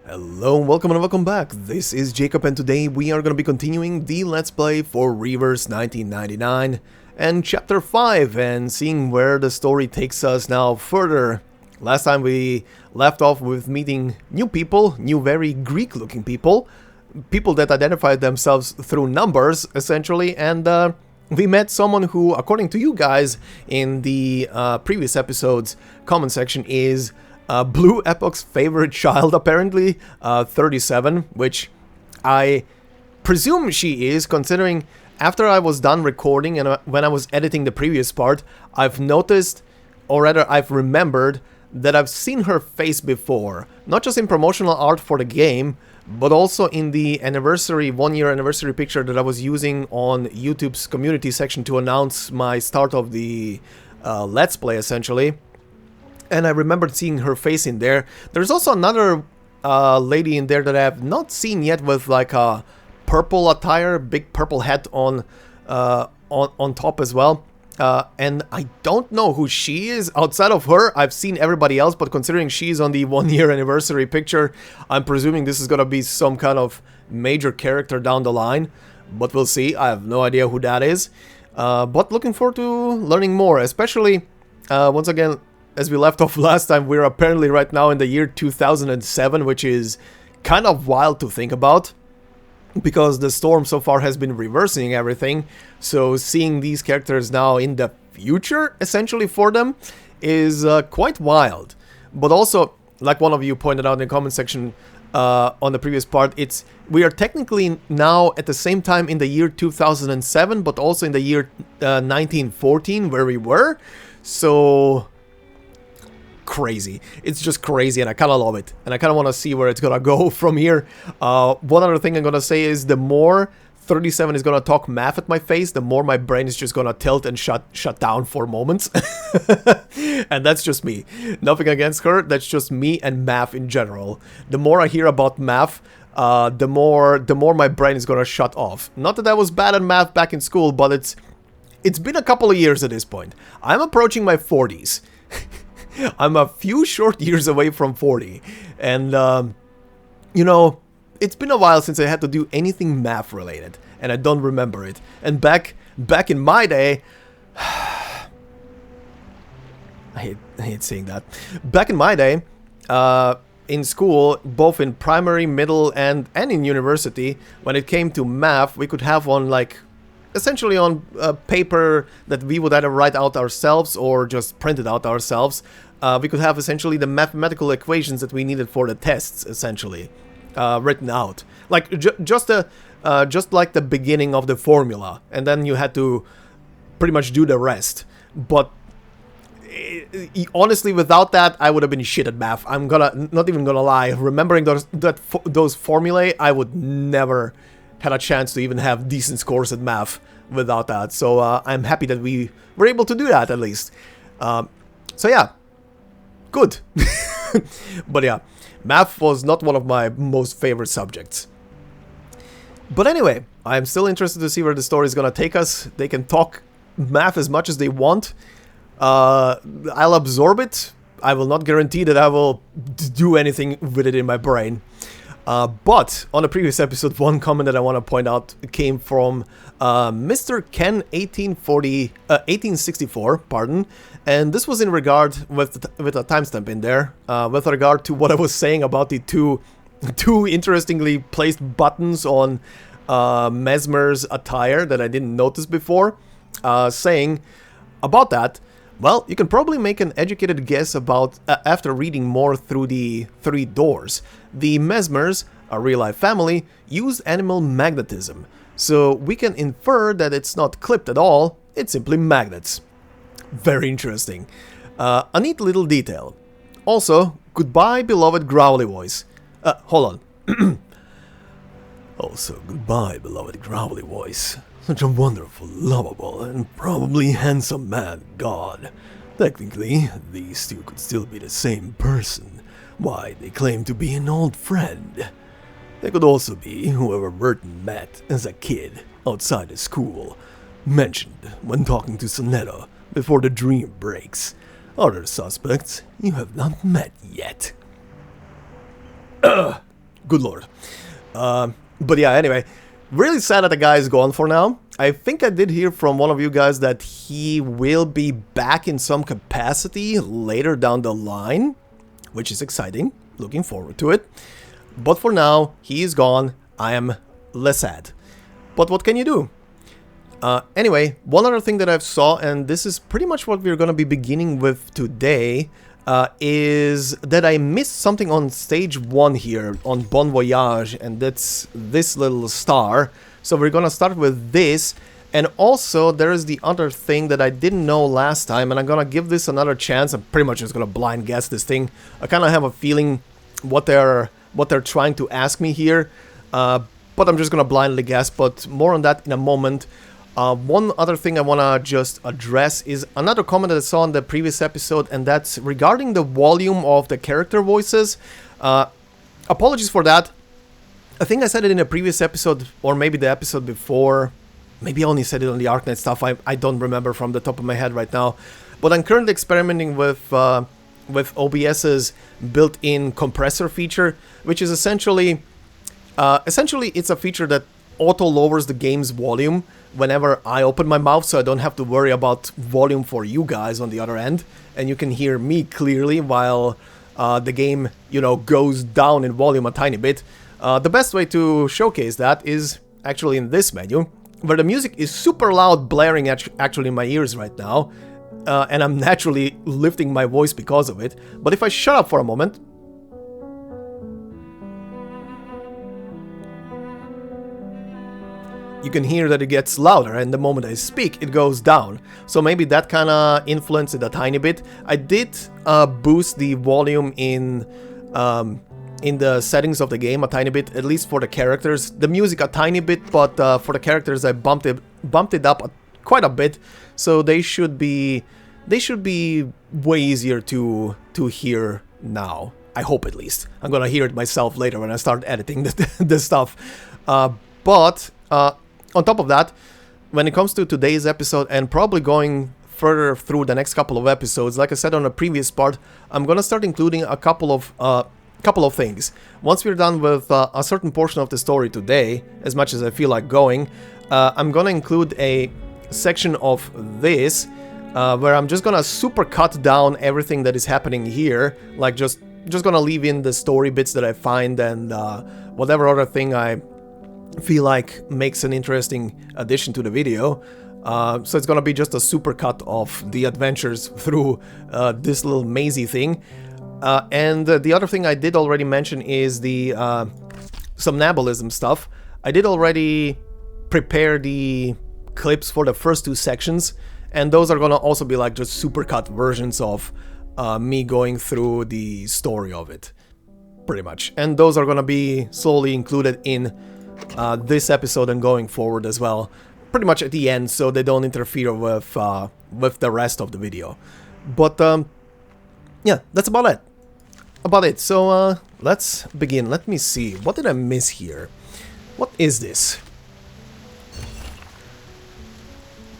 Hello, welcome and welcome back. This is Jacob and today we are going to be continuing the Let's Play for Reavers 1999 and Chapter 5 and seeing where the story takes us now further. Last time we left off with meeting new people, new very Greek looking people, people that identified themselves through numbers essentially, and we met someone who, according to you guys in the previous episode's comment section, is Blue Epoch's favorite child, apparently, 37, which I presume she is, considering after I was done recording and when I was editing the previous part, I've noticed, or rather I've remembered, that I've seen her face before. Not just in promotional art for the game, but also in the anniversary, 1-year anniversary picture that I was using on YouTube's community section to announce my start of the Let's Play, essentially. And I remembered seeing her face in there. There's also another lady in there that I have not seen yet with like a purple attire, big purple hat on top as well. And I don't know who she is. Outside of her, I've seen everybody else, but considering she's on the 1-year anniversary picture, I'm presuming this is gonna be some kind of major character down the line. But we'll see. I have no idea who that is. But looking forward to learning more, especially once again, as we left off last time, we're apparently right now in the year 2007, which is kind of wild to think about, because the storm so far has been reversing everything, so seeing these characters now in the future, essentially, for them, is quite wild. But also, like one of you pointed out in the comment section on the previous part, we are technically now at the same time in the year 2007, but also in the year 1914, where we were, so crazy. It's just crazy and I kind of love it. And I kind of want to see where it's going to go from here. One other thing I'm going to say is the more 37 is going to talk math at my face, the more my brain is just going to tilt and shut down for moments. And that's just me. Nothing against her. That's just me and math in general. The more I hear about math, the more my brain is going to shut off. Not that I was bad at math back in school, but it's been a couple of years at this point. I'm approaching my 40s. I'm a few short years away from 40, and you know, it's been a while since I had to do anything math related, and I don't remember it. And back in my day, I hate saying that. Back in my day, in school, both in primary, middle, and in university, when it came to math, we could have on essentially on paper that we would either write out ourselves or just print it out ourselves. We could have essentially the mathematical equations that we needed for the tests, essentially, written out. Like, just like the beginning of the formula, and then you had to pretty much do the rest. But honestly, without that, I would have been shit at math. I'm not even gonna lie. Remembering those formulae, I would never had a chance to even have decent scores at math without that. So I'm happy that we were able to do that, at least. So yeah, good. But yeah, math was not one of my most favorite subjects. But anyway, I'm still interested to see where the story is gonna take us. They can talk math as much as they want. I'll absorb it. I will not guarantee that I will do anything with it in my brain. But on the previous episode, one comment that I want to point out came from Mr. Ken 1864, pardon, and this was in regard with a timestamp in there, with regard to what I was saying about the two interestingly placed buttons on Mesmer's attire that I didn't notice before, saying about that. Well, you can probably make an educated guess about after reading more through the 3 doors. The Mesmers, a real-life family, use animal magnetism, so we can infer that it's not clipped at all, it's simply magnets. Very interesting. A neat little detail. Also, goodbye beloved growly voice. Hold on. Also, goodbye beloved growly voice. Such a wonderful, lovable, and probably handsome man, God. Technically, these two could still be the same person. Why, they claim to be an old friend. They could also be whoever Vertin met as a kid, outside of school. Mentioned when talking to Sonetto before the dream breaks. Other suspects you have not met yet. Good lord. But yeah, anyway, really sad that the guy is gone for now. I think I did hear from one of you guys that he will be back in some capacity later down the line, which is exciting. Looking forward to it. But for now, he is gone. I am less sad. But what can you do? Anyway, one other thing that I've saw, and this is pretty much what we're gonna be beginning with today, is that I missed something on stage 1 here, on Bon Voyage, and that's this little star. So we're gonna start with this, and also there is the other thing that I didn't know last time, and I'm gonna give this another chance. I'm pretty much just gonna blind guess this thing. I kind of have a feeling what they're trying to ask me here, but I'm just gonna blindly guess, but more on that in a moment. One other thing I want to just address is another comment that I saw in the previous episode, and that's regarding the volume of the character voices. Apologies for that. I think I said it in a previous episode, or maybe the episode before. Maybe I only said it on the Arcanist stuff. I don't remember from the top of my head right now. But I'm currently experimenting with OBS's built-in compressor feature, which is essentially it's a feature that auto lowers the game's volume whenever I open my mouth, so I don't have to worry about volume for you guys on the other end, and you can hear me clearly while the game, you know, goes down in volume a tiny bit. The best way to showcase that is actually in this menu, where the music is super loud, blaring actually in my ears right now, and I'm naturally lifting my voice because of it. But if I shut up for a moment, you can hear that it gets louder, and the moment I speak, it goes down. So maybe that kind of influenced it a tiny bit. I did boost the volume in the settings of the game a tiny bit, at least for the characters. The music a tiny bit, but for the characters I bumped it up quite a bit. So they should be way easier to hear now. I hope, at least. I'm gonna hear it myself later when I start editing this stuff. But on top of that, when it comes to today's episode, and probably going further through the next couple of episodes, like I said on the previous part, I'm gonna start including a couple of things. Once we're done with a certain portion of the story today, as much as I feel like going, I'm gonna include a section of this where I'm just gonna super cut down everything that is happening here, like just gonna leave in the story bits that I find and whatever other thing I feel like makes an interesting addition to the video. So it's gonna be just a super cut of the adventures through this little mazy thing. And the other thing I did already mention is the somnambulism stuff. I did already prepare the clips for the first 2 sections, and those are gonna also be like just super cut versions of me going through the story of it, pretty much. And those are gonna be slowly included in this episode and going forward as well, pretty much at the end, so they don't interfere with the rest of the video. But yeah, that's about it. So let's begin. Let me see, what did I miss here? What is this?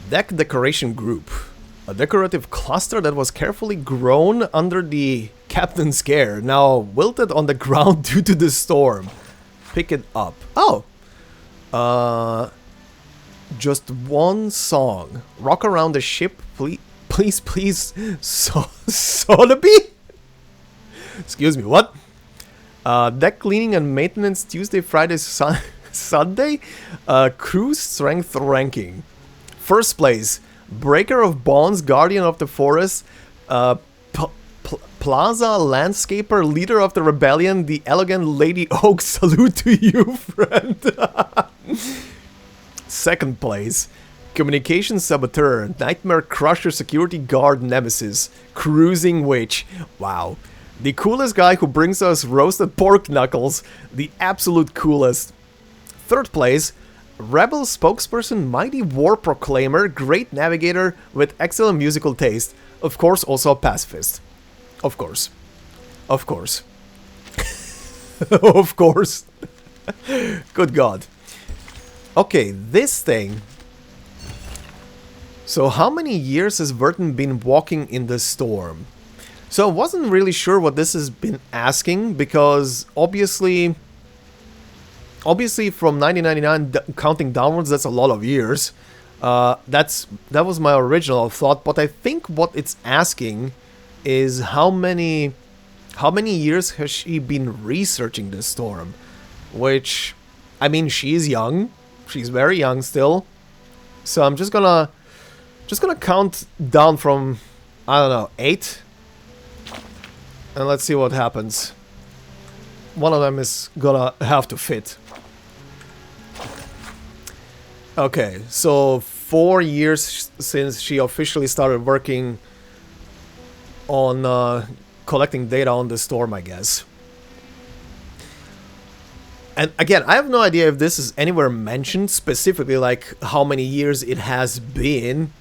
Deck decoration group. A decorative cluster that was carefully grown under the captain's care, now wilted on the ground due to the storm. Pick it up. Oh! Just one song. Rock around the ship, please, Sonetto? Excuse me, what? Deck cleaning and maintenance Tuesday, Friday, Sunday? Crew strength ranking. First place, Breaker of Bonds, Guardian of the Forest, Plaza Landscaper, Leader of the Rebellion, the Elegant Lady Oak, salute to you, friend. Second place, Communication Saboteur, Nightmare Crusher, Security Guard Nemesis, Cruising Witch. Wow. The coolest guy who brings us roasted pork knuckles, the absolute coolest. Third place, Rebel Spokesperson, Mighty War Proclaimer, Great Navigator with excellent musical taste. Of course, also a pacifist. Of course. Of course. Of course. Good God. Okay, this thing. So how many years has Vertin been walking in the storm? So I wasn't really sure what this has been asking, because obviously Obviously, from 1999 counting downwards, that's a lot of years. That was my original thought, but I think what it's asking is how many years has she been researching this storm? Which, I mean, she's young. She's very young still. So I'm just gonna count down from, I don't know, 8. And let's see what happens. One of them is gonna have to fit. Okay, so 4 years since she officially started working on collecting data on the storm, I guess. And again, I have no idea if this is anywhere mentioned specifically, like how many years it has been.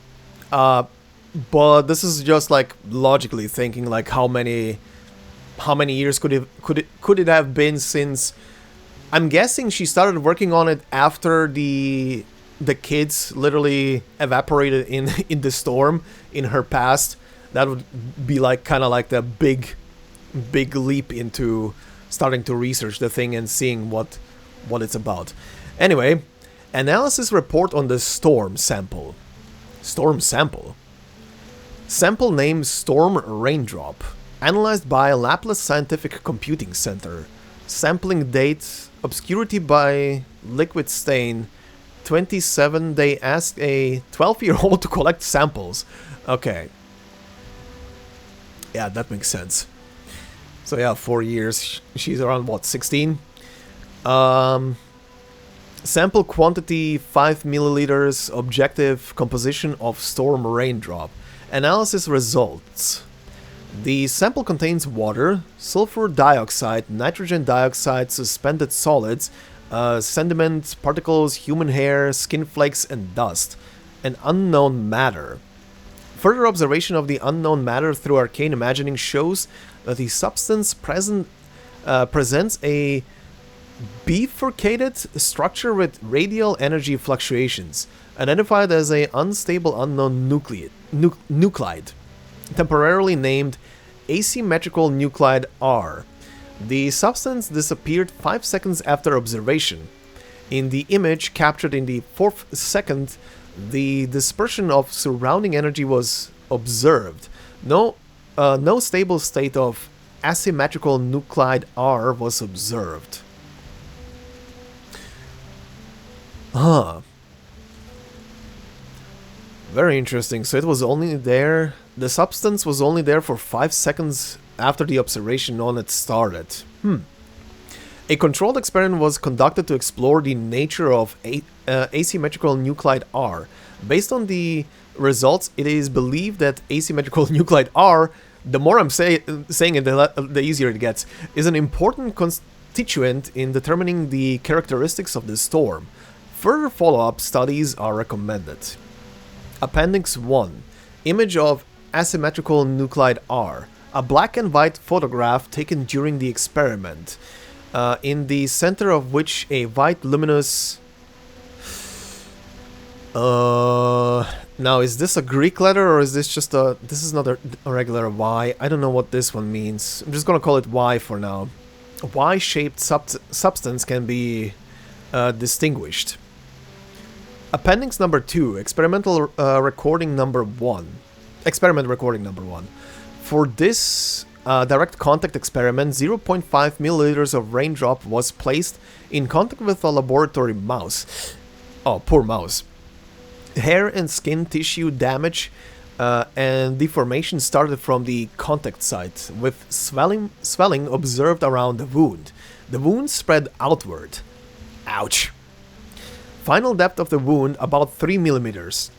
But this is just like logically thinking, like how many years could it have been since? I'm guessing she started working on it after the kids literally evaporated in the storm in her past. That would be like kind of like the big leap into starting to research the thing and seeing what it's about. Anyway, analysis report on the storm sample. Storm sample. Sample name Storm Raindrop. Analyzed by Laplace Scientific Computing Center. Sampling date obscurity by liquid stain. 27. They asked a 12-year-old to collect samples. Okay. Yeah, that makes sense. So yeah, 4 years. She's around what, 16? Sample quantity 5 milliliters. Objective composition of storm raindrop. Analysis results. The sample contains water, sulfur dioxide, nitrogen dioxide, suspended solids, sediment, particles, human hair, skin flakes, and dust. And unknown matter. Further observation of the unknown matter through arcane imagining shows that the substance presents a bifurcated structure with radial energy fluctuations, identified as an unstable unknown nuclide, temporarily named asymmetrical nuclide R. The substance disappeared 5 seconds after observation. In the image captured in the 4th second, the dispersion of surrounding energy was observed. No stable state of asymmetrical nuclide R was observed. Huh. Very interesting. So it was only there... The substance was only there for 5 seconds after the observation on it started. A controlled experiment was conducted to explore the nature of asymmetrical nuclide R. Based on the results, it is believed that asymmetrical nuclide R, the more I'm saying it, the easier it gets, is an important constituent in determining the characteristics of the storm. Further follow-up studies are recommended. Appendix 1. Image of asymmetrical nuclide R. A black and white photograph taken during the experiment, in the center of which a white luminous... Now, is this a Greek letter or is this just a... This is not a regular Y. I don't know what this one means. I'm just gonna call it Y for now. A Y-shaped substance can be distinguished. Appendix number 2. Experimental recording number 1. Experiment recording number 1. For this direct contact experiment, 0.5 milliliters of raindrop was placed in contact with a laboratory mouse. Oh, poor mouse. Hair and skin tissue damage and deformation started from the contact site, with swelling observed around the wound. The wound spread outward. Ouch. Final depth of the wound about 3 millimeters.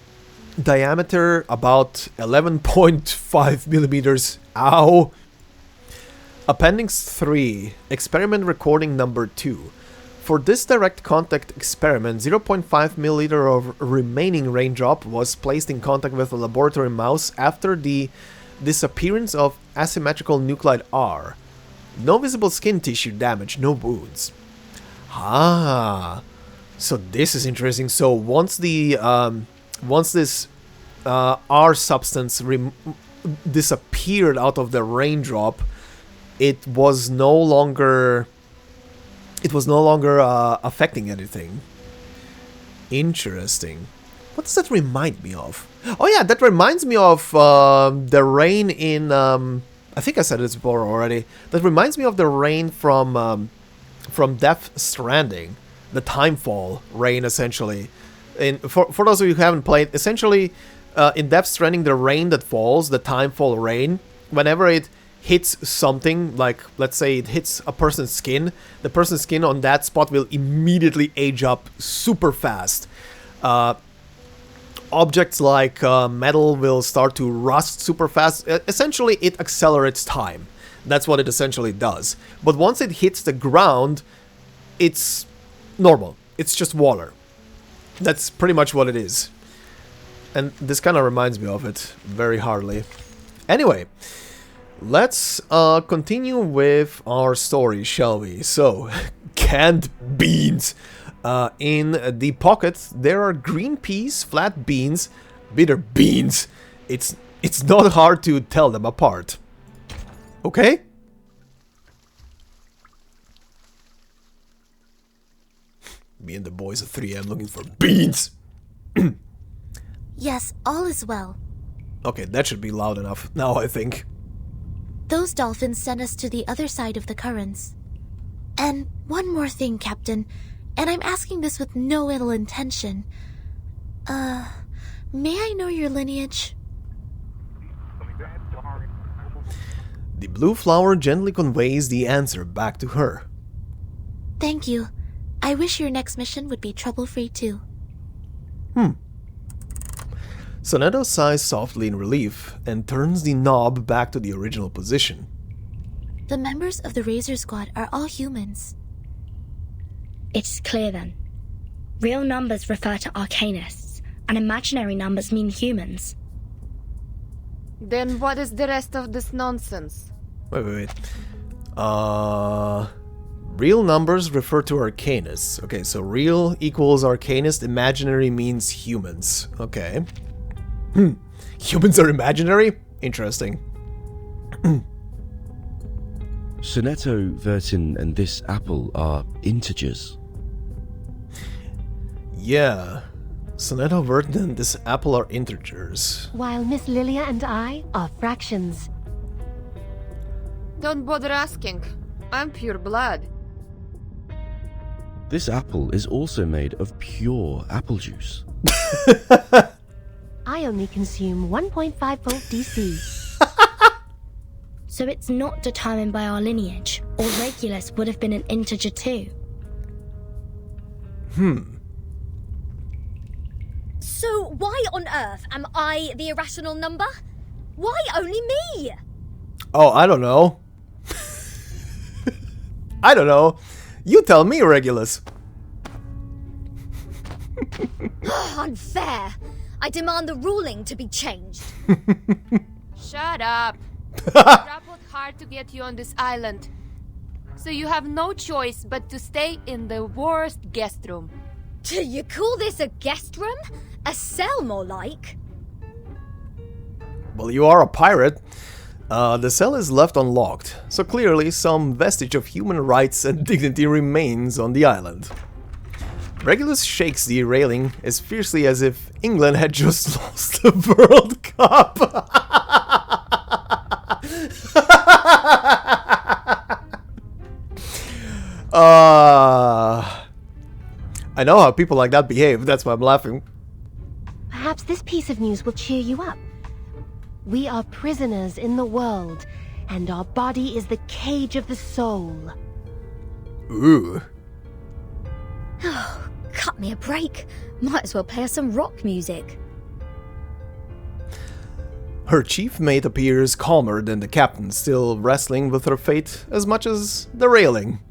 Diameter about 11.5 millimeters. Ow. Appendix 3. Experiment recording number 2. For this direct contact experiment, 0.5 milliliter of remaining raindrop was placed in contact with a laboratory mouse after the disappearance of asymmetrical nuclide R. No visible skin tissue damage, no wounds. Ah, so this is interesting. So once the once this R substance disappeared out of the raindrop, it was no longer it was no longer affecting anything. Interesting. What does that remind me of? Oh yeah, that reminds me of the rain in... I think I said it before already. That reminds me of the rain from Death Stranding. The Timefall rain, essentially. For those of you who haven't played, essentially, in Death Stranding, the rain that falls, the Timefall rain, whenever it hits something, like, let's say it hits a person's skin, the person's skin on that spot will immediately age up super fast. Objects like metal will start to rust super fast. Essentially, it accelerates time. That's what it essentially does. But once it hits the ground, it's normal. It's just water. That's pretty much what it is. And this kind of reminds me of it very hardly. Anyway, let's continue with our story, shall we? So, canned beans. In the pocket, there are green peas, flat beans, bitter beans. It's not hard to tell them apart. Okay? Me and the boys at 3am looking for beans. Yes, all is well. Okay, that should be loud enough now, I think. Those dolphins sent us to the other side of the currents. And one more thing, Captain. And I'm asking this with no ill intention. May I know your lineage? The blue flower gently conveys the answer back to her. Thank you. I wish your next mission would be trouble-free too. Sonetto sighs softly in relief and turns the knob back to the original position. The members of the Razer squad are all humans. It's clear then. Real numbers refer to Arcanists, and imaginary numbers mean humans. Then what is the rest of this nonsense? Wait. Real numbers refer to Arcanists. Okay, so real equals Arcanist, imaginary means humans. Okay. Humans are imaginary? Interesting. Sonetto, Vertin, and this apple are integers. Yeah. Sonetto, Vertin, and this apple are integers. While Miss Lilia and I are fractions. Don't bother asking. I'm pure blood. This apple is also made of pure apple juice. I only consume 1.5 volt DC. So it's not determined by our lineage, or Regulus would have been an integer too. So why on earth am I the irrational number? Why only me? Oh, I don't know. I don't know. You tell me, Regulus. Unfair. I demand the ruling to be changed. Shut up. Grappled hard to get you on this island. So you have no choice but to stay in the worst guest room. Do you call this a guest room? A cell, more like? Well, you are a pirate. The cell is left unlocked, so clearly some vestige of human rights and dignity remains on the island. Regulus shakes the railing as fiercely as if England had just lost the World Cup. I know how people like that behave, that's why I'm laughing. Perhaps this piece of news will cheer you up. We are prisoners in the world, and our body is the cage of the soul. Ooh. Oh, cut me a break. Might as well play us some rock music. Her chief mate appears calmer than the captain, still wrestling with her fate as much as the railing.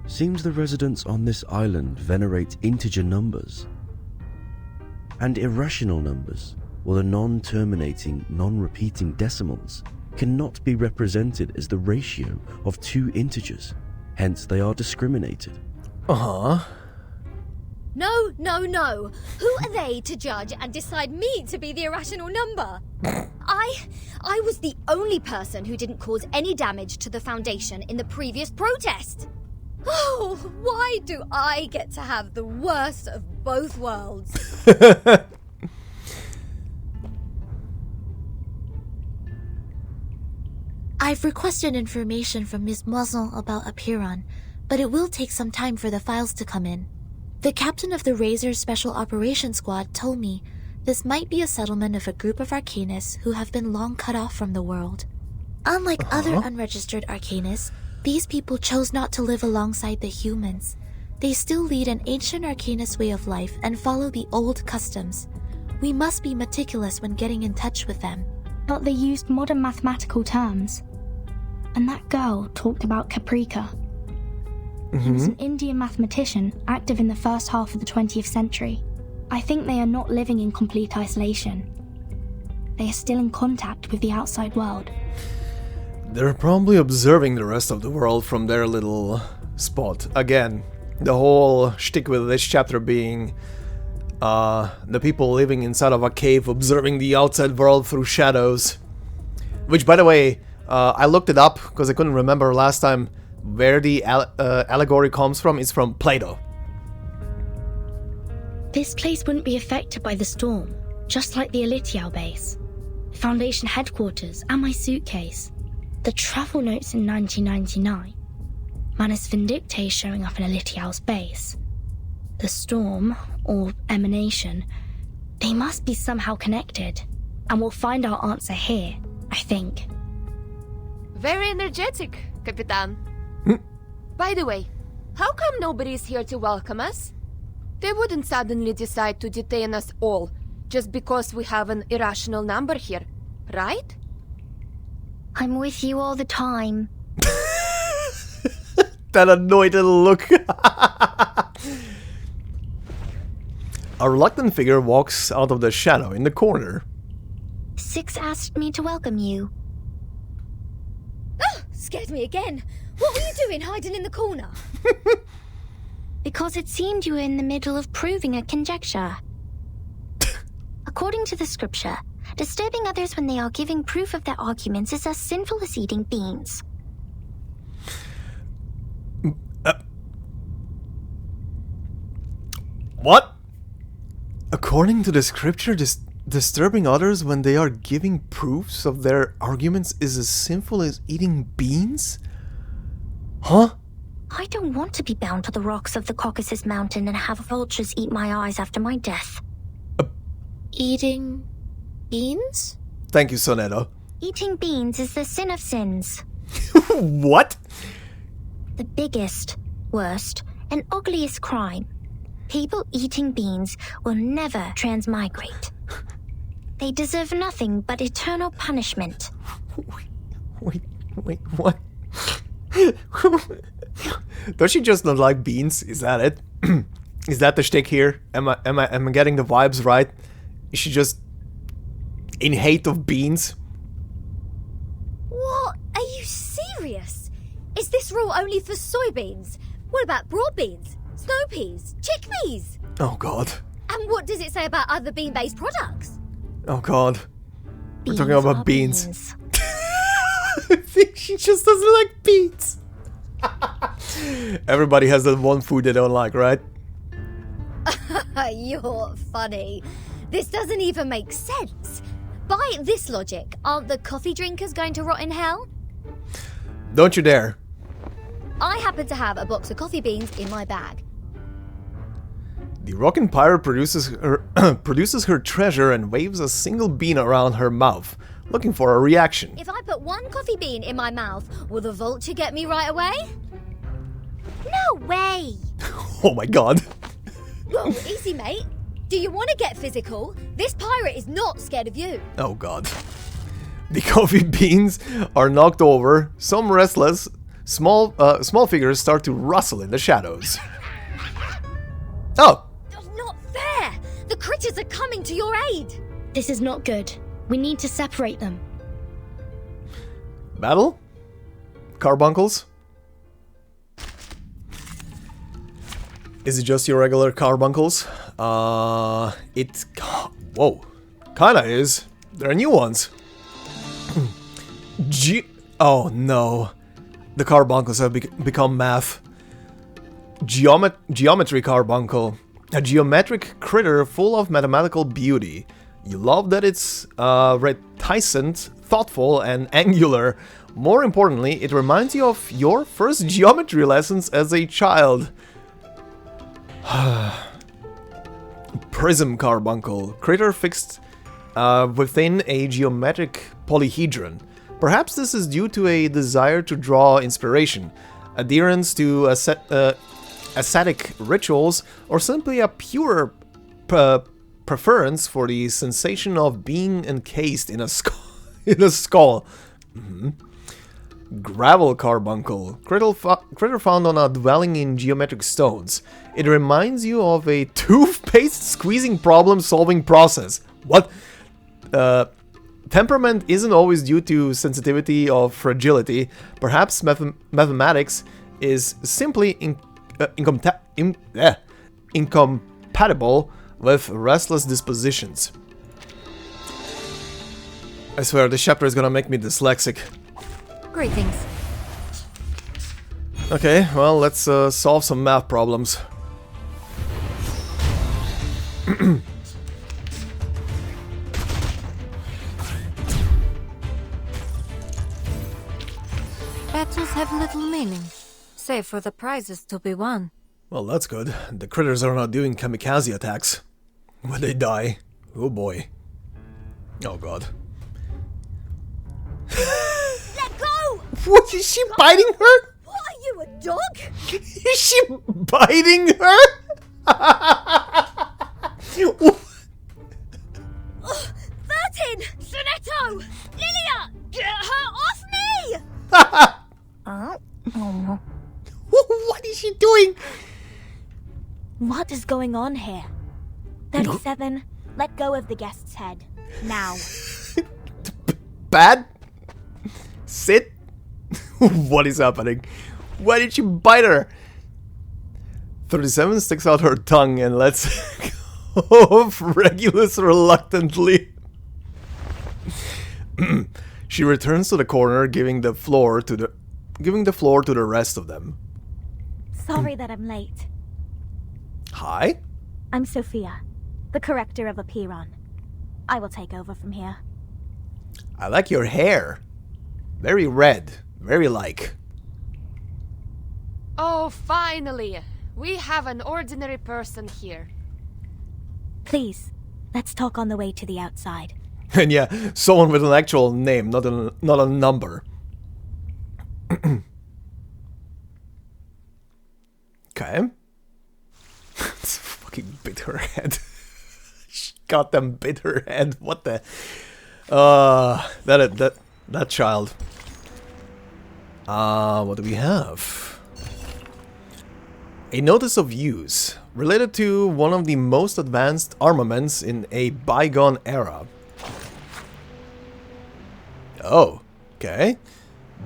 Seems the residents on this island venerate integer numbers. And irrational numbers, or the non-terminating, non-repeating decimals, cannot be represented as the ratio of two integers, hence they are discriminated. Uh-huh. No, no, no. Who are they to judge and decide me to be the irrational number? I was the only person who didn't cause any damage to the Foundation in the previous protest. Oh, why do I get to have the worst of both worlds? I've requested information from Miss Moisson about Apeiron, but it will take some time for the files to come in. The captain of the Razer Special Operations Squad told me this might be a settlement of a group of Arcanists who have been long cut off from the world. Unlike other unregistered Arcanists, these people chose not to live alongside the humans. They still lead an ancient Arcanist way of life and follow the old customs. We must be meticulous when getting in touch with them. But they used modern mathematical terms. And that girl talked about Caprica. He was an Indian mathematician active in the first half of the 20th century. I think they are not living in complete isolation. They are still in contact with the outside world. They're probably observing the rest of the world from their little spot. Again, the whole shtick with this chapter being the people living inside of a cave observing the outside world through shadows. Which, by the way, I looked it up because I couldn't remember last time where the allegory comes from. It's from Playtrough. This place wouldn't be affected by the storm, just like the Elitial base, Foundation headquarters, and my suitcase. The travel notes in 1999. Manus Vindictae showing up in Elitial's base. The storm, or emanation, they must be somehow connected. And we'll find our answer here, I think. Very energetic, Capitan. By the way, how come nobody's here to welcome us? They wouldn't suddenly decide to detain us all just because we have an irrational number here, right? I'm with you all the time. That annoyed little look. A reluctant figure walks out of the shadow in the corner. Six asked me to welcome you. Oh, scared me again. What were you doing hiding in the corner? Because it seemed you were in the middle of proving a conjecture. According to the scripture, disturbing others when they are giving proof of their arguments is as sinful as eating beans. What? According to the scripture, disturbing others when they are giving proofs of their arguments is as sinful as eating beans? Huh? I don't want to be bound to the rocks of the Caucasus Mountain and have vultures eat my eyes after my death. Eating beans? Thank you, Sonetto. Eating beans is the sin of sins. What? The biggest, worst, and ugliest crime. People eating beans will never transmigrate. They deserve nothing but eternal punishment. Wait, what? Does she just not like beans? Is that it? Is that the shtick here? Am I getting the vibes right? Is she just in hate of beans? What? Are you serious? Is this rule only for soybeans? What about broad beans, snow peas, chickpeas? Oh god. And what does it say about other bean-based products? Oh god. We're Beans talking about are beans. I think she just doesn't like beans. Everybody has that one food they don't like, right? You're funny. This doesn't even make sense. By this logic, aren't the coffee drinkers going to rot in hell? Don't you dare. I happen to have a box of coffee beans in my bag. The rockin' pirate produces her treasure and waves a single bean around her mouth, looking for a reaction. If I put one coffee bean in my mouth, will the vulture get me right away? No way! Oh my god. Whoa, easy, mate. Do you want to get physical? This pirate is not scared of you. Oh god. The coffee beans are knocked over. Some restless, small figures start to rustle in the shadows. Oh! Not fair! The critters are coming to your aid! This is not good. We need to separate them. Battle? Carbuncles? Is it just your regular carbuncles? Whoa. Kinda is. There are new ones. Oh no. The carbuncles have become math. Geometry carbuncle. A geometric critter full of mathematical beauty. You love that it's reticent, thoughtful, and angular. More importantly, it reminds you of your first geometry lessons as a child. Prism carbuncle. Critter fixed within a geometric polyhedron. Perhaps this is due to a desire to draw inspiration, adherence to ascetic rituals, or simply a pure preference for the sensation of being encased in a skull. Gravel carbuncle. Critter found on a dwelling in geometric stones. It reminds you of a toothpaste squeezing problem-solving process. What? Temperament isn't always due to sensitivity or fragility. Perhaps mathematics is simply incompatible with restless dispositions. I swear, this chapter is gonna make me dyslexic. Greetings. Okay, well, let's solve some math problems. Battles have little meaning, save for the prizes to be won. Well, that's good. The critters are not doing kamikaze attacks. When they die. Oh boy. Oh god. Let go! What, is she biting her? What are you, a dog? Is she biting her? Vertin! Sonetto! Lilia! Get her off me! What is she doing? What is going on here? 37, let go of the guest's head. Now. Bad? Sit? What is happening? Why did she bite her? 37 sticks out her tongue and lets go of Regulus reluctantly. She returns to the corner, giving the floor to the rest of them. Sorry that I'm late. Hi? I'm Sophia, the corrector of Apeiron. I will take over from here. I like your hair. Very red. Very like. Oh, finally! We have an ordinary person here. Please, let's talk on the way to the outside. And yeah, someone with an actual name, not a number. Okay. Fucking bit her head. She goddamn bit her head. What the? That child. What do we have? A notice of use related to one of the most advanced armaments in a bygone era. Oh, okay.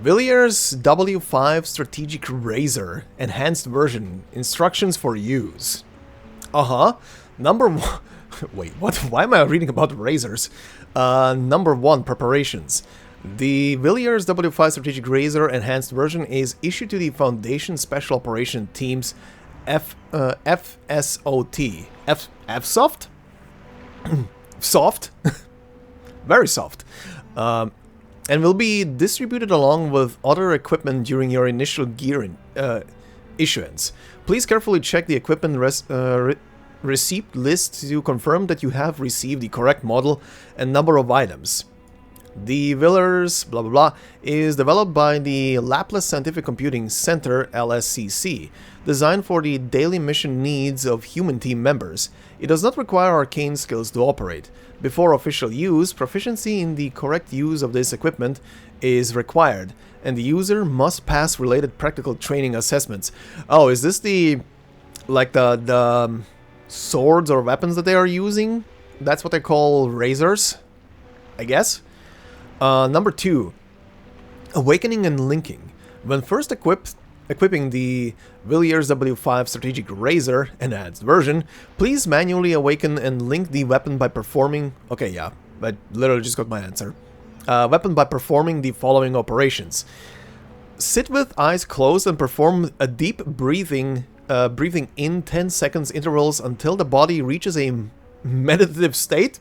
Villiers W5 Strategic Razer Enhanced Version. Instructions for use. Number one. Wait, what? Why am I reading about razors? Number 1, preparations. The Villiers W5 Strategic Razer Enhanced Version is issued to the Foundation Special Operation Team's FSOT. F-soft? Soft? Very soft. And will be distributed along with other equipment during your initial gear issuance. Please carefully check the equipment receipt list to confirm that you have received the correct model and number of items. The Villiers blah blah blah is developed by the Laplace Scientific Computing Center LSCC, designed for the daily mission needs of human team members. It does not require arcane skills to operate. Before official use, proficiency in the correct use of this equipment is required, and the user must pass related practical training assessments. Oh, is this the swords or weapons that they are using? That's what they call razors, I guess. Number 2, awakening and linking. When first equipping the Villiers W5 Strategic Razer Enhanced Version, please manually awaken and link the weapon by performing... Okay, yeah, I literally just got my answer. Weapon by performing the following operations. Sit with eyes closed and perform a deep breathing in 10 seconds intervals until the body reaches a meditative state.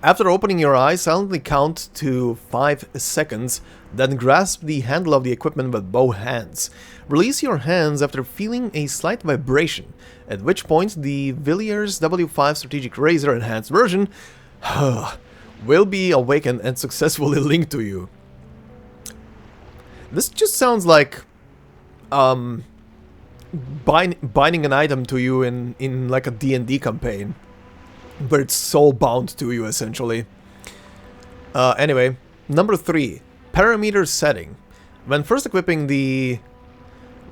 After opening your eyes, silently count to 5 seconds, then grasp the handle of the equipment with both hands. Release your hands after feeling a slight vibration, at which point the Villiers W5 Strategic Razer Enhanced version will be awakened and successfully linked to you. This just sounds like binding an item to you in like a D&D campaign, where it's soul bound to you essentially. Anyway, number 3, parameter setting. When first equipping the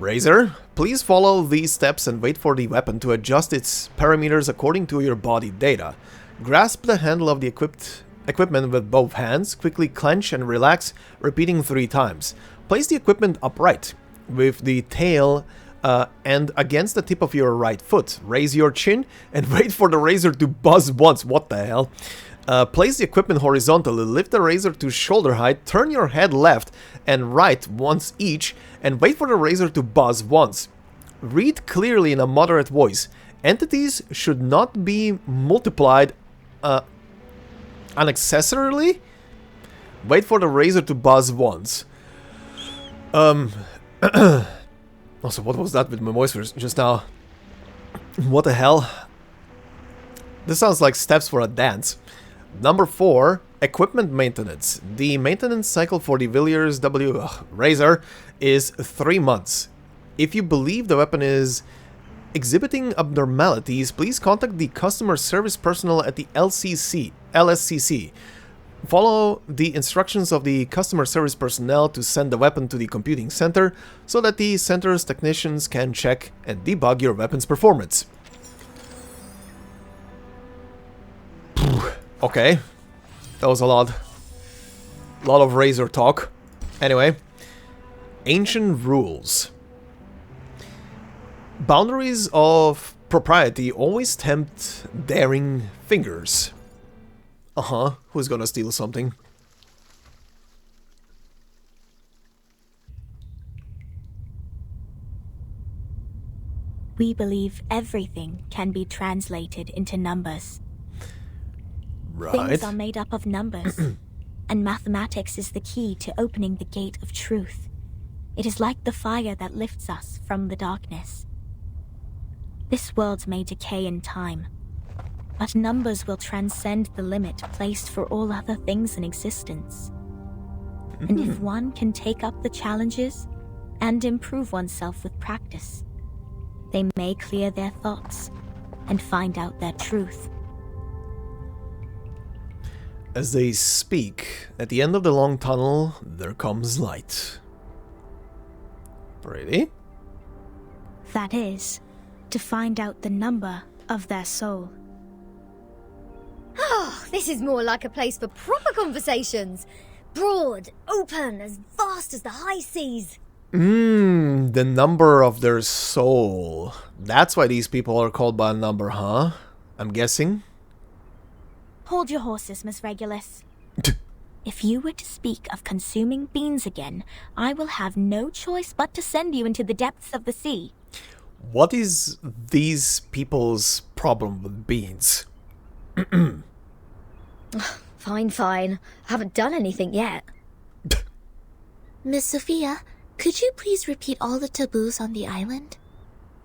Razer, please follow these steps and wait for the weapon to adjust its parameters according to your body data. Grasp the handle of the equipment with both hands, quickly clench and relax, repeating 3 times. Place the equipment upright, with the tail and against the tip of your right foot. Raise your chin and wait for the razor to buzz once. What the hell? Place the equipment horizontally, lift the razor to shoulder height, turn your head left and right once each, and wait for the razor to buzz once. Read clearly in a moderate voice. Entities should not be multiplied unnecessarily. Wait for the razor to buzz once. Also, what was that with my voice just now? What the hell? This sounds like steps for a dance. Number 4, equipment maintenance. The maintenance cycle for the Villiers Razer is 3 months. If you believe the weapon is exhibiting abnormalities, please contact the customer service personnel at the LSCC. Follow the instructions of the customer service personnel to send the weapon to the computing center so that the center's technicians can check and debug your weapon's performance. Okay, that was a lot of Razer talk. Anyway, ancient rules. Boundaries of propriety always tempt daring fingers. Who's gonna steal something? We believe everything can be translated into numbers. Right. Things are made up of numbers, and mathematics is the key to opening the gate of truth. It is like the fire that lifts us from the darkness. This world may decay in time, but numbers will transcend the limit placed for all other things in existence. And if one can take up the challenges and improve oneself with practice, they may clear their thoughts and find out their truth. As they speak, at the end of the long tunnel, there comes light. Pretty? That is, to find out the number of their soul. Oh, this is more like a place for proper conversations. Broad, open, as vast as the high seas. The number of their soul. That's why these people are called by a number, huh? I'm guessing. Hold your horses, Miss Regulus. If you were to speak of consuming beans again, I will have no choice but to send you into the depths of the sea. What is these people's problem with beans? Fine. I haven't done anything yet. Miss Sophia, could you please repeat all the taboos on the island?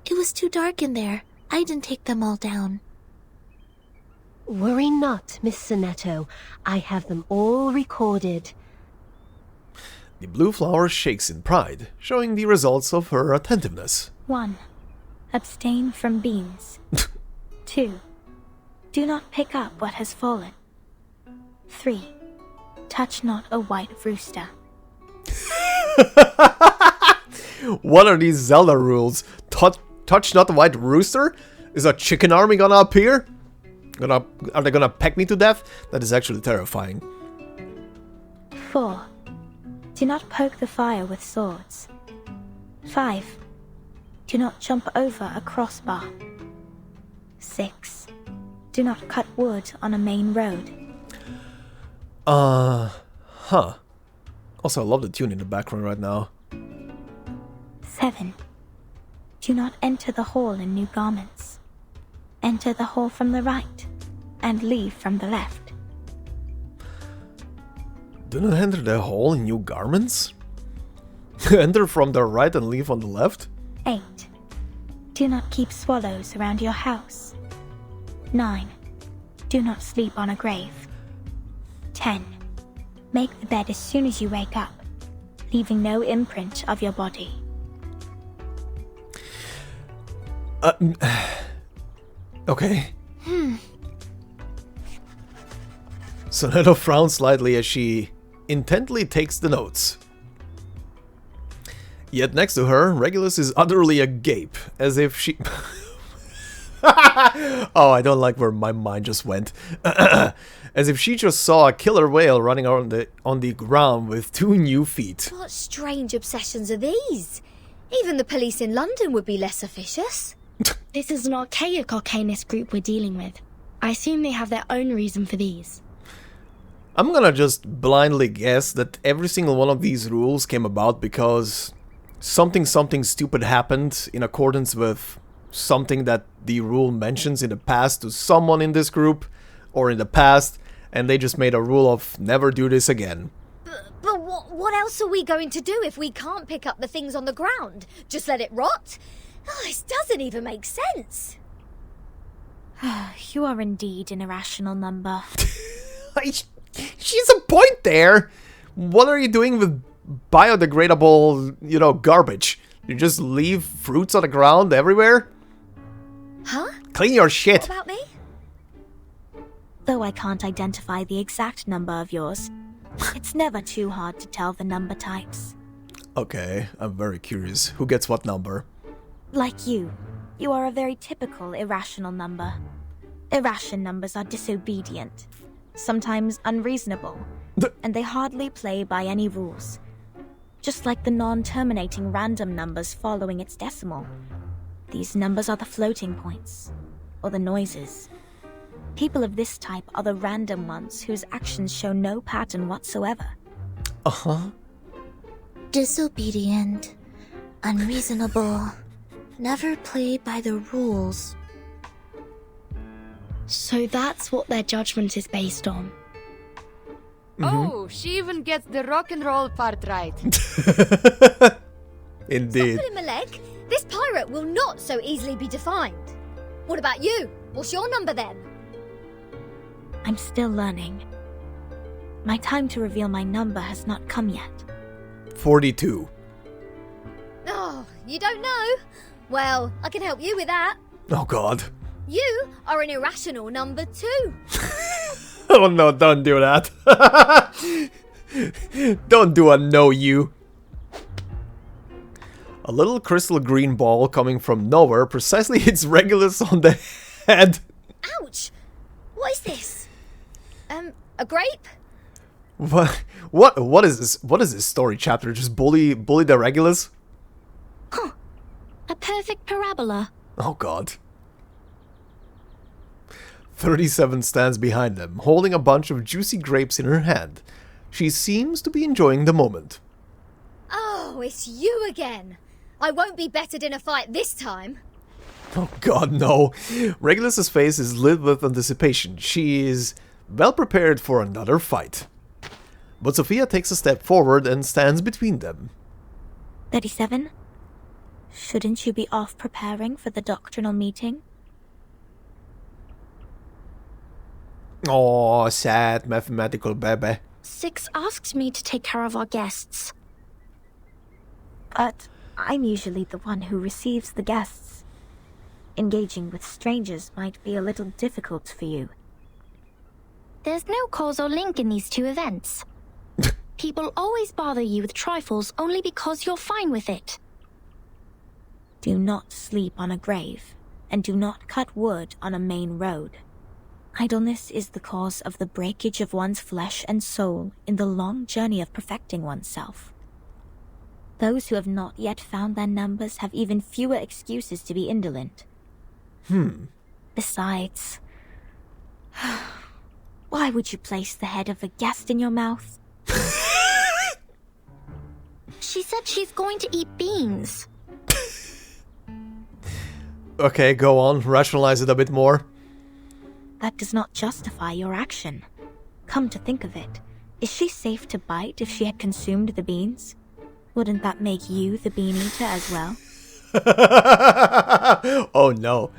It was too dark in there. I didn't take them all down. Worry not, Miss Sonetto. I have them all recorded. The blue flower shakes in pride, showing the results of her attentiveness. 1. Abstain from beans. 2. Do not pick up what has fallen. 3. Touch not a white rooster. What are these Zelda rules? Touch not the white rooster? Is a chicken army gonna appear? Are they gonna peck me to death? That is actually terrifying. 4. Do not poke the fire with swords. 5. Do not jump over a crossbar. 6. Do not cut wood on a main road. Also, I love the tune in the background right now. 7. Do not enter the hall in new garments. Enter the hall from the right, and leave from the left. Do not enter the hall in new garments? Enter from the right and leave on the left? 8. Do not keep swallows around your house. 9. Do not sleep on a grave. 10. Make the bed as soon as you wake up, leaving no imprint of your body. Okay. Sonetto frowns slightly as she intently takes the notes. Yet next to her, Regulus is utterly agape, as if she... Oh, I don't like where my mind just went. As if she just saw a killer whale running on the ground with 2 new feet. What strange obsessions are these? Even the police in London would be less officious. This is an archaic Arcanist group we're dealing with. I assume they have their own reason for these. I'm gonna just blindly guess that every single one of these rules came about because something stupid happened in accordance with something that the rule mentions in the past to someone in this group or in the past, and they just made a rule of never do this again. But what else are we going to do if we can't pick up the things on the ground? Just let it rot? Oh, this doesn't even make sense. You are indeed an irrational number. She's a point there. What are you doing with biodegradable, garbage? You just leave fruits on the ground everywhere? Huh? Clean your shit. What about me? Though I can't identify the exact number of yours, it's never too hard to tell the number types. Okay, I'm very curious. Who gets what number? Like you are a very typical irrational number. Irrational numbers are disobedient, sometimes unreasonable, and they hardly play by any rules. Just like the non-terminating random numbers following its decimal. These numbers are the floating points, or the noises. People of this type are the random ones whose actions show no pattern whatsoever. Uh-huh. Disobedient, unreasonable, never play by the rules. So that's what their judgment is based on. Oh, she even gets the rock and roll part right. Indeed. Stop pulling my leg. This pirate will not so easily be defined. What about you? What's your number then? I'm still learning. My time to reveal my number has not come yet. 42. Oh, you don't know? Well, I can help you with that. Oh god. You are an irrational number 2. Oh no, don't do that. Don't do a no you. A little crystal green ball coming from nowhere precisely hits Regulus on the head. Ouch! What is this? A grape? What is this? What is this story chapter? Just bully the Regulus? Huh. A perfect parabola. Oh god. 37 stands behind them, holding a bunch of juicy grapes in her hand. She seems to be enjoying the moment. Oh, it's you again. I won't be bettered in a fight this time. Oh god, no. Regulus's face is lit with anticipation. She is well prepared for another fight. But Sophia takes a step forward and stands between them. 37? Shouldn't you be off preparing for the doctrinal meeting? Oh, sad mathematical baby. 6 asked me to take care of our guests. But I'm usually the one who receives the guests. Engaging with strangers might be a little difficult for you. There's no causal link in these 2 events. People always bother you with trifles only because you're fine with it. Do not sleep on a grave, and do not cut wood on a main road. Idleness is the cause of the breakage of one's flesh and soul in the long journey of perfecting oneself. Those who have not yet found their numbers have even fewer excuses to be indolent. Besides, why would you place the head of a guest in your mouth? She said she's going to eat beans. Okay, go on, rationalize it a bit more. That does not justify your action. Come to think of it, is she safe to bite if she had consumed the beans? Wouldn't that make you the bean eater as well? Oh no.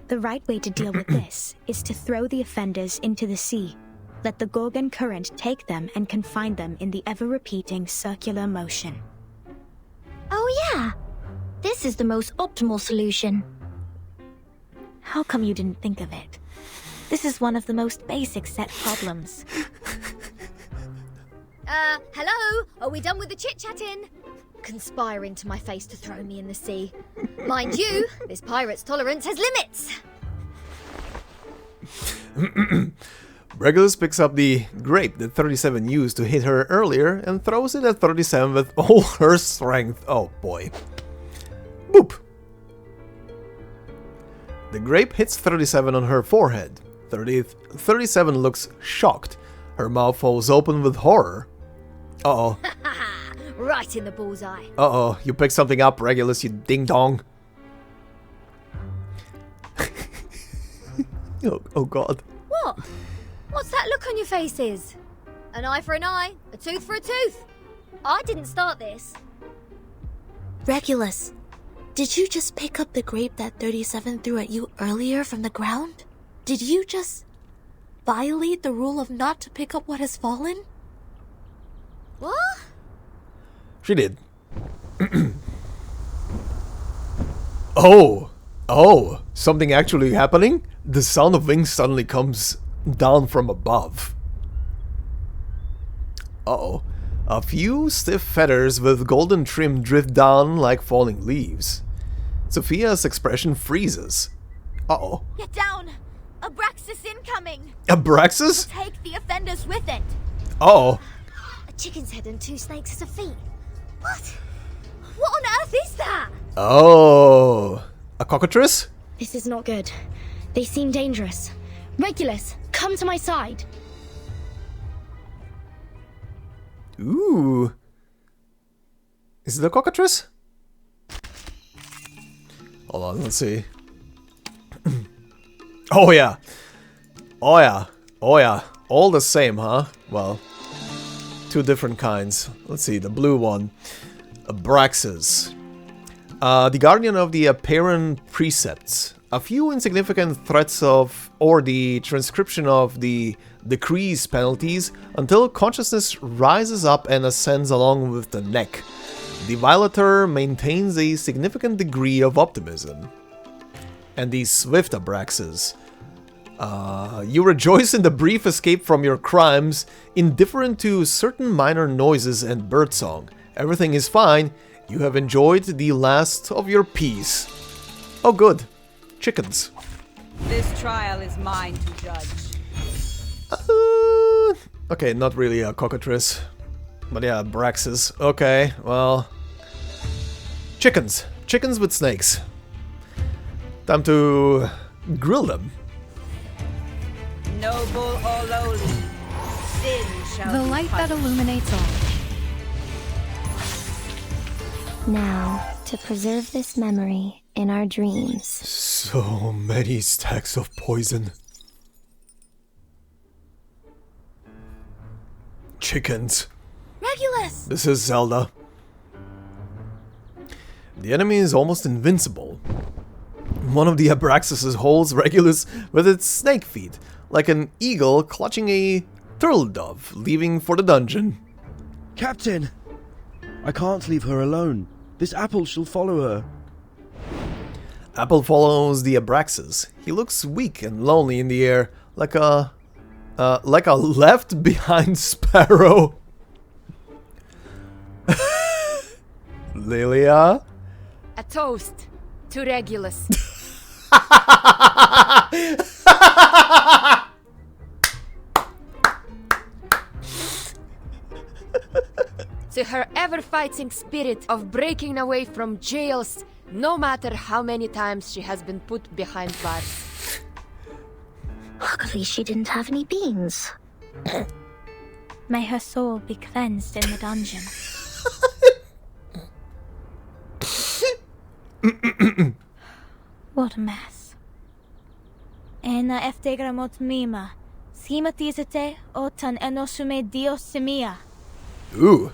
The right way to deal with this is to throw the offenders into the sea. Let the Gorgon current take them and confine them in the ever-repeating circular motion. Oh yeah, this is the most optimal solution. How come you didn't think of it? This is one of the most basic set problems. Hello? Are we done with the chit-chatting? Conspiring to my face to throw me in the sea. Mind you, this pirate's tolerance has limits. Regulus picks up the grape that 37 used to hit her earlier and throws it at 37 with all her strength. Oh boy. Boop! The grape hits 37 on her forehead. 37 looks shocked. Her mouth falls open with horror. Uh-oh. Right in the bullseye. Uh-oh, you picked something up, Regulus, you ding-dong. Oh god. What? What's that look on your faces? An eye for an eye, a tooth for a tooth. I didn't start this. Regulus, did you just pick up the grape that 37 threw at you earlier from the ground? Did you just violate the rule of not to pick up what has fallen? What? She did. Oh, something actually happening? The sound of wings suddenly comes down from above. Uh-oh. A few stiff feathers with golden trim drift down like falling leaves. Sophia's expression freezes. Uh-oh. Get down! Abraxas incoming! Abraxas? Take the offenders with it! Uh-oh. A chicken's head and 2 snakes as a feet. What? What on earth is that? Oh. A cockatrice? This is not good. They seem dangerous. Regulus, come to my side. Ooh. Is it a cockatrice? Hold on, let's see. Oh yeah. Oh yeah. Oh yeah. All the same, huh? Well, 2 different kinds. Let's see, the blue one. Abraxas. The guardian of the Apeiron precepts. A few insignificant threats of, or the transcription of the decrees penalties until consciousness rises up and ascends along with the neck. The violator maintains a significant degree of optimism. And the swift Abraxas. You rejoice in the brief escape from your crimes, indifferent to certain minor noises and birdsong. Everything is fine. You have enjoyed the last of your peace. Oh good. Chickens. This trial is mine to judge. Okay, not really a cockatrice. But yeah, Abraxas. Okay, well... Chickens. Chickens with snakes. Time to grill them. Noble or lowly, sin shall The be light that punished. illuminates all. Now, to preserve this memory in our dreams. So many stacks of poison. Chickens. Regulus! This is Zelda. The enemy is almost invincible. One of the Abraxases holds Regulus with its snake feet, like an eagle clutching a turtle dove, leaving for the dungeon. Captain! I can't leave her alone. This apple shall follow her. Apple follows the Abraxas. He looks weak and lonely in the air, like a left behind sparrow. Lilia? A toast to Regulus. To her ever-fighting spirit of breaking away from jails, no matter how many times she has been put behind bars. Luckily, she didn't have any beans. May her soul be cleansed in the dungeon. What a mess. Ena eftegramot mima. Schimatizate otan enosume dios semia. Ooh.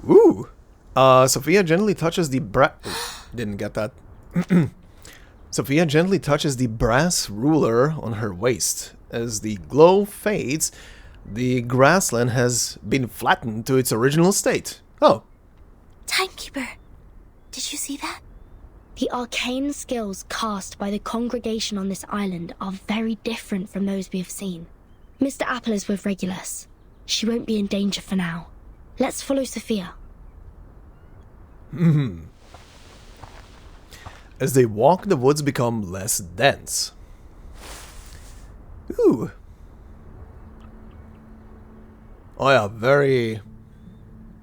Ooh. Sophia gently touches the Didn't get that. Sophia gently touches the brass ruler on her waist. As the glow fades, the grassland has been flattened to its original state. Oh. Timekeeper, did you see that? The arcane skills cast by the congregation on this island are very different from those we have seen. Mr. Apple is with Regulus. She won't be in danger for now. Let's follow Sophia. As they walk, the woods become less dense. Ooh. Oh yeah, very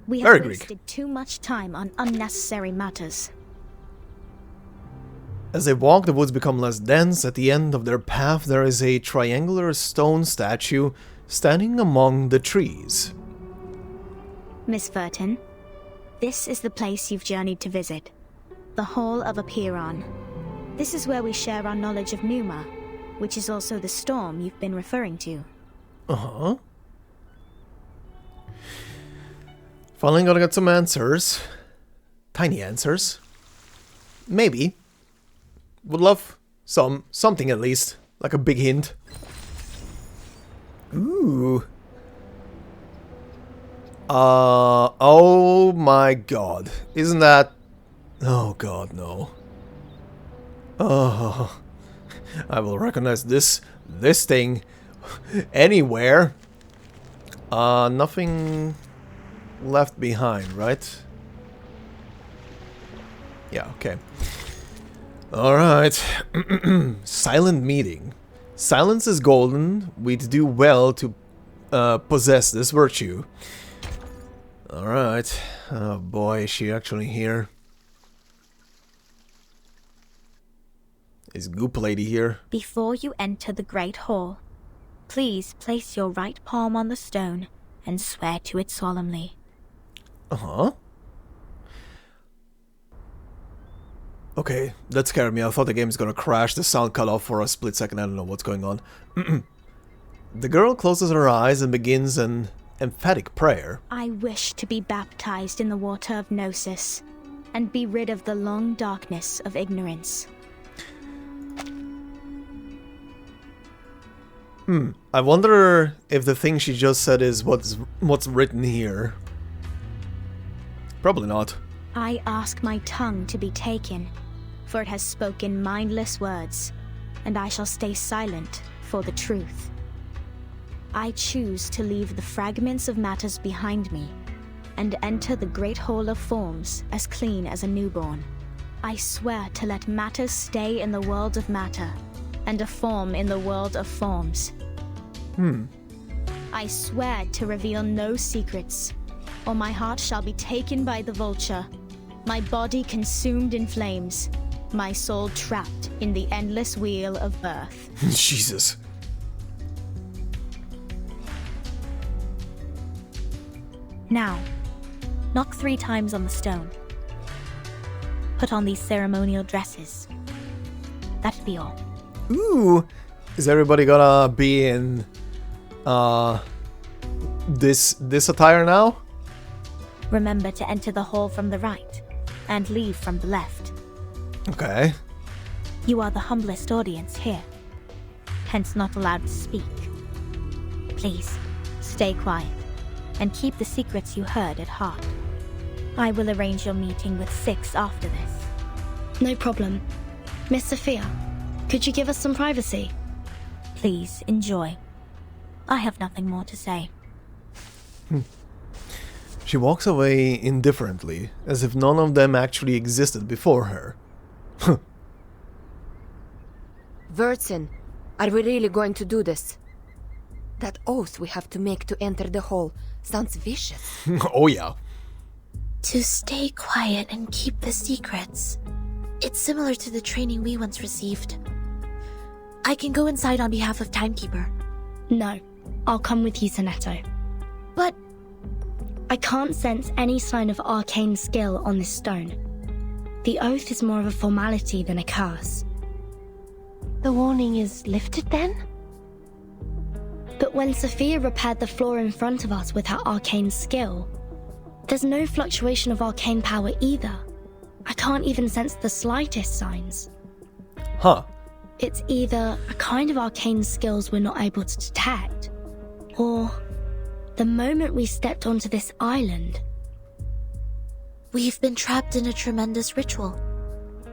We Very have Greek. wasted too much time on unnecessary matters. As they walk, the woods become less dense. At the end of their path, there is a triangular stone statue standing among the trees. Miss Vertin, this is the place you've journeyed to visit. The Hall of Apeiron. This is where we share our knowledge of Numa, which is also the storm you've been referring to. Uh-huh. Finally gonna get some answers. Tiny answers. Maybe. Would love something at least. Like a big hint. Ooh. Oh my god. Isn't that... Oh god, no. Oh. I will recognize this thing anywhere. Nothing left behind, right? Yeah, okay. Alright. Silent meeting. Silence is golden. We'd do well to possess this virtue. Alright. Oh boy, is she actually here? Is Goop Lady here? Before you enter the Great Hall, please place your right palm on the stone and swear to it solemnly. Uh-huh. Okay, that scared me. I thought the game is gonna crash. The sound cut off for a split second. I don't know what's going on. The girl closes her eyes and begins an emphatic prayer. I wish to be baptized in the water of Gnosis and be rid of the long darkness of ignorance. I wonder if the thing she just said is what's written here. Probably not. I ask my tongue to be taken, for it has spoken mindless words, and I shall stay silent for the truth. I choose to leave the fragments of matters behind me, and enter the great hall of forms as clean as a newborn. I swear to let matters stay in the world of matter, and a form in the world of forms. I swear to reveal no secrets, or my heart shall be taken by the vulture, my body consumed in flames, my soul trapped in the endless wheel of birth. Jesus. Now, knock 3 times on the stone. Put on these ceremonial dresses. That'd be all. Ooh. Is everybody gonna be in this attire now? Remember to enter the hall from the right, and leave from the left. Okay. You are the humblest audience here, hence not allowed to speak. Please, stay quiet, and keep the secrets you heard at heart. I will arrange your meeting with 6 after this. No problem. Miss Sophia, could you give us some privacy? Please, enjoy. I have nothing more to say. She walks away indifferently, as if none of them actually existed before her. Vertin, are we really going to do this? That oath we have to make to enter the hall sounds vicious. Oh yeah. To stay quiet and keep the secrets. It's similar to the training we once received. I can go inside on behalf of Timekeeper. No, I'll come with you, Sonetto. But I can't sense any sign of arcane skill on this stone. The oath is more of a formality than a curse. The warning is lifted then? But when Sophia repaired the floor in front of us with her arcane skill, there's no fluctuation of arcane power either. I can't even sense the slightest signs. Huh. It's either a kind of arcane skills we're not able to detect, or the moment we stepped onto this island, We've been trapped in a tremendous ritual.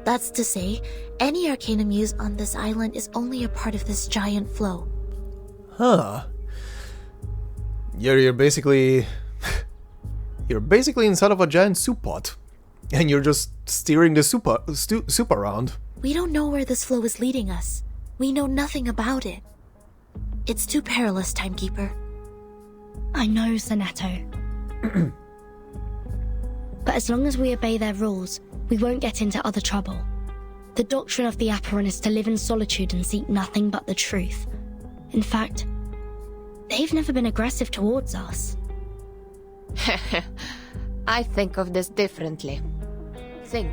That's to say, any Arcana muse on this island is only a part of this giant flow. Huh. You're basically... You're basically inside of a giant soup pot. And you're just steering the soup around. We don't know where this flow is leading us. We know nothing about it. It's too perilous, Timekeeper. I know, Sonetto. But as long as we obey their rules, we won't get into other trouble. The doctrine of the Apeiron is to live in solitude and seek nothing but the truth. In fact, they've never been aggressive towards us. I think of this differently. Think,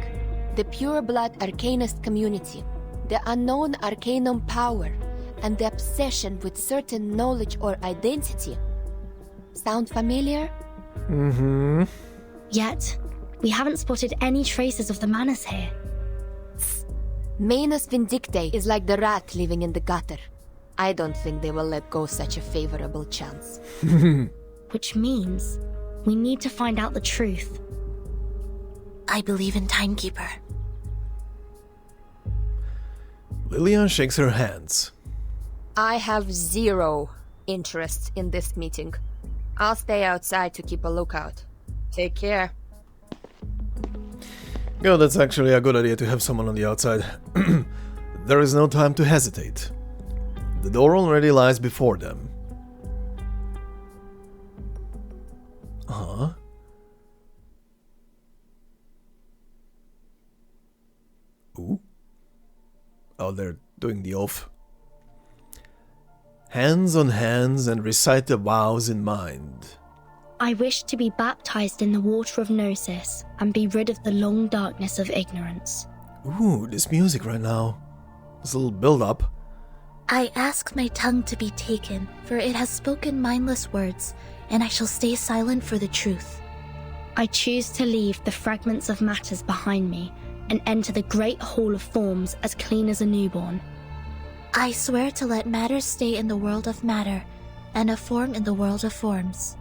the pure-blood Arcanist community, the unknown Arcanum power, and the obsession with certain knowledge or identity. Sound familiar? Mm-hmm. Yet, we haven't spotted any traces of the manners here. Manus Vindictae is like the rat living in the gutter. I don't think they will let go such a favorable chance. Which means we need to find out the truth. I believe in Timekeeper. Lilia shakes her hands. I have zero interest in this meeting. I'll stay outside to keep a lookout. Take care. Yeah, that's actually a good idea to have someone on the outside. There is no time to hesitate. The door already lies before them. Huh? Ooh. Oh, they're doing the oath. Hands on hands and recite the vows in mind. I wish to be baptized in the water of Gnosis and be rid of the long darkness of ignorance. Ooh, this music right now. This little build-up. I ask my tongue to be taken, for it has spoken mindless words, and I shall stay silent for the truth. I choose to leave the fragments of matters behind me and enter the great hall of forms as clean as a newborn. I swear to let matter stay in the world of matter, and a form in the world of forms.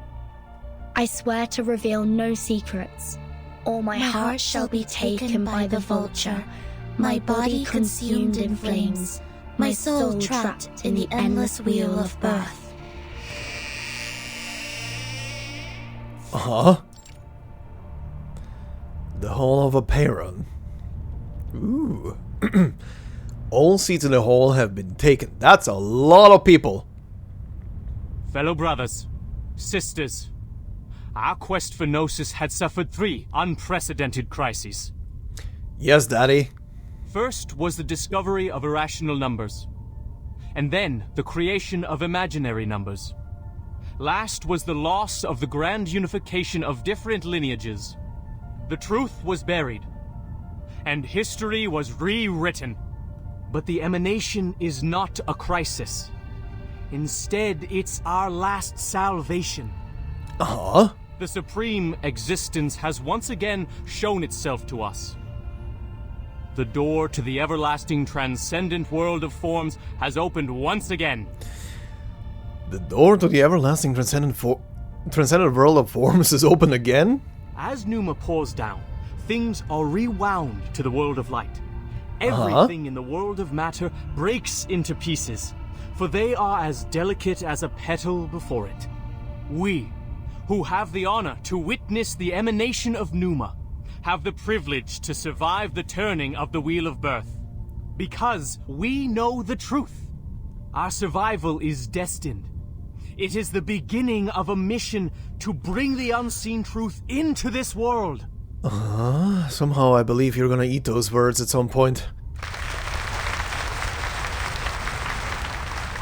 I swear to reveal no secrets. All my heart shall be taken by the vulture, my body consumed in flames, my soul trapped in the endless wheel of birth. Uh-huh. The Hall of Apeiron. Ooh. All seats in the hall have been taken. That's a lot of people. Fellow brothers, sisters, our quest for Gnosis had suffered 3 unprecedented crises. Yes, Daddy. First was the discovery of irrational numbers, and then the creation of imaginary numbers. Last was the loss of the grand unification of different lineages. The truth was buried, and history was rewritten. But the emanation is not a crisis. Instead, it's our last salvation. Uh-huh. The supreme existence has once again shown itself to us. The door to the everlasting transcendent world of forms has opened once again. The door to the everlasting transcendent world of forms is open again? As Numa pours down, things are rewound to the world of light. Everything in the world of matter breaks into pieces, for they are as delicate as a petal before it. We, who have the honor to witness the emanation of Numa, have the privilege to survive the turning of the Wheel of Birth. Because we know the truth. Our survival is destined. It is the beginning of a mission to bring the unseen truth into this world. Somehow I believe you're gonna eat those words at some point.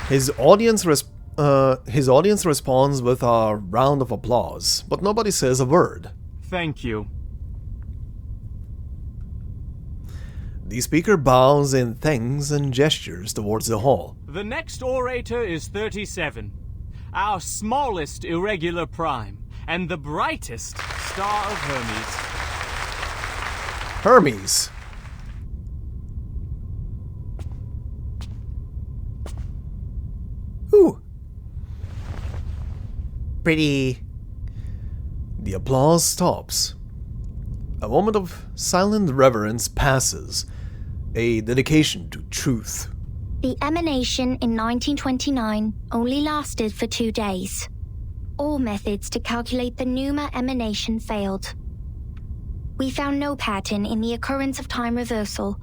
His audience responds with a round of applause, but nobody says a word. Thank you. The speaker bows in thanks and gestures towards the hall. The next orator is 37, our smallest irregular prime, and the brightest star of Hermes. Hermes. Ooh. Pretty. The applause stops. A moment of silent reverence passes. A dedication to truth. The emanation in 1929 only lasted for 2 days. All methods to calculate the Numa emanation failed. We found no pattern in the occurrence of time reversal.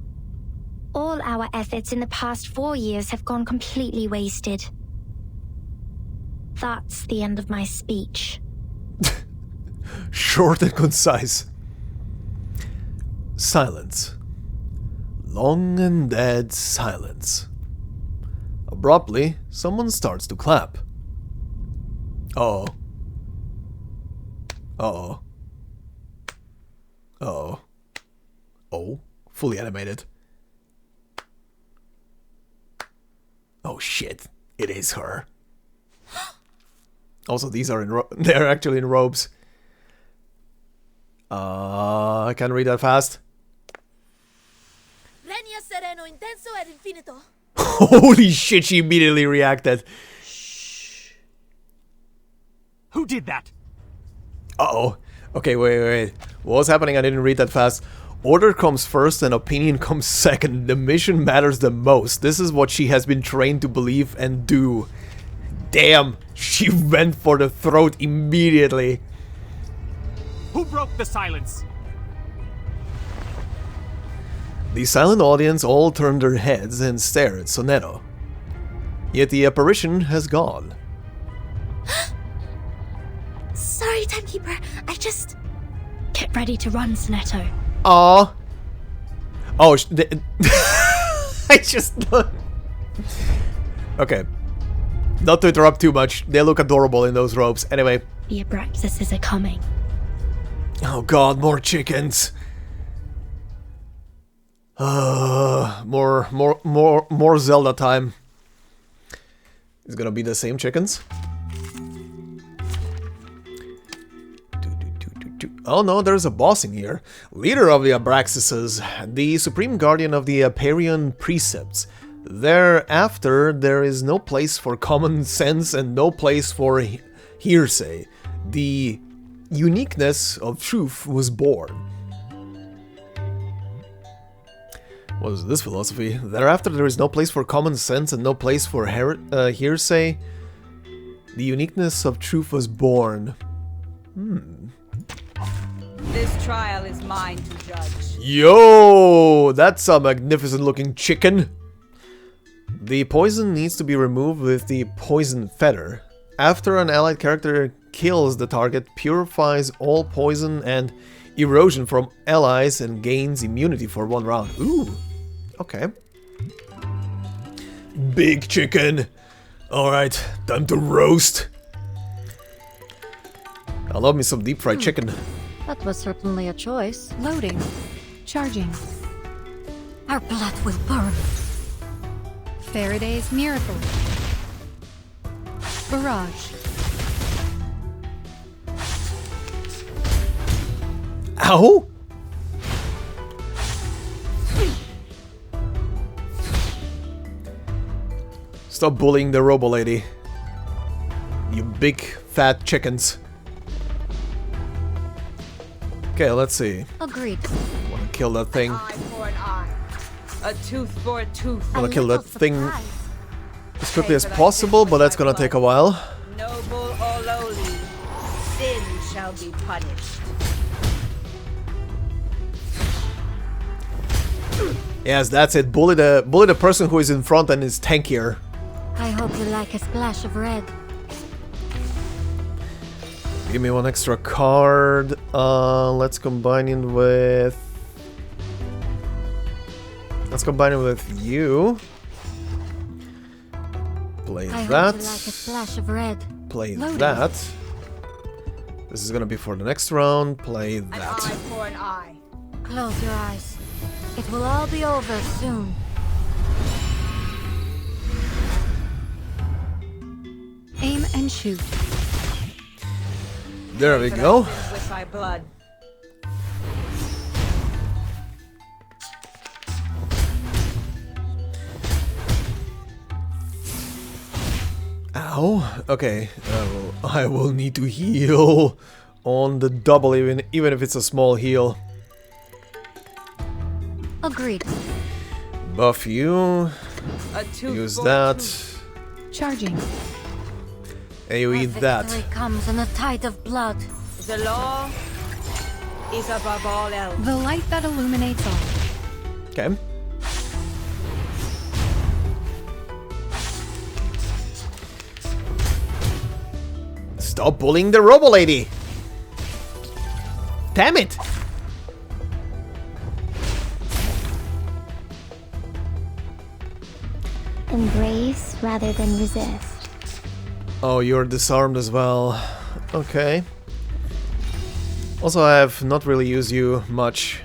All our efforts in the past 4 years have gone completely wasted. That's the end of my speech. Short and concise. Silence. Long and dead silence. Abruptly, someone starts to clap. Uh-oh. Uh-oh. Uh-oh. Oh, fully animated. Oh shit, it is her. Also, these are they're actually in robes. I can't read that fast. Holy shit, she immediately reacted. Shh. Who did that? Uh-oh. Okay, wait. What was happening? I didn't read that fast. Order comes first and opinion comes second. The mission matters the most. This is what she has been trained to believe and do. Damn, she went for the throat immediately. Who broke the silence? The silent audience all turn their heads and stare at Sonetto. Yet the apparition has gone. Sorry, Timekeeper. I just... Get ready to run, Sonetto. Aww. Oh, I just... Okay. Not to interrupt too much. They look adorable in those robes. Anyway. The Abraxases are coming. Oh god, more chickens. More Zelda time. It's gonna be the same chickens. Oh no, there's a boss in here. Leader of the Abraxases, the supreme guardian of the Apeiron precepts. Thereafter, there is no place for common sense and no place for hearsay. The uniqueness of truth was born. What is this philosophy? Thereafter, there is no place for common sense and no place for hearsay. The uniqueness of truth was born. This trial is mine to judge. Yo, that's a magnificent looking chicken. The poison needs to be removed with the poison feather. After an allied character kills the target, purifies all poison and erosion from allies and gains immunity for 1 round. Ooh, okay. Big chicken. Alright, time to roast. I love me some deep fried chicken. That was certainly a choice. Loading. Charging. Our blood will burn. Faraday's miracle. Barrage. Ow! Stop bullying the robo lady. You big fat chickens. Okay, let's see. Agreed. Wanna kill that thing. An eye for an eye. A tooth for a tooth. Wanna kill that thing as quickly as possible, but that's gonna take a while. Noble or lowly, sin shall be punished. Yes, that's it. Bully the person who is in front and is tankier. I hope you like a splash of red. Give me 1 extra card. Let's combine it with... Let's combine it with you. Play I that. hope you like a splash of red. Play Loading. that. This is gonna be for the next round. Play that. An eye for an eye. Close your eyes. It will all be over soon. Aim and shoot. There we go. With my blood. Ow. Okay. I will need to heal on the double, even if it's a small heal. Agreed. Buff you. Use that. Charging. And you eat that. Victory comes in a tide of blood. The law is above all else. The light that illuminates all. Okay. Stop bullying the Robo Lady! Damn it! Embrace rather than resist. Oh, you're disarmed as well. Okay. Also, I have not really used you much.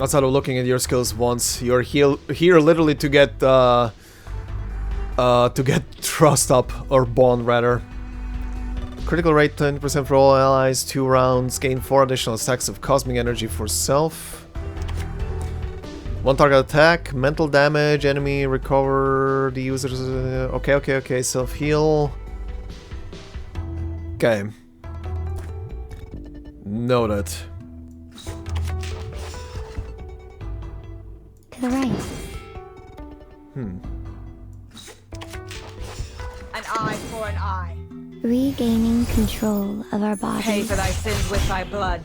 Outside of looking at your skills once. You're here literally to get trust up, or bond rather. Critical rate 10% for all allies, 2 rounds, gain 4 additional stacks of cosmic energy for self. 1 target attack, mental damage, enemy recover the user's... okay, self-heal. Okay. Noted. To the right. An eye for an eye. Regaining control of our bodies. Pay for thy sins with thy blood.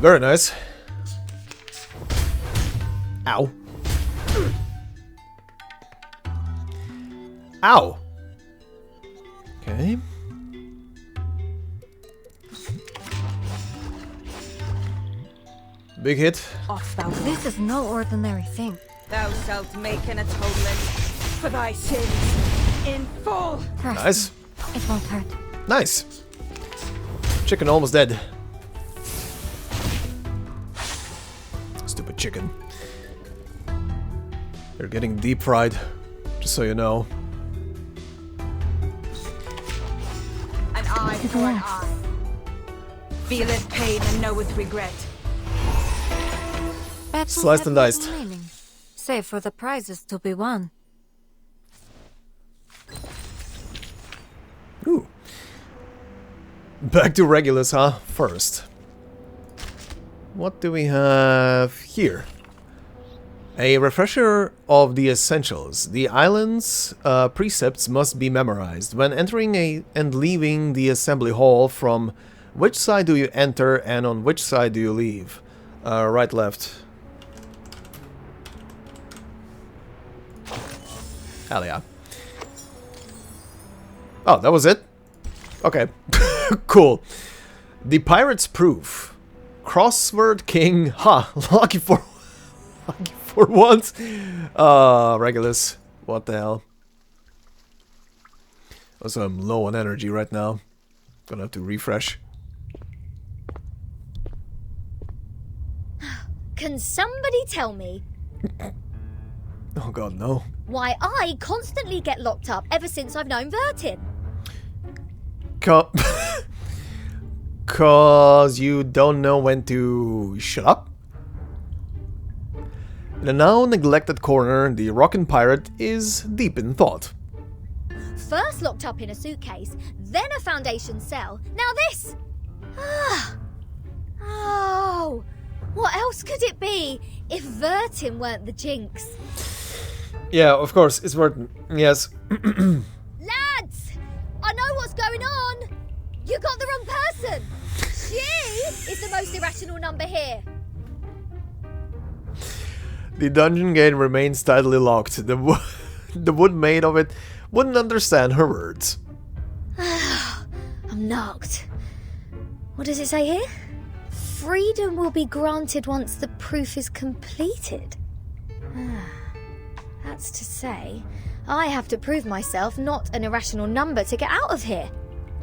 Very nice. Ow. Ow. Okay. Big hit. Off thou This is no ordinary thing. Thou shalt make an atonement for thy sins in full. Trust Nice. me, it won't hurt. Nice. Chicken almost dead. Stupid chicken. You're getting deep fried, just so you know. An eye for an eye. Feeleth pain and knoweth regret. Sliced and diced. Save for the prizes to be won. Ooh. Back to Regulus, huh? First. What do we have here? A refresher of the essentials. The island's precepts must be memorized. When entering and leaving the assembly hall, from which side do you enter and on which side do you leave? Right, left. Hell yeah. Oh, that was it? Okay. Cool. The Pirate's Proof. Crossword King. Ha! Lucky for once. Regulus. What the hell? Also, I'm low on energy right now. Gonna have to refresh. Can somebody tell me Oh god, no. why I constantly get locked up ever since I've known Vertin? Cause you don't know when to shut up? In a now neglected corner, the rockin' pirate is deep in thought. First locked up in a suitcase, then a foundation cell, now this! Oh, what else could it be if Vertin weren't the jinx? Yeah, of course, it's Vertin. Yes. Lads! I know what's going on! You got the wrong person! She is the most irrational number here! The dungeon gate remains tightly locked. The wood made of it wouldn't understand her words. I'm knocked. What does it say here? Freedom will be granted once the proof is completed. That's to say, I have to prove myself not an irrational number to get out of here.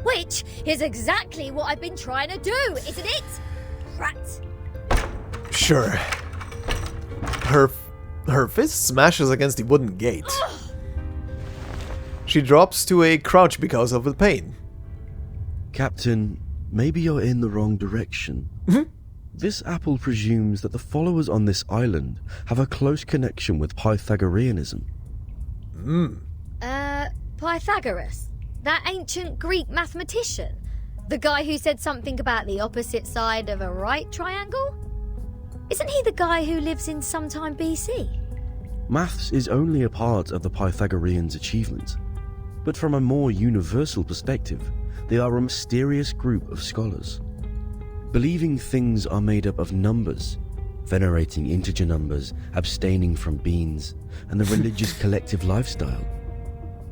Which is exactly what I've been trying to do, isn't it? Rat. Sure. Her fist smashes against the wooden gate. She drops to a crouch because of the pain. Captain, maybe you're in the wrong direction. This apple presumes that the followers on this island have a close connection with Pythagoreanism. Pythagoras? That ancient Greek mathematician? The guy who said something about the opposite side of a right triangle? Isn't he the guy who lives in sometime BC? Maths is only a part of the Pythagoreans' achievement, but from a more universal perspective, they are a mysterious group of scholars. Believing things are made up of numbers, venerating integer numbers, abstaining from beans, and the religious collective lifestyle.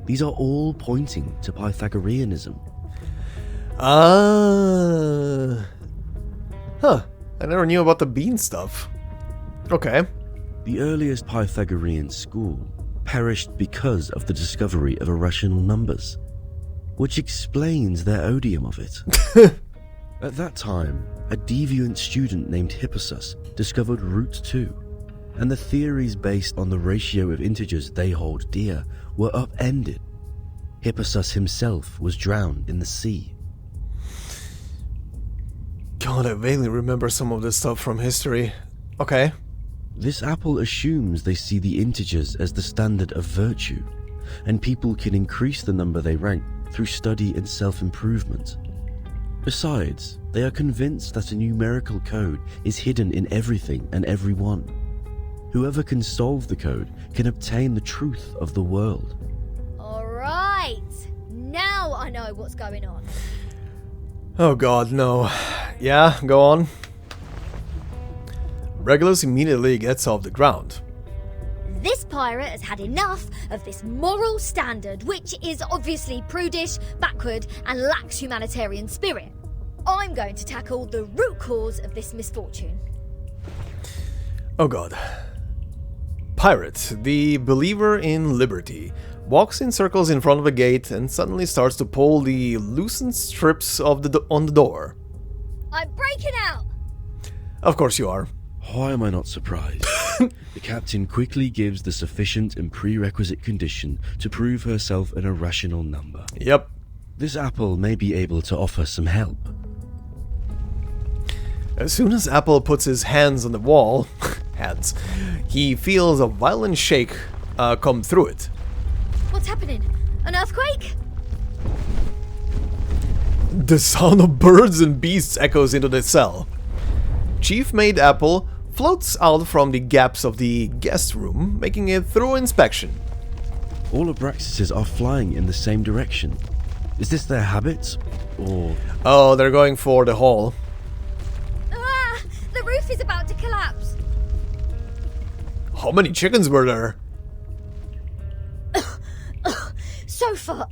These are all pointing to Pythagoreanism. I never knew about the bean stuff. Okay. The earliest Pythagorean school perished because of the discovery of irrational numbers, which explains their odium of it. At that time, a deviant student named Hippasus discovered root 2, and the theories based on the ratio of integers they hold dear were upended. Hippasus himself was drowned in the sea. God, I vaguely remember some of this stuff from history. Okay. This apple assumes they see the integers as the standard of virtue, and people can increase the number they rank through study and self-improvement. Besides, they are convinced that a numerical code is hidden in everything and everyone. Whoever can solve the code can obtain the truth of the world. Alright, now I know what's going on. Oh god, no. Yeah, go on. Regulus immediately gets off the ground. This pirate has had enough of this moral standard, which is obviously prudish, backward, and lacks humanitarian spirit. I'm going to tackle the root cause of this misfortune. Oh god. Pirate, the believer in liberty, walks in circles in front of the gate and suddenly starts to pull the loosened strips of on the door. I'm breaking out! Of course you are. Why am I not surprised? The captain quickly gives the sufficient and prerequisite condition to prove herself an irrational number. Yep. This apple may be able to offer some help. As soon as Apple puts his hands on the wall, he feels a violent shake come through it. What's happening? An earthquake? The sound of birds and beasts echoes into the cell. Chief Maid Apple floats out from the gaps of the guest room, making it through inspection. All Abraxases are flying in the same direction. Is this their habit, or...? Oh, they're going for the hall. Ah! The roof is about to collapse! How many chickens were there? So far,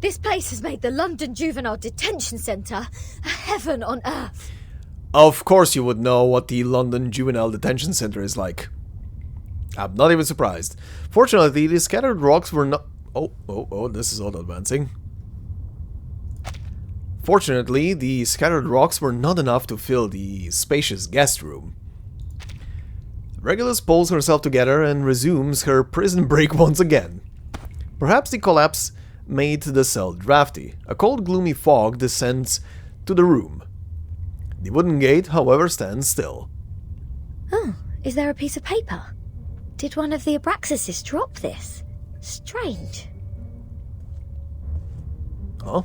this place has made the London Juvenile Detention Centre a heaven on earth. Of course you would know what the London Juvenile Detention Centre is like. I'm not even surprised. Fortunately, the scattered rocks were not... Oh, this is all advancing. Fortunately, the scattered rocks were not enough to fill the spacious guest room. Regulus pulls herself together and resumes her prison break once again. Perhaps the collapse made the cell drafty. A cold, gloomy fog descends to the room. The wooden gate, however, stands still. Oh, is there a piece of paper? Did one of the Abraxases drop this? Strange. Huh?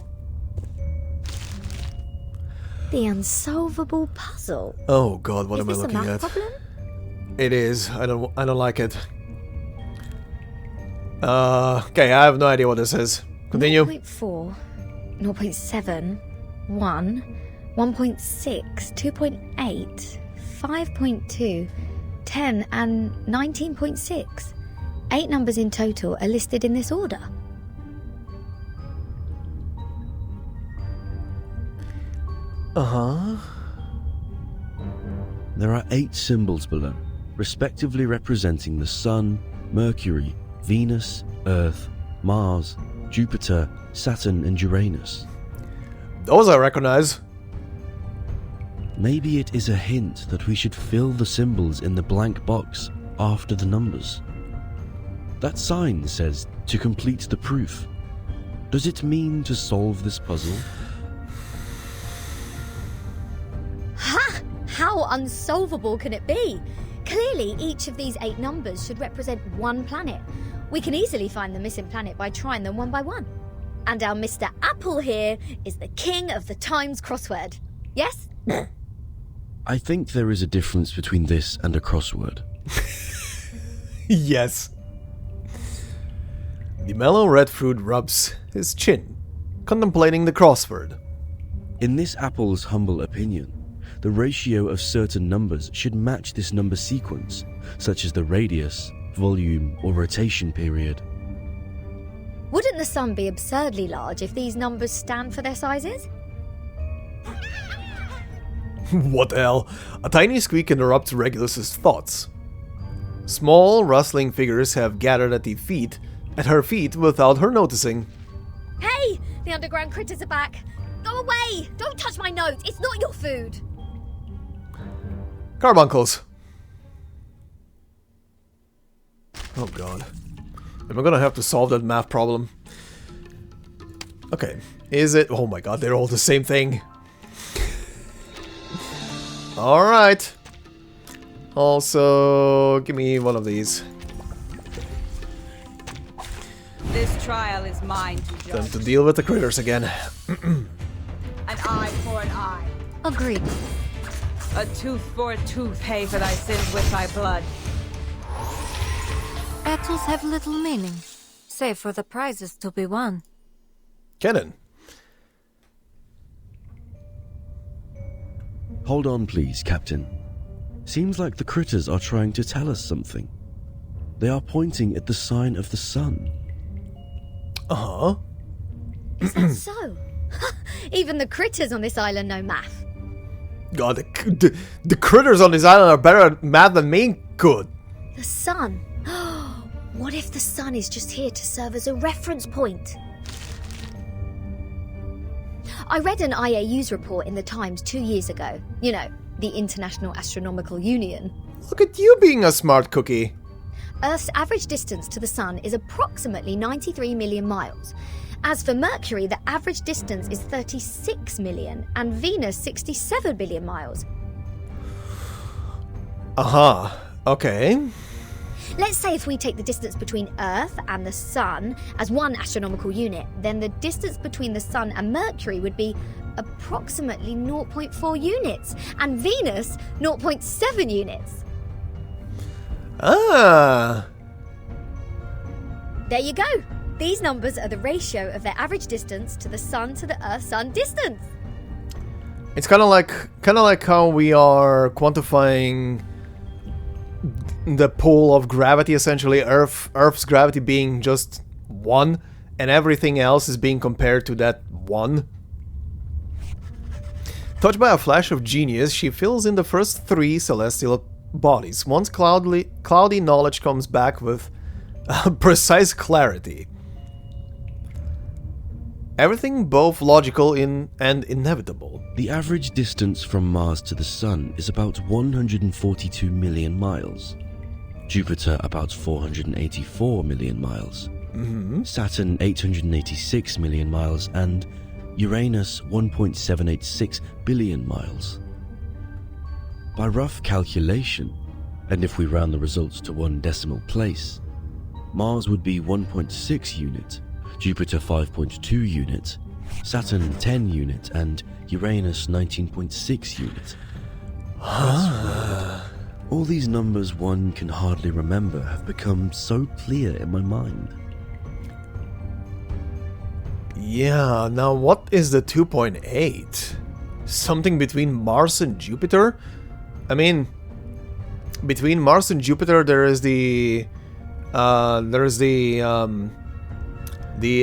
The unsolvable puzzle. Oh god, what am I Is this looking a at? math problem? It is. I don't like it. Okay, I have no idea what this is. Continue. 0.4, 0.7, 1, 1.6, 2.8, 5.2, 10, and 19.6. 8 numbers in total are listed in this order. Uh-huh. There are 8 symbols below, respectively representing the Sun, Mercury, Venus, Earth, Mars, Jupiter, Saturn, and Uranus. Those I recognize. Maybe it is a hint that we should fill the symbols in the blank box after the numbers. That sign says to complete the proof. Does it mean to solve this puzzle? Ha! How unsolvable can it be? Clearly, each of these 8 numbers should represent one planet. We can easily find the missing planet by trying them one by one. And our Mr. Apple here is the king of the Times crossword. Yes? I think there is a difference between this and a crossword. Yes. The mellow red fruit rubs his chin, contemplating the crossword. In this apple's humble opinion, the ratio of certain numbers should match this number sequence, such as the radius, volume, or rotation period. Wouldn't the sun be absurdly large if these numbers stand for their sizes? What the hell? A tiny squeak interrupts Regulus's thoughts. Small, rustling figures have gathered at her feet without her noticing. Hey! The underground critters are back! Go away! Don't touch my notes! It's not your food! Carbuncles. Oh god. Am I gonna have to solve that math problem? Okay. Is it? Oh my god, they're all the same thing. Alright. Also, give me one of these. This trial is mine to judge. Time to deal with the critters again. An eye for an eye. Agreed. A tooth for a tooth, pay for thy sins with thy blood. Battles have little meaning, save for the prizes to be won. Cannon. Hold on, please, Captain. Seems like the critters are trying to tell us something. They are pointing at the sign of the sun. Uh-huh. Is that so? Even the critters on this island know math. God, the critters on this island are better at math than me. Good. The sun. What if the sun is just here to serve as a reference point? I read an IAU's report in the Times 2 years ago. You know, the International Astronomical Union. Look at you being a smart cookie. Earth's average distance to the sun is approximately 93 million miles. As for Mercury, the average distance is 36 million, and Venus 67 billion miles. Uh-huh. Okay. Let's say if we take the distance between Earth and the Sun as one astronomical unit, then the distance between the Sun and Mercury would be approximately 0.4 units, and Venus 0.7 units. Ah. There you go. These numbers are the ratio of their average distance to the Sun to the Earth-Sun distance. It's kind of like how we are quantifying the pull of gravity, essentially. Earth's gravity being just 1, and everything else is being compared to that 1. Touched by a flash of genius, she fills in the first 3 celestial bodies. Once cloudy knowledge comes back with precise clarity. Everything both logical and inevitable. The average distance from Mars to the Sun is about 142 million miles. Jupiter about 484 million miles. Saturn 886 million miles, and Uranus 1.786 billion miles. By rough calculation, and if we round the results to 1 decimal place, Mars would be 1.6 unit, Jupiter 5.2 unit, Saturn 10 unit, and Uranus 19.6 unit. All these numbers one can hardly remember have become so clear in my mind. Yeah, now what is the 2.8? Something between Mars and Jupiter? I mean, between Mars and Jupiter there is the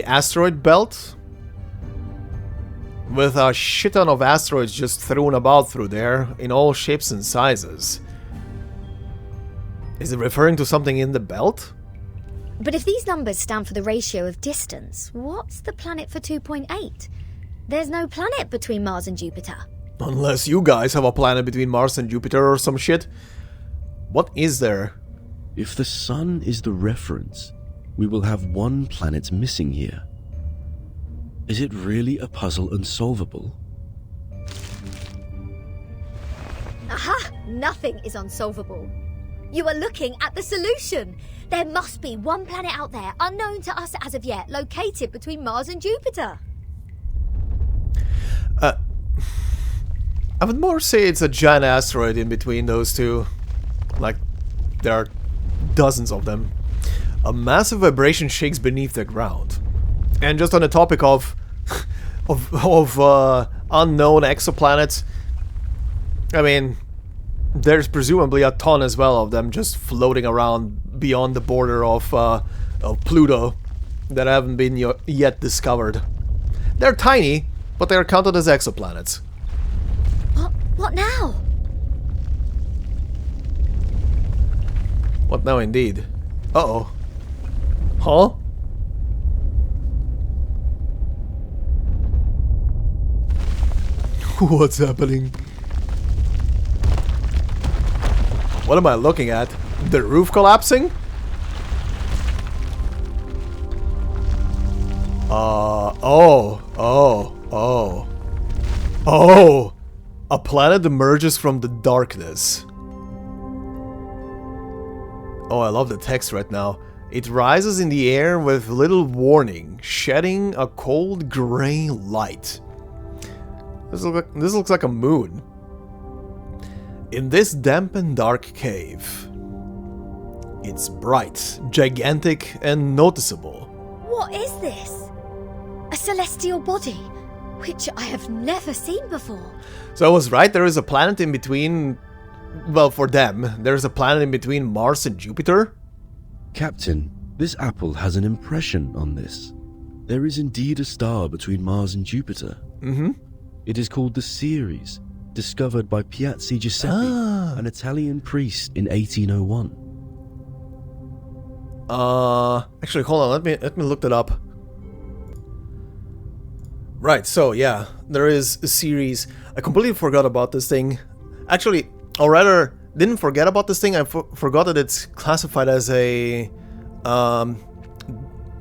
asteroid belt with a shit ton of asteroids just thrown about through there in all shapes and sizes. Is it referring to something in the belt? But if these numbers stand for the ratio of distance, what's the planet for 2.8? There's no planet between Mars and Jupiter. Unless you guys have a planet between Mars and Jupiter or some shit. What is there? If the sun is the reference, we will have one planet missing here. Is it really a puzzle unsolvable? Aha! Nothing is unsolvable. You are looking at the solution. There must be one planet out there, unknown to us as of yet, located between Mars and Jupiter. I would more say it's a giant asteroid in between those two. Like, there are dozens of them. A massive vibration shakes beneath the ground. And just on the topic of unknown exoplanets, I mean, there's presumably a ton as well of them just floating around beyond the border of Pluto that haven't been yet discovered. They're tiny, but they're counted as exoplanets. What now? What now indeed? Uh-oh. Huh? What's happening? What am I looking at? The roof collapsing? Oh. A planet emerges from the darkness. Oh, I love the text right now. It rises in the air with little warning, shedding a cold gray light. This looks like a moon. In this damp and dark cave, it's bright, gigantic, and noticeable. What is this? A celestial body, which I have never seen before. So I was right, there is a planet in between... Well, for them, there's a planet in between Mars and Jupiter? Captain, this apple has an impression on this. There is indeed a star between Mars and Jupiter. Mm-hmm. It is called the Ceres, discovered by Piazzi Giuseppe, an Italian priest in 1801. Actually, hold on, let me look that up. Right, so yeah, there is a Ceres. I completely forgot about this thing. Actually, or rather, didn't forget about this thing, I forgot that it's classified as a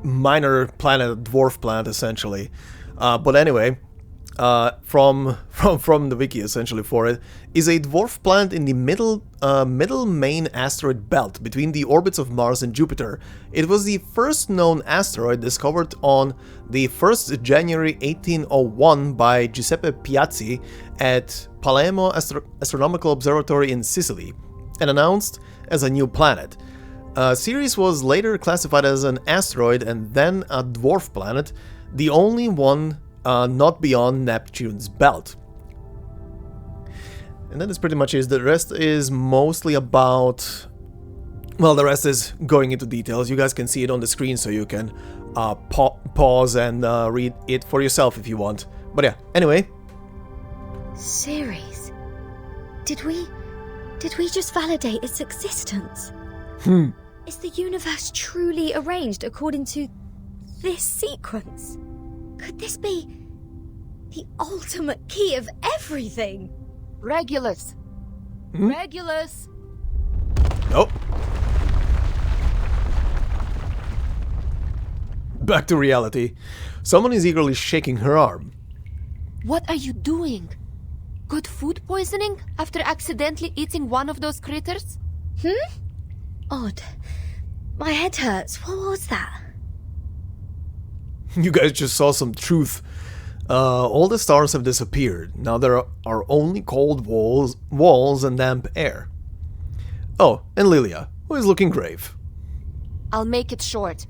minor planet, a dwarf planet, essentially. But anyway, from the wiki, essentially, for it, is a dwarf planet in the middle main asteroid belt between the orbits of Mars and Jupiter. It was the first known asteroid discovered on the 1st January 1801 by Giuseppe Piazzi at Palermo Astronomical Observatory in Sicily, and announced as a new planet. Ceres was later classified as an asteroid and then a dwarf planet, the only one not beyond Neptune's belt. And that is pretty much it. The rest is mostly about... Well, the rest is going into details. You guys can see it on the screen, so you can pause and read it for yourself if you want. But yeah, anyway. Ceres. Did we just validate its existence? Is the universe truly arranged according to this sequence? Could this be the ultimate key of everything? Regulus. Regulus. Nope. Back to reality. Someone is eagerly shaking her arm. What are you doing? Got food poisoning after accidentally eating one of those critters? Odd. My head hurts. What was that? You guys just saw some truth. All the stars have disappeared. Now there are only cold walls and damp air. Oh, and Lilia, who is looking grave. I'll make it short.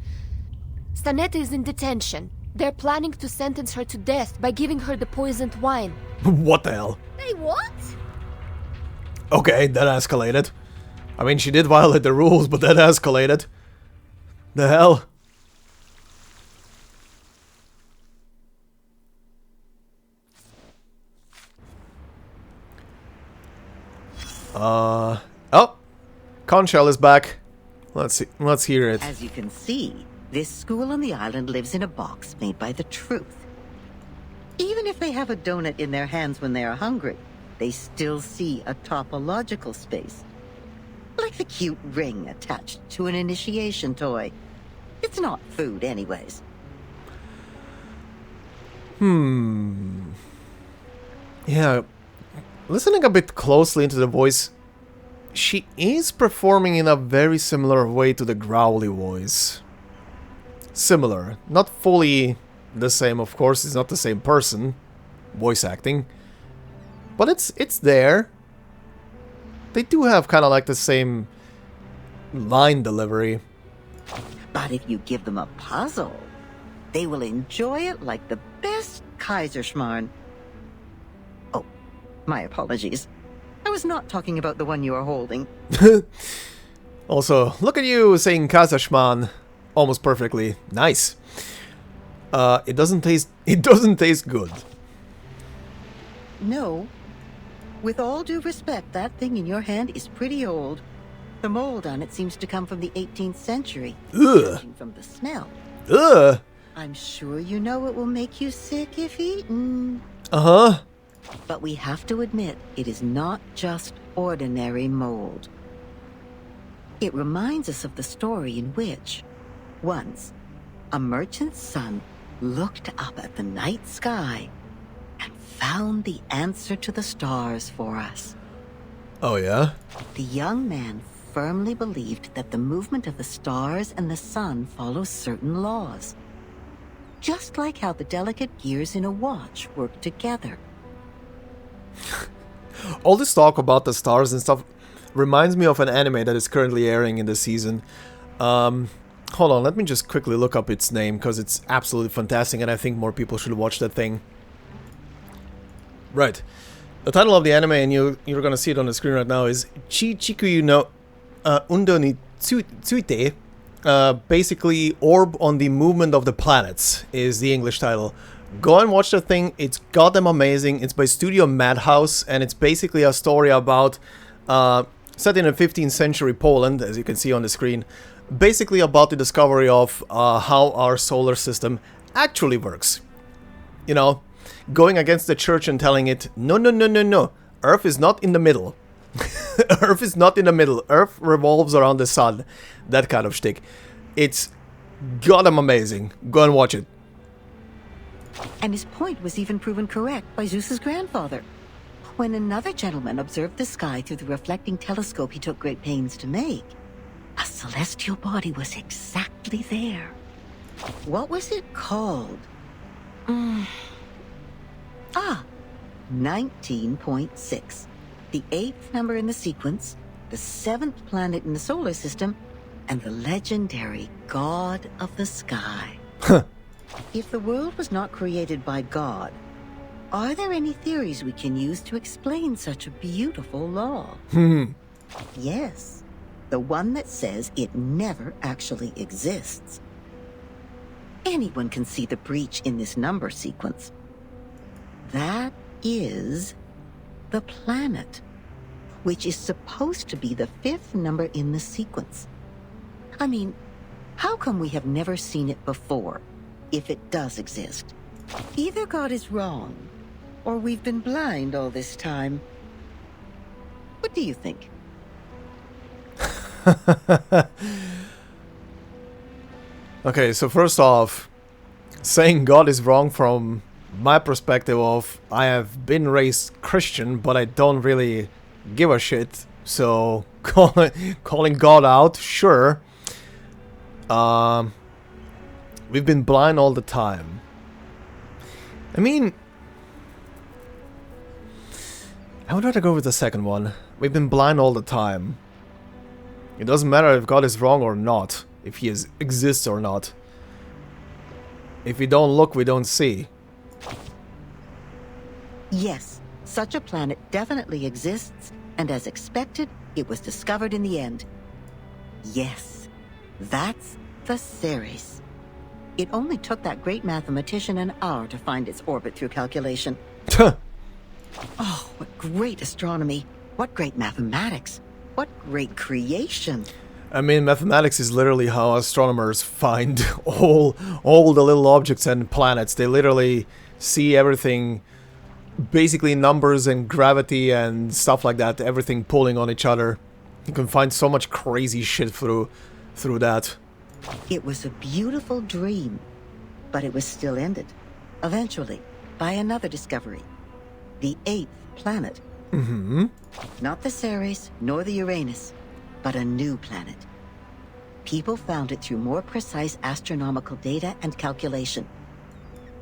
Sonetto is in detention. They're planning to sentence her to death by giving her the poisoned wine. What the hell? They what? Okay, that escalated. I mean, she did violate the rules, but that escalated. The hell? Oh, Conchal is back. Let's hear it. As you can see, this school on the island lives in a box made by the truth. Even if they have a donut in their hands when they are hungry, they still see a topological space. Like the cute ring attached to an initiation toy. It's not food anyways. Yeah, listening a bit closely into the voice, she is performing in a very similar way to the growly voice. Similar. Not fully the same, of course, it's not the same person voice acting. But it's there. They do have kind of like the same line delivery. But if you give them a puzzle, they will enjoy it like the best Kaiserschmarrn. Oh, my apologies. I was not talking about the one you are holding. Also, look at you saying Kaiserschmarrn almost perfectly. Nice. It doesn't taste good. No. With all due respect, that thing in your hand is pretty old. The mold on it seems to come from the 18th century. Ugh. Judging from the smell. Ugh. I'm sure you know it will make you sick if eaten. Uh-huh. But we have to admit, it is not just ordinary mold. It reminds us of the story in which, once, a merchant's son looked up at the night sky and found the answer to the stars for us. Oh, yeah? The young man firmly believed that the movement of the stars and the sun follows certain laws. Just like how the delicate gears in a watch work together. All this talk about the stars and stuff reminds me of an anime that is currently airing in the season. Hold on, let me just quickly look up its name, because it's absolutely fantastic and I think more people should watch that thing. Right. The title of the anime, and you're gonna see it on the screen right now, is Chi Chikuyu no Undo ni Tsuite. Basically, Orb on the Movement of the Planets is the English title. Go and watch the thing, it's goddamn amazing. It's by Studio Madhouse, and it's basically a story about, set in the 15th century Poland, as you can see on the screen. Basically about the discovery of how our solar system actually works. You know, going against the church and telling it, no, no, no, no, no, Earth is not in the middle. Earth is not in the middle. Earth revolves around the sun. That kind of shtick. It's goddamn amazing. Go and watch it. And his point was even proven correct by Zeus's grandfather. When another gentleman observed the sky through the reflecting telescope he took great pains to make, a celestial body was exactly there. What was it called? 19.6. The 8th number in the sequence, the 7th planet in the solar system, and the legendary God of the Sky. If the world was not created by God, are there any theories we can use to explain such a beautiful law? Yes, the one that says it never actually exists. Anyone can see the breach in this number sequence. That is the planet, which is supposed to be the 5th number in the sequence. I mean, how come we have never seen it before, if it does exist? Either God is wrong, or we've been blind all this time. What do you think? Okay, so first off, saying God is wrong from my perspective of I have been raised Christian, but I don't really give a shit. So calling God out, sure. We've been blind all the time. I mean, I would rather go with the second one. We've been blind all the time. It doesn't matter if God is wrong or not, if he exists or not. If we don't look, we don't see. Yes, such a planet definitely exists, and as expected, it was discovered in the end. Yes, that's the Ceres. It only took that great mathematician an hour to find its orbit through calculation. Oh, what great astronomy. What great mathematics. What great creation. I mean, mathematics is literally how astronomers find all the little objects and planets. They literally see everything, basically numbers and gravity and stuff like that, everything pulling on each other. You can find so much crazy shit through that. It was a beautiful dream, but it was still ended, eventually, by another discovery. The 8th planet. Mm-hmm. Not the Ceres, nor the Uranus, but a new planet. People found it through more precise astronomical data and calculation,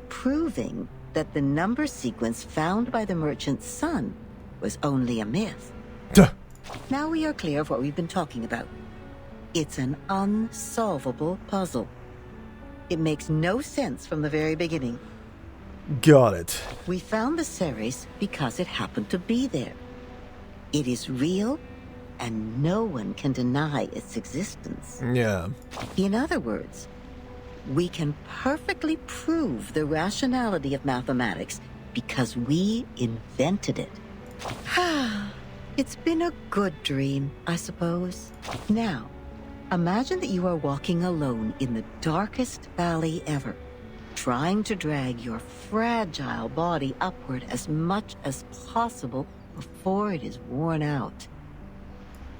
proving that the number sequence found by the merchant's son was only a myth. Duh. Now we are clear of what we've been talking about. It's an unsolvable puzzle. It makes no sense from the very beginning. Got it. We found the Ceres because it happened to be there. It is real, and no one can deny its existence. Yeah. In other words, we can perfectly prove the rationality of mathematics because we invented it. It's been a good dream, I suppose. Now, imagine that you are walking alone in the darkest valley ever, trying to drag your fragile body upward as much as possible before it is worn out.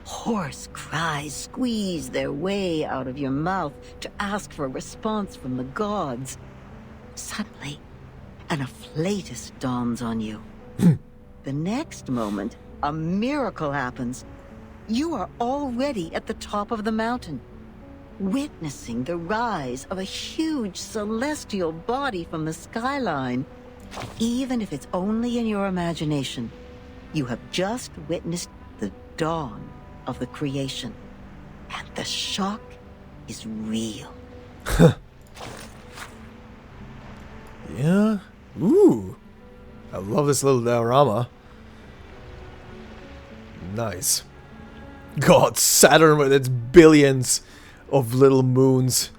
Hoarse cries squeeze their way out of your mouth to ask for a response from the gods. Suddenly, an afflatus dawns on you. The next moment, a miracle happens. You are already at the top of the mountain, witnessing the rise of a huge celestial body from the skyline. Even if it's only in your imagination, you have just witnessed the dawn of the creation, and the shock is real. Yeah. Ooh. I love this little diorama. Nice. God, Saturn with its billions of little moons.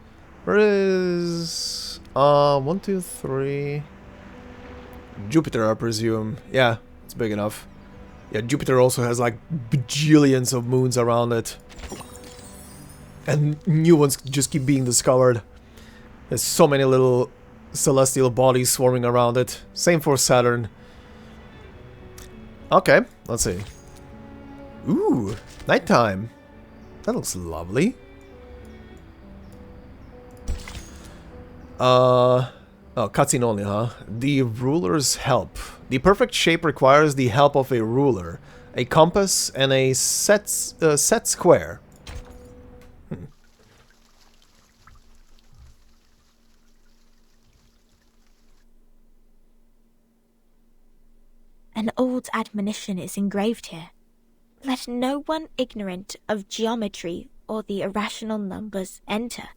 Where is... 1, 2, 3... Jupiter, I presume. Yeah, it's big enough. Yeah, Jupiter also has like bajillions of moons around it. And new ones just keep being discovered. There's so many little celestial bodies swarming around it. Same for Saturn. Okay, let's see. Ooh, nighttime. That looks lovely. Oh, cutscene only, huh? The ruler's help. The perfect shape requires the help of a ruler, a compass, and a set square. An old admonition is engraved here. Let no one ignorant of geometry or the irrational numbers enter.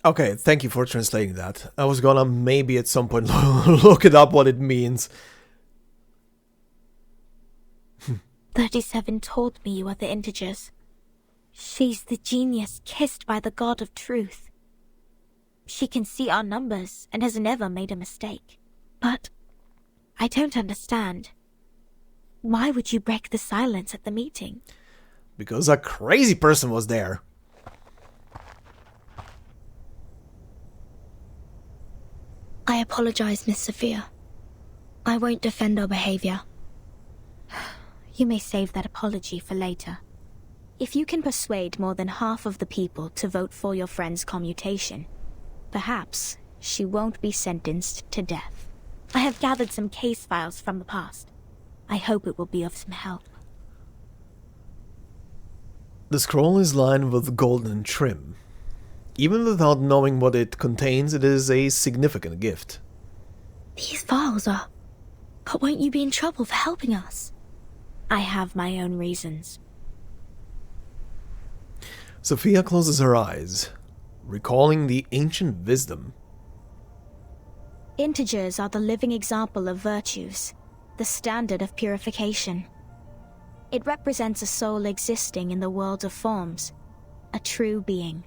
Okay, thank you for translating that. I was gonna maybe at some point look it up what it means. 37 told me you are the integers. She's the genius kissed by the god of truth. She can see our numbers and has never made a mistake. But I don't understand. Why would you break the silence at the meeting? Because a crazy person was there. I apologize, Miss Sophia. I won't defend our behavior. You may save that apology for later. If you can persuade more than half of the people to vote for your friend's commutation, perhaps she won't be sentenced to death. I have gathered some case files from the past. I hope it will be of some help. The scroll is lined with golden trim. Even without knowing what it contains, it is a significant gift. These files are... But won't you be in trouble for helping us? I have my own reasons. Sophia closes her eyes, recalling the ancient wisdom. Integers are the living example of virtues, the standard of purification. It represents a soul existing in the world of forms, a true being.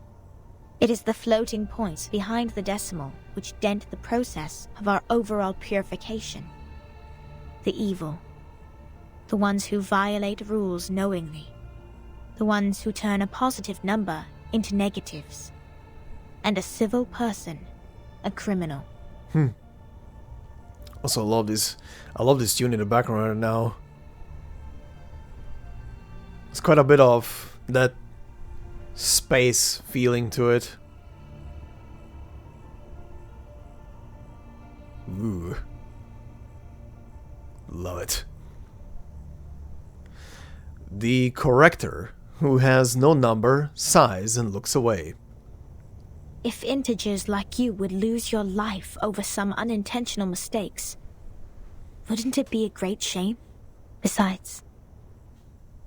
It is the floating points behind the decimal which dent the process of our overall purification. The evil. The ones who violate rules knowingly. The ones who turn a positive number into negatives. And a civil person, a criminal. Also, I love this tune in the background right now. It's quite a bit of that space feeling to it. Ooh. Love it. The corrector, who has no number, sighs and looks away. If integers like you would lose your life over some unintentional mistakes, wouldn't it be a great shame? Besides,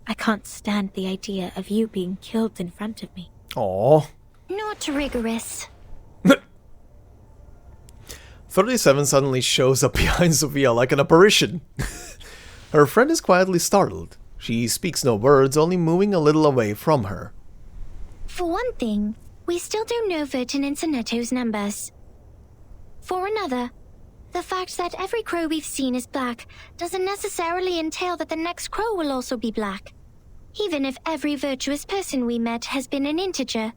I can't stand the idea of you being killed in front of me. Aww. Not rigorous. 37 suddenly shows up behind Sophia like an apparition. Her friend is quietly startled. She speaks no words, only moving a little away from her. For one thing, we still don't know Vertin and Sonetto's numbers. For another, the fact that every crow we've seen is black doesn't necessarily entail that the next crow will also be black. Even if every virtuous person we met has been an integer,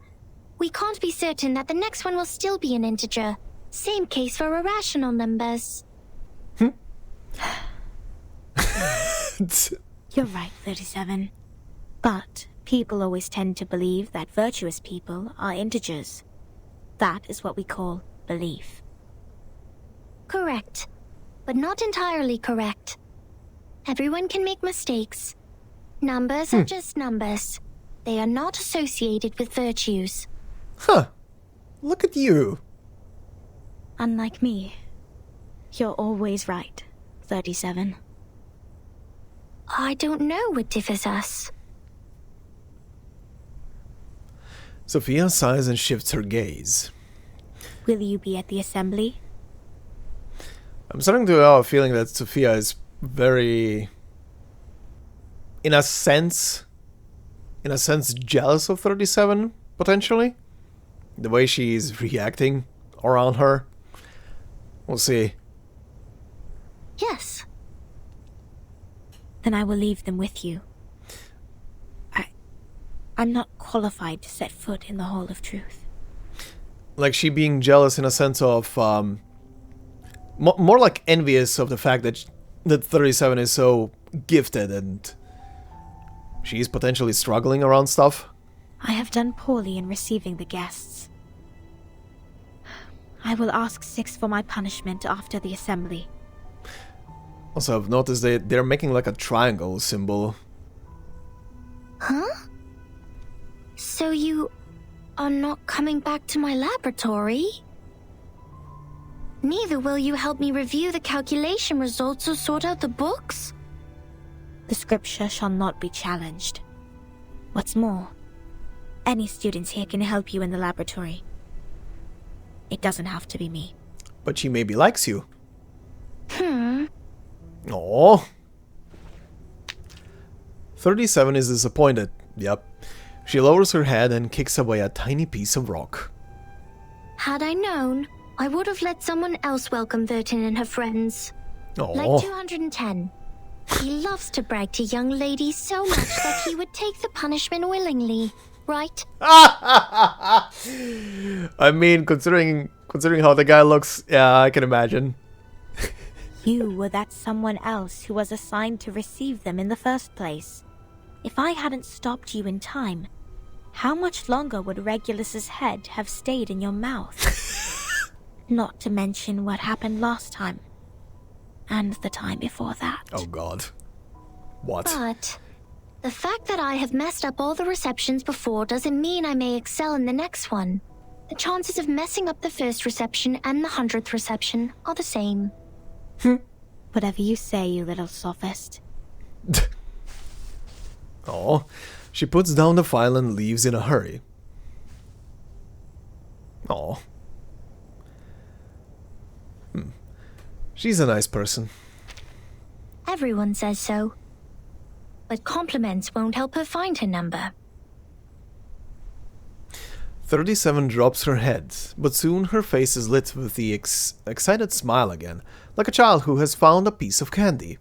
we can't be certain that the next one will still be an integer. Same case for irrational numbers. You're right, 37. But people always tend to believe that virtuous people are integers. That is what we call belief. Correct, but not entirely correct. Everyone can make mistakes. Numbers are just numbers. They are not associated with virtues. Huh. Look at you. Unlike me, you're always right, 37. I don't know what differs us. Sophia sighs and shifts her gaze. Will you be at the assembly? I'm starting to have a feeling that Sophia is very, in a sense, jealous of 37, potentially. The way she's reacting around her. We'll see. Yes. Then I will leave them with you. I'm not qualified to set foot in the Hall of Truth. Like she being jealous in a sense of, more like envious of the fact that 37 is so gifted and she's potentially struggling around stuff. I have done poorly in receiving the guests. I will ask 6 for my punishment after the assembly. Also, I've noticed they're making like a triangle symbol. Huh? So you are not coming back to my laboratory? Neither will you help me review the calculation results or sort out the books? The scripture shall not be challenged. What's more, any students here can help you in the laboratory. It doesn't have to be me. But she maybe likes you. Aww. 37 is disappointed. Yep. She lowers her head and kicks away a tiny piece of rock. Had I known, I would have let someone else welcome Vertin and her friends. Aww. Like 210. He loves to brag to young ladies so much that he would take the punishment willingly, right? I mean, considering how the guy looks, yeah, I can imagine. You were that someone else who was assigned to receive them in the first place. If I hadn't stopped you in time, how much longer would Regulus's head have stayed in your mouth? Not to mention what happened last time. And the time before that. Oh god. What? But the fact that I have messed up all the receptions before doesn't mean I may excel in the next one. The chances of messing up the first reception and the 100th reception are the same. Whatever you say, you little sophist. Oh, she puts down the file and leaves in a hurry. Oh. She's a nice person. Everyone says so. But compliments won't help her find her number. 37 drops her head, but soon her face is lit with the excited smile again, like a child who has found a piece of candy.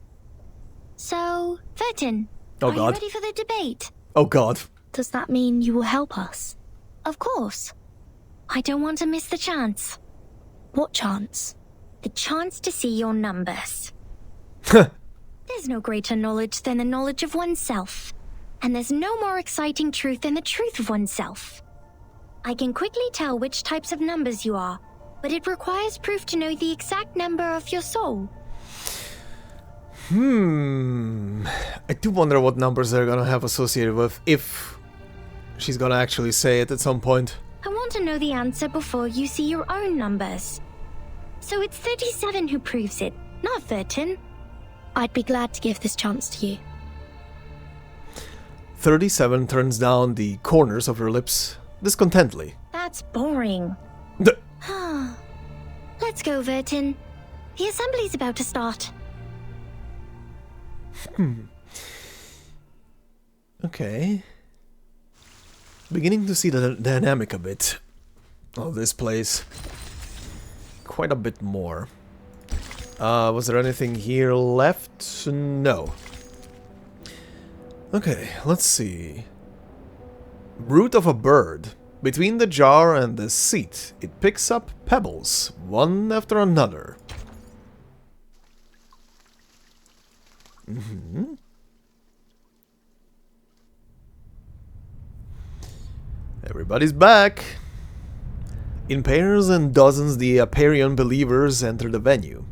So, Vertin, oh are god. you ready for the debate? Oh god. Does that mean you will help us? Of course. I don't want to miss the chance. What chance? The chance to see your numbers. There's no greater knowledge than the knowledge of oneself. And there's no more exciting truth than the truth of oneself. I can quickly tell which types of numbers you are, but it requires proof to know the exact number of your soul. I do wonder what numbers they're gonna have associated with, if she's gonna actually say it at some point. I want to know the answer before you see your own numbers. So it's 37 who proves it, not Vertin. I'd be glad to give this chance to you. 37 turns down the corners of her lips discontently. That's boring. Let's go, Vertin. The assembly's about to start. Okay. Beginning to see the dynamic a bit of this place. Quite a bit more. Was there anything here left? No. Okay, let's see. Root of a bird. Between the jar and the seat, it picks up pebbles, one after another. Everybody's back. In pairs and dozens, the Apeiron believers enter the venue.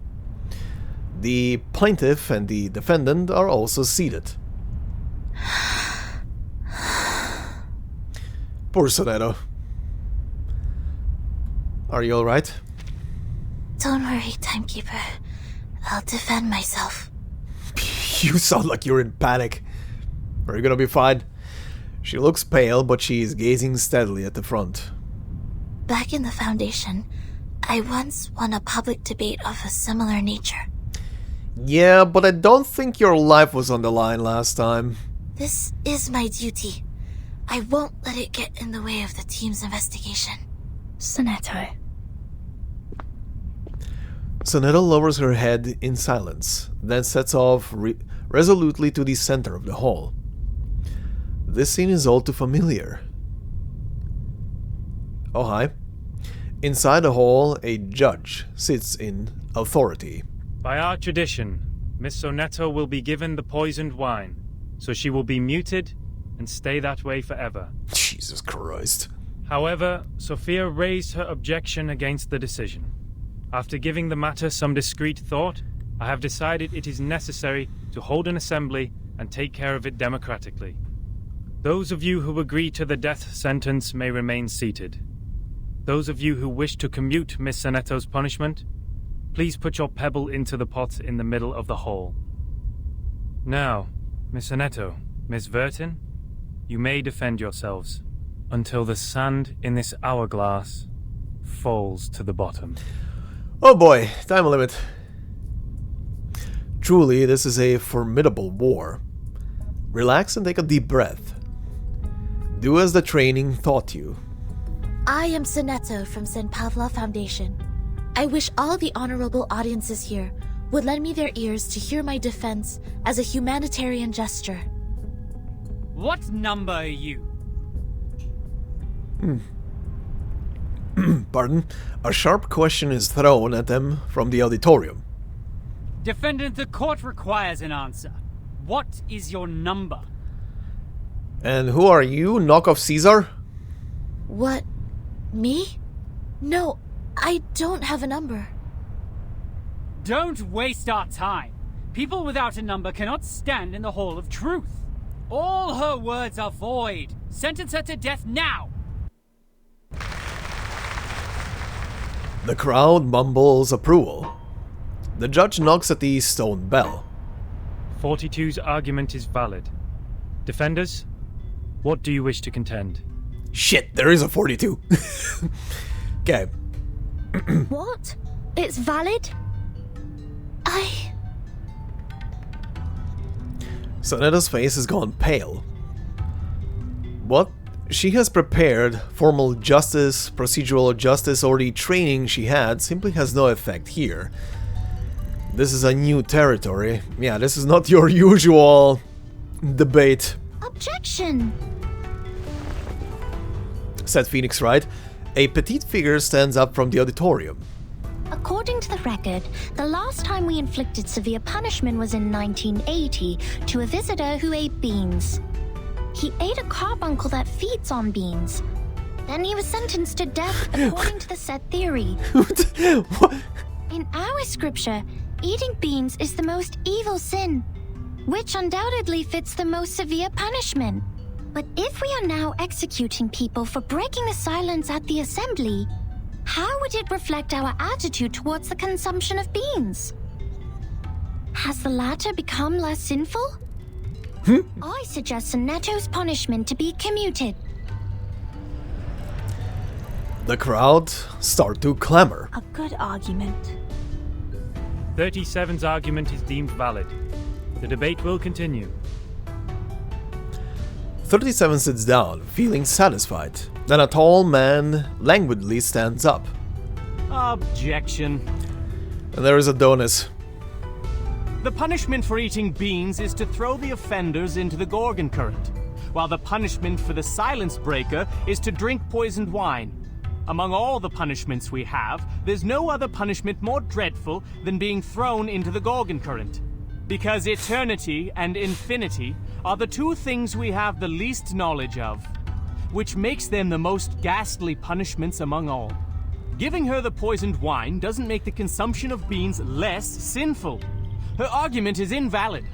The plaintiff and the defendant are also seated. Poor Sonetto. Are you alright? Don't worry, Timekeeper. I'll defend myself. You sound like you're in panic. Are you gonna be fine? She looks pale, but she is gazing steadily at the front. Back in the Foundation, I once won a public debate of a similar nature. Yeah, but I don't think your life was on the line last time. This is my duty. I won't let it get in the way of the team's investigation. Sonetto. Sonetto lowers her head in silence, then sets off resolutely to the center of the hall. This scene is all too familiar. Oh, hi. Inside the hall, a judge sits in authority. By our tradition, Miss Sonetto will be given the poisoned wine, so she will be muted and stay that way forever. Jesus Christ. However, Sophia raised her objection against the decision. After giving the matter some discreet thought, I have decided it is necessary to hold an assembly and take care of it democratically. Those of you who agree to the death sentence may remain seated. Those of you who wish to commute Miss Sonetto's punishment, please put your pebble into the pot in the middle of the hall. Now, Miss Sonetto, Miss Vertin, you may defend yourselves until the sand in this hourglass falls to the bottom. Oh boy, time limit. Truly, this is a formidable war. Relax and take a deep breath. Do as the training taught you. I am Sonetto from St. Pavla Foundation. I wish all the honorable audiences here would lend me their ears to hear my defense as a humanitarian gesture. What number are you? Pardon? A sharp question is thrown at them from the auditorium. Defendant, the court requires an answer. What is your number? And who are you, knockoff Caesar? What? Me? No, I don't have a number. Don't waste our time. People without a number cannot stand in the Hall of Truth. All her words are void. Sentence her to death now! The crowd mumbles approval. The judge knocks at the stone bell. 42's argument is valid. Defenders, what do you wish to contend? Shit, there is a 42. Okay. What? It's valid? Sonetto's face has gone pale. What she has prepared, formal justice, procedural justice, or the training she had simply has no effect here. This is a new territory. Yeah, this is not your usual debate. Objection! Said Phoenix Wright. A petite figure stands up from the auditorium. According to the record, the last time we inflicted severe punishment was in 1980 to a visitor who ate beans. He ate a carbuncle that feeds on beans. Then he was sentenced to death according to the said theory. What? In our scripture, eating beans is the most evil sin, which undoubtedly fits the most severe punishment. But if we are now executing people for breaking the silence at the assembly, how would it reflect our attitude towards the consumption of beans? Has the latter become less sinful? I suggest Sonetto's punishment to be commuted. The crowd start to clamor. A good argument. 37's argument is deemed valid. The debate will continue. 37 sits down, feeling satisfied. Then a tall man languidly stands up. Objection. And there is Adonis. The punishment for eating beans is to throw the offenders into the Gorgon current, while the punishment for the silence breaker is to drink poisoned wine. Among all the punishments we have, there's no other punishment more dreadful than being thrown into the Gorgon current. Because eternity and infinity are the two things we have the least knowledge of, which makes them the most ghastly punishments among all. Giving her the poisoned wine doesn't make the consumption of beans less sinful. Her argument is invalid.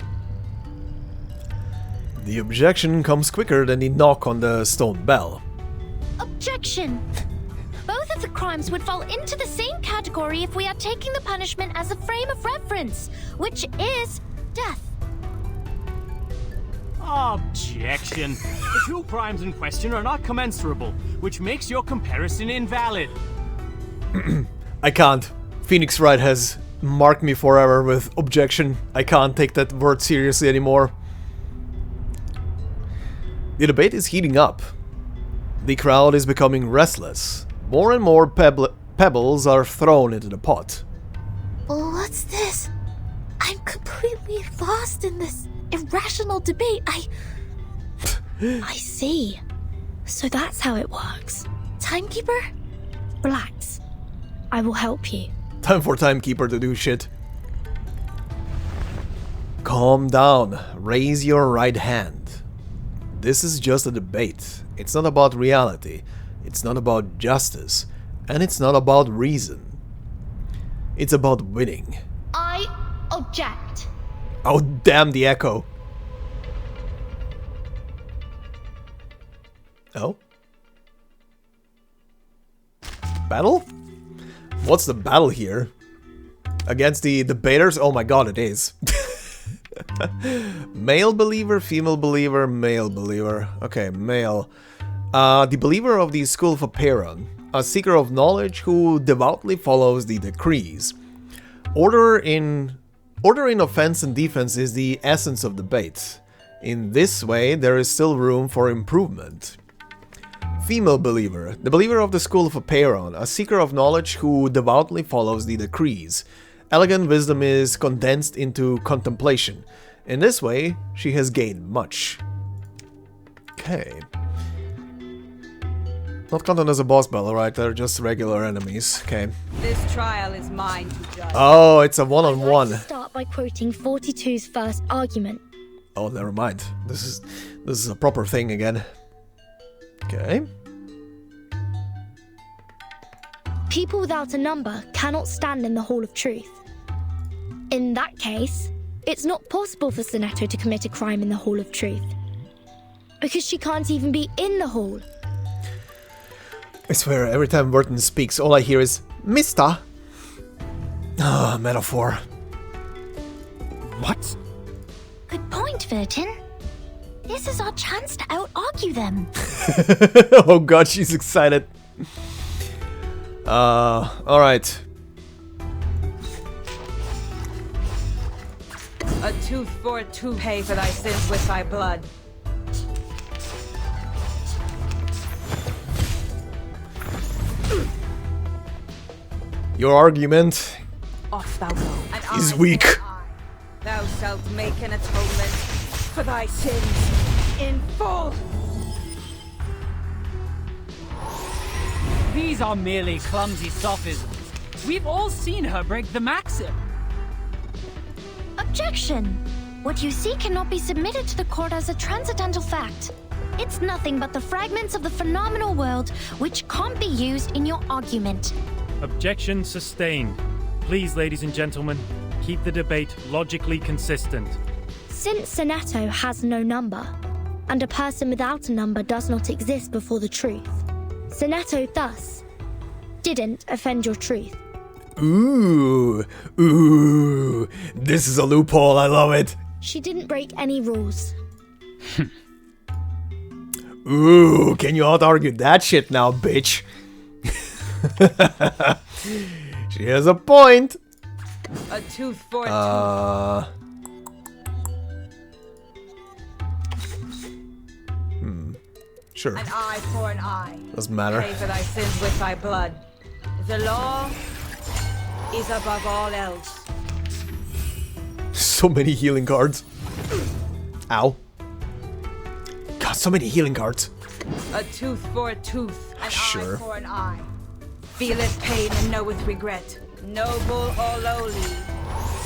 The objection comes quicker than the knock on the stone bell. Objection! Both of the crimes would fall into the same category if we are taking the punishment as a frame of reference, which is death. Objection. The two crimes in question are not commensurable, which makes your comparison invalid. I can't. Phoenix Wright has marked me forever with objection. I can't take that word seriously anymore. The debate is heating up. The crowd is becoming restless. More and more pebbles are thrown into the pot. What's this? I'm completely lost in this irrational debate. I see. So that's how it works. Timekeeper? Relax. I will help you. Time for Timekeeper to do shit. Calm down. Raise your right hand. This is just a debate. It's not about reality. It's not about justice. And it's not about reason. It's about winning. I object. Oh, damn the echo. Oh? Battle? What's the battle here? Against the debaters? Oh my god, it is. Male believer, female believer, male believer. Okay, male. The believer of the School of Apeiron, a seeker of knowledge who devoutly follows the decrees. Order in offense and defense is the essence of debate. In this way, there is still room for improvement. Female believer, the believer of the School of Apeiron, a seeker of knowledge who devoutly follows the decrees. Elegant wisdom is condensed into contemplation. In this way, she has gained much. Okay. Not counted as a boss battle, right? They're just regular enemies. Okay. This trial is mine to judge. Oh, it's a one-on-one. I'd like to start by quoting 42's first argument. Oh, never mind. This is a proper thing again. Okay. People without a number cannot stand in the Hall of Truth. In that case, it's not possible for Sonetto to commit a crime in the Hall of Truth. Because she can't even be in the hall. I swear, every time Vertin speaks, all I hear is, Mister! Ah, metaphor. What? Good point, Vertin. This is our chance to out-argue them. Oh god, she's excited. Alright. A tooth for a tooth, pay for thy sins with thy blood. Your argument Off thou go. is weak. Thou shalt make an atonement for thy sins in full. These are merely clumsy sophisms. We've all seen her break the maxim. Objection! What you see cannot be submitted to the court as a transcendental fact. It's nothing but the fragments of the phenomenal world which can't be used in your argument. Objection sustained. Please, ladies and gentlemen, keep the debate logically consistent. Since Sonetto has no number, and a person without a number does not exist before the truth, Sonetto thus didn't offend your truth. Ooh, this is a loophole, I love it. She didn't break any rules. Ooh, can you out-argue that shit now, bitch? She has a point. A tooth for a Sure. An eye for an eye. Doesn't matter. Pay for thy sins with thy blood. The law is above all else. So many healing cards. Ow. God, so many healing cards. A tooth for a tooth, an Sure. eye for an eye. Feeleth pain and knoweth regret. Noble or lowly,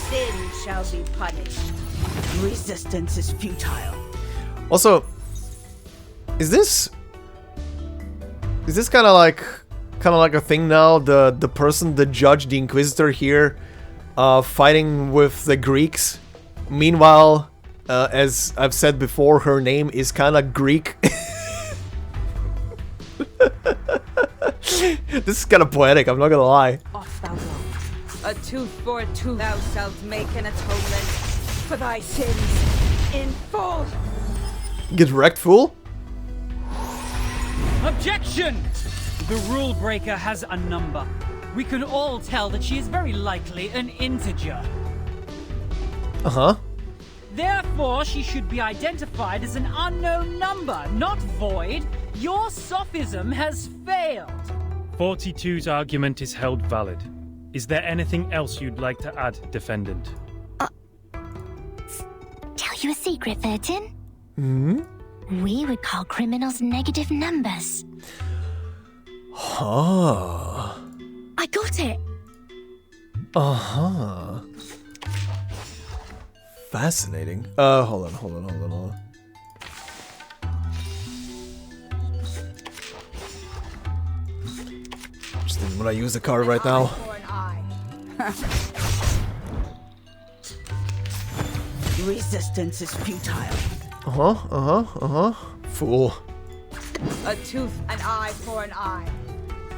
sin shall be punished. Resistance is futile. Also, is this kind of like a thing now? The person, the judge, the inquisitor here, fighting with the Greeks. Meanwhile, as I've said before, her name is kind of Greek. This is kind of poetic, I'm not gonna lie. Off thou go. A tooth for a tooth, thou shalt make an atonement for thy sins in full. Get wrecked, fool. Objection! The rule breaker has a number. We can all tell that she is very likely an integer. Uh-huh. Therefore, she should be identified as an unknown number, not void. Your sophism has failed. 42's argument is held valid. Is there anything else you'd like to add, defendant? Tell you a secret, Vertin? Hmm? We would call criminals negative numbers. Huh. I got it! Uh-huh. Fascinating. Hold on. Just didn't want to use the card right now. Resistance is futile. Fool. A tooth, an eye for an eye.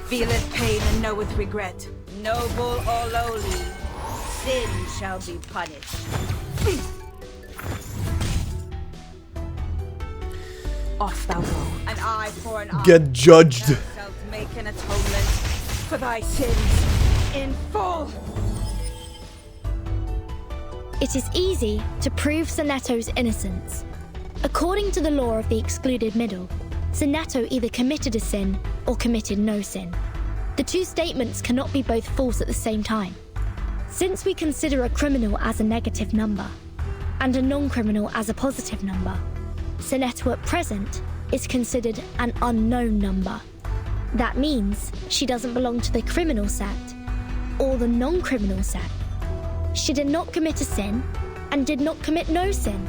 Feeleth pain and knoweth regret. Noble or lowly, sin shall be punished. Off thou go. An eye for an eye. Get judged. Thou shalt make an atonement for thy sins in full. It is easy to prove Sonetto's innocence. According to the law of the excluded middle, Sonetto either committed a sin or committed no sin. The two statements cannot be both false at the same time. Since we consider a criminal as a negative number, and a non-criminal as a positive number, Sonetto at present is considered an unknown number. That means she doesn't belong to the criminal set, or the non-criminal set. She did not commit a sin, and did not commit no sin.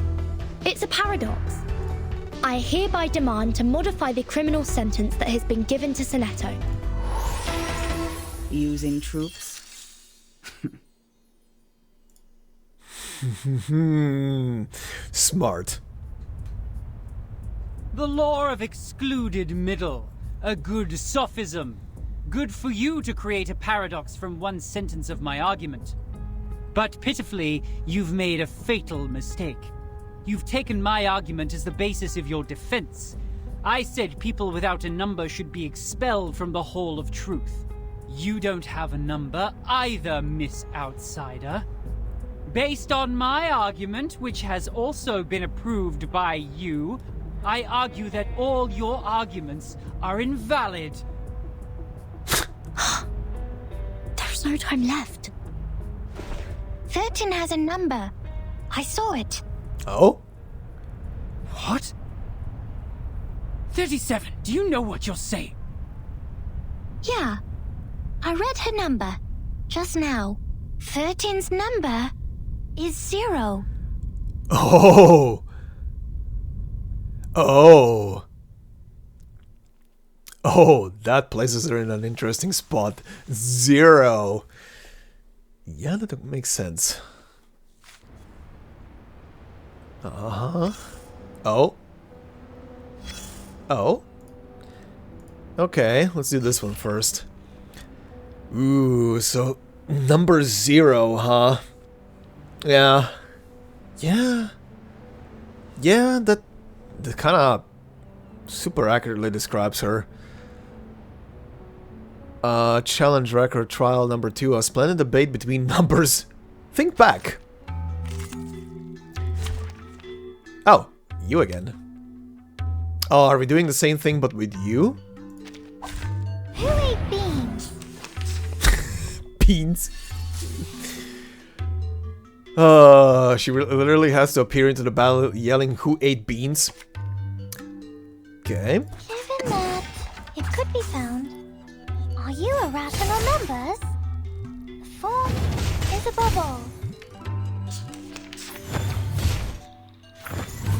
It's a paradox. I hereby demand to modify the criminal sentence that has been given to Sonetto. Using troops. Smart. The law of excluded middle. A good sophism. Good for you to create a paradox from one sentence of my argument. But pitifully, you've made a fatal mistake. You've taken my argument as the basis of your defense. I said people without a number should be expelled from the Hall of Truth. You don't have a number either, Miss Outsider. Based on my argument, which has also been approved by you, I argue that all your arguments are invalid. There's no time left. Vertin has a number. I saw it. Oh? What? 37, do you know what you're saying? Yeah. I read her number. Just now, Vertin's number is 0. Oh! Oh! Oh, that places her in an interesting spot. 0. Yeah, that makes sense. Uh-huh. Oh. Oh. Okay, let's do this one first. Ooh, so number 0, huh? Yeah. Yeah. Yeah, that kind of super accurately describes her. Challenge record trial number 2. A splendid debate between numbers. Think back. Oh, you again. Oh, are we doing the same thing but with you? Who ate beans? Beans. She literally has to appear into the battle yelling, "Who ate beans?" Okay. Given that it could be found, are you irrational numbers? The form is above all.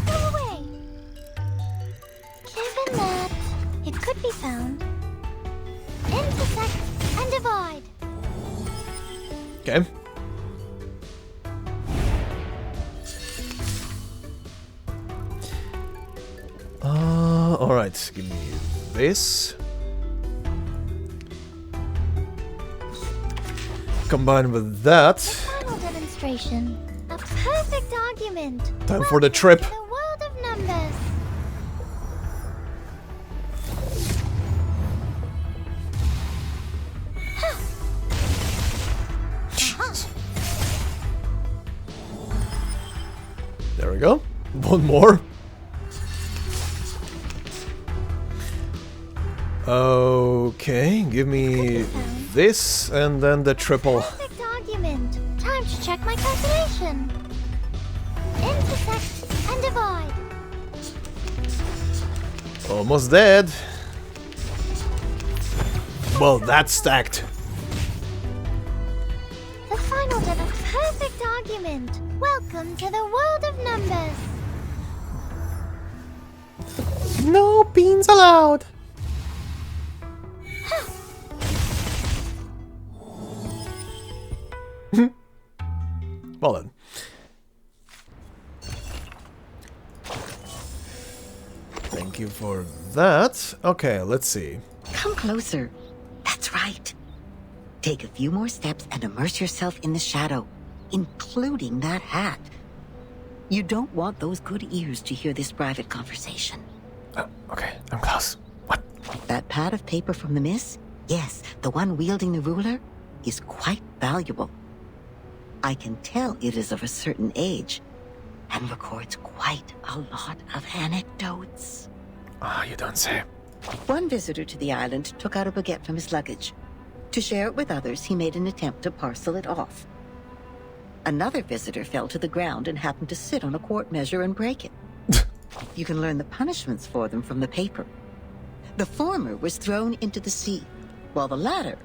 Go away. Given that it could be found, intersect and divide. Okay. Alright, give me this. Combined with that. Final demonstration. A perfect argument. Time for the trip. The world of numbers. There we go. One more. Okay, give me this and then the triple. Perfect argument. Time to check my calculation. Intersect and divide. Almost dead. Well, that's stacked. The final perfect argument. Welcome to the world of numbers. No beans allowed. Well then. Thank you for that. Okay, let's see. Come closer. That's right. Take a few more steps and immerse yourself in the shadow, including that hat. You don't want those good ears to hear this private conversation. Okay, I'm close. What? That pad of paper from the miss? Yes, the one wielding the ruler is quite valuable. I can tell it is of a certain age and records quite a lot of anecdotes. Ah, you don't say. One visitor to the island took out a baguette from his luggage. To share it with others, he made an attempt to parcel it off. Another visitor fell to the ground and happened to sit on a quart measure and break it. You can learn the punishments for them from the paper. The former was thrown into the sea, while the latter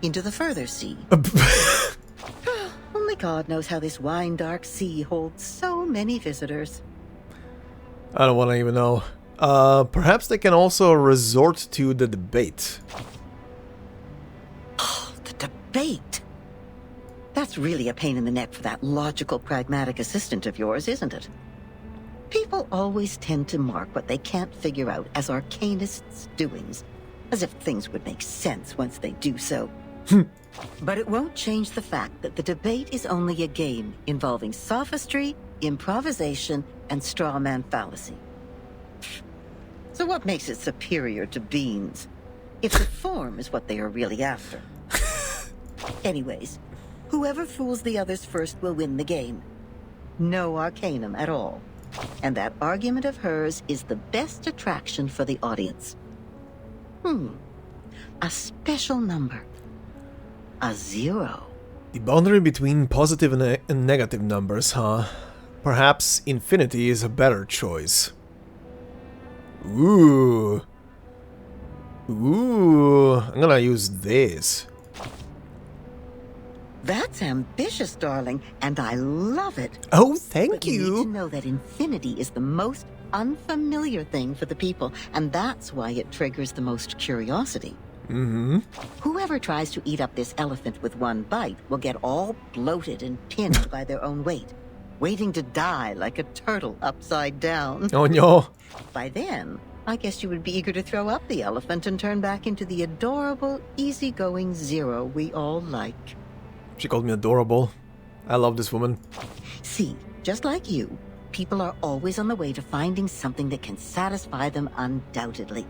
into the further sea. Only God knows how this wine-dark sea holds so many visitors. I don't want to even know. Perhaps they can also resort to the debate. Oh, the debate! That's really a pain in the neck for that logical, pragmatic assistant of yours, isn't it? People always tend to mark what they can't figure out as Arcanists' doings, as if things would make sense once they do so. But it won't change the fact that the debate is only a game involving sophistry, improvisation, and straw man fallacy. So what makes it superior to beans? If the form is what they are really after. Anyways, whoever fools the others first will win the game. No arcanum at all. And that argument of hers is the best attraction for the audience. A special number. A 0. The boundary between positive and negative numbers, huh? Perhaps infinity is a better choice. Ooh. Ooh. I'm gonna use this. That's ambitious, darling, and I love it. Oh, thank but you you. need to know that infinity is the most unfamiliar thing for the people, and that's why it triggers the most curiosity. Mm-hmm. Whoever tries to eat up this elephant with one bite will get all bloated and pinned by their own weight, waiting to die like a turtle upside down. Oh no. By then, I guess you would be eager to throw up the elephant and turn back into the adorable, easygoing Zero we all like. She called me adorable. I love this woman. See, just like you, people are always on the way to finding something that can satisfy them undoubtedly.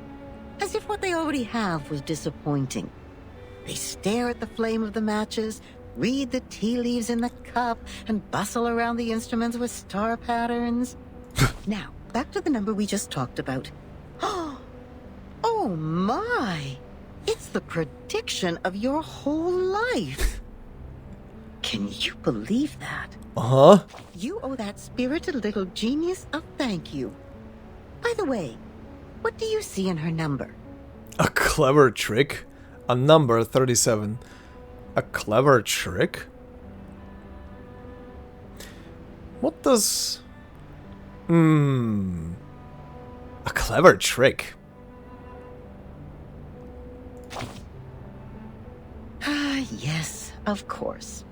As if what they already have was disappointing. They stare at the flame of the matches, read the tea leaves in the cup, and bustle around the instruments with star patterns. Now, back to the number we just talked about. Oh my! It's the prediction of your whole life. Can you believe that? Uh-huh. You owe that spirited little genius a thank you. By the way, what do you see in her number? A clever trick? A number 37. A clever trick? What does... A clever trick? Ah, yes, of course.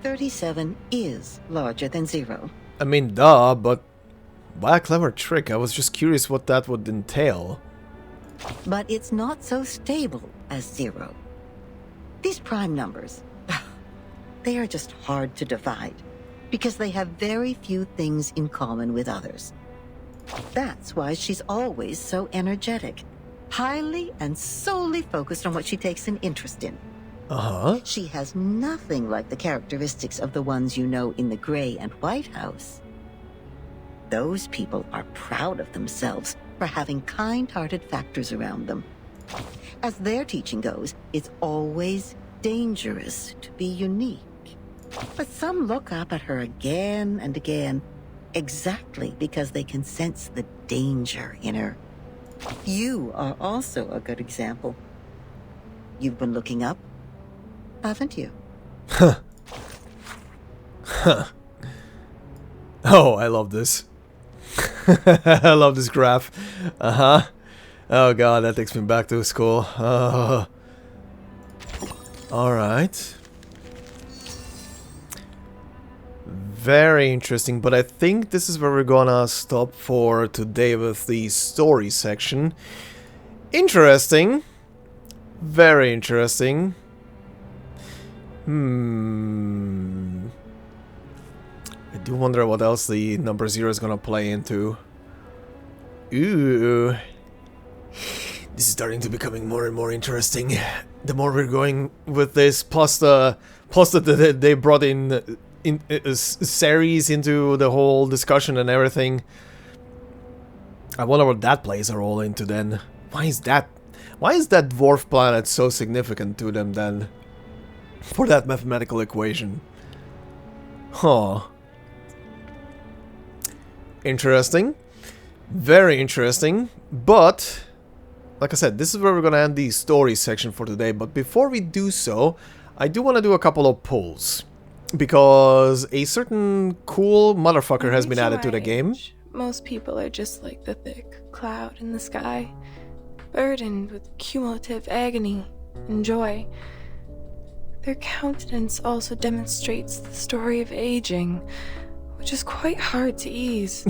37 is larger than 0. I mean, duh, but why a clever trick? I was just curious what that would entail. But it's not so stable as 0. These prime numbers, they are just hard to divide, because they have very few things in common with others. That's why she's always so energetic, highly and solely focused on what she takes an interest in. Uh-huh. She has nothing like the characteristics of the ones you know in the Grey and White House. Those people are proud of themselves for having kind-hearted factors around them. As their teaching goes, it's always dangerous to be unique. But some look up at her again and again, exactly because they can sense the danger in her. You are also a good example. You've been looking up, haven't you? Huh. Huh. Oh, I love this. I love this graph. Uh-huh. Oh god, that takes me back to school. Alright. Very interesting, but I think this is where we're gonna stop for today with the story section. Interesting. Very interesting. I do wonder what else the number 0 is gonna play into. Ooh. This is starting to becoming more and more interesting. The more we're going with this, plus that they brought in series into the whole discussion and everything. I wonder what that plays a role into then. Why is that dwarf planet so significant to them then? For that mathematical equation. Huh. Interesting. Very interesting. But, like I said, this is where we're gonna end the story section for today. But before we do so, I do want to do a couple of polls. Because a certain cool motherfucker has been added to the game. Most people are just like the thick cloud in the sky, burdened with cumulative agony and joy. Their countenance also demonstrates the story of aging, which is quite hard to ease.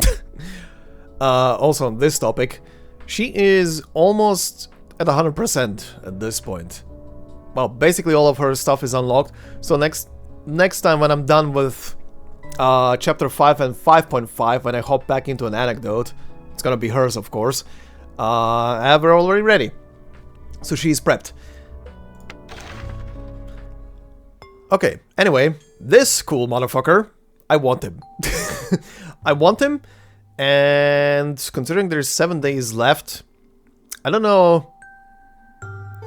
Also on this topic, she is almost at 100% at this point. Well, basically all of her stuff is unlocked, so next time when I'm done with chapter 5 and 5.5, when I hop back into an anecdote, it's gonna be hers of course, I have her already ready. So she's prepped. Okay, anyway, this cool motherfucker, I want him. I want him, and considering there's 7 days left, I don't know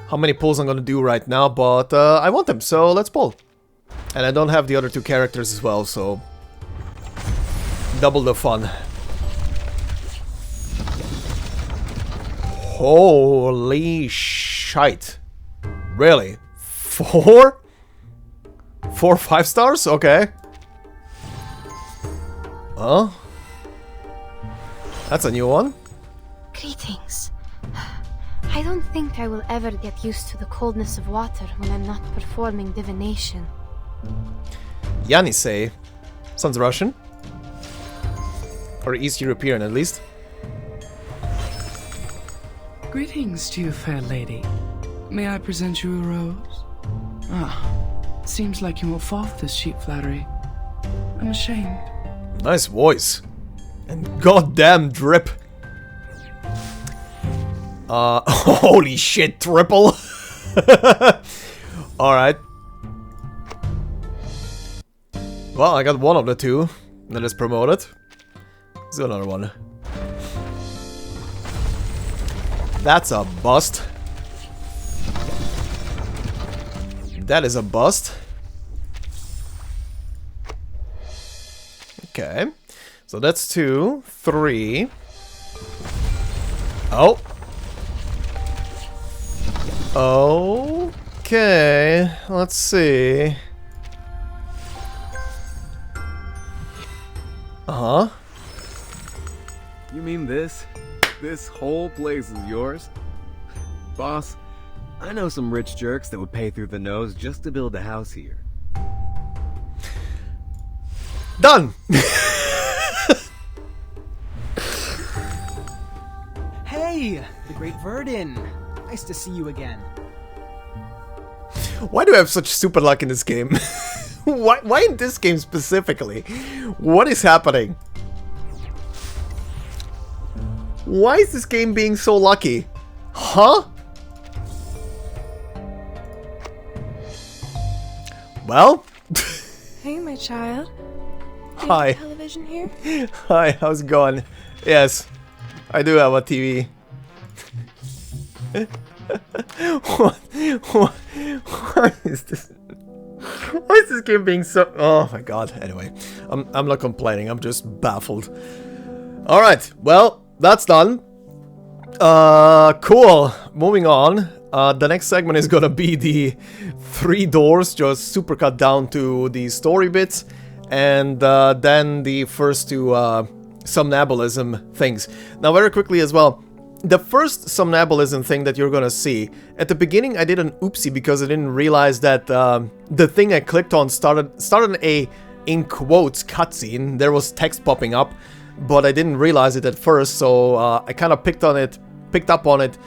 how many pulls I'm gonna do right now, but I want him, so let's pull. And I don't have the other 2 characters as well, so double the fun. Holy shite. Really? 4 4 5 stars? Okay. Oh. That's a new one. Greetings. I don't think I will ever get used to the coldness of water when I'm not performing divination. Yanisei. Sounds Russian. Or East European, at least. Greetings to you, fair lady. May I present you a rose? Ah, seems like you won't fall for this cheap flattery. I'm ashamed. Nice voice. And goddamn drip. Holy shit, triple. Alright. Well, I got one of the two that is promoted. Let's do another one. That's a bust. That is a bust. Okay. So that's 2, 3. Oh. Okay. Let's see. Uh-huh. You mean this? This whole place is yours? Boss, I know some rich jerks that would pay through the nose just to build a house here. Done! Hey, the great Vertin. Nice to see you again. Why do I have such super luck in this game? Why in this game specifically? What is happening? Why is this game being so lucky? Huh? Well? Hey, my child. Hi. Television here? Hi, how's it going? Yes, I do have a TV. What is this? Why is this game being so... Oh my god, anyway. I'm not complaining, I'm just baffled. Alright, well, that's done. Cool. Moving on. The next segment is gonna be the 3 doors, just super cut down to the story bits. And then the first 2 somnambulism things. Now, very quickly as well. The first somnambulism thing that you're gonna see, at the beginning I did an oopsie because I didn't realize that the thing I clicked on started a, in quotes, cutscene. There was text popping up, but I didn't realize it at first, so I kind of picked up on it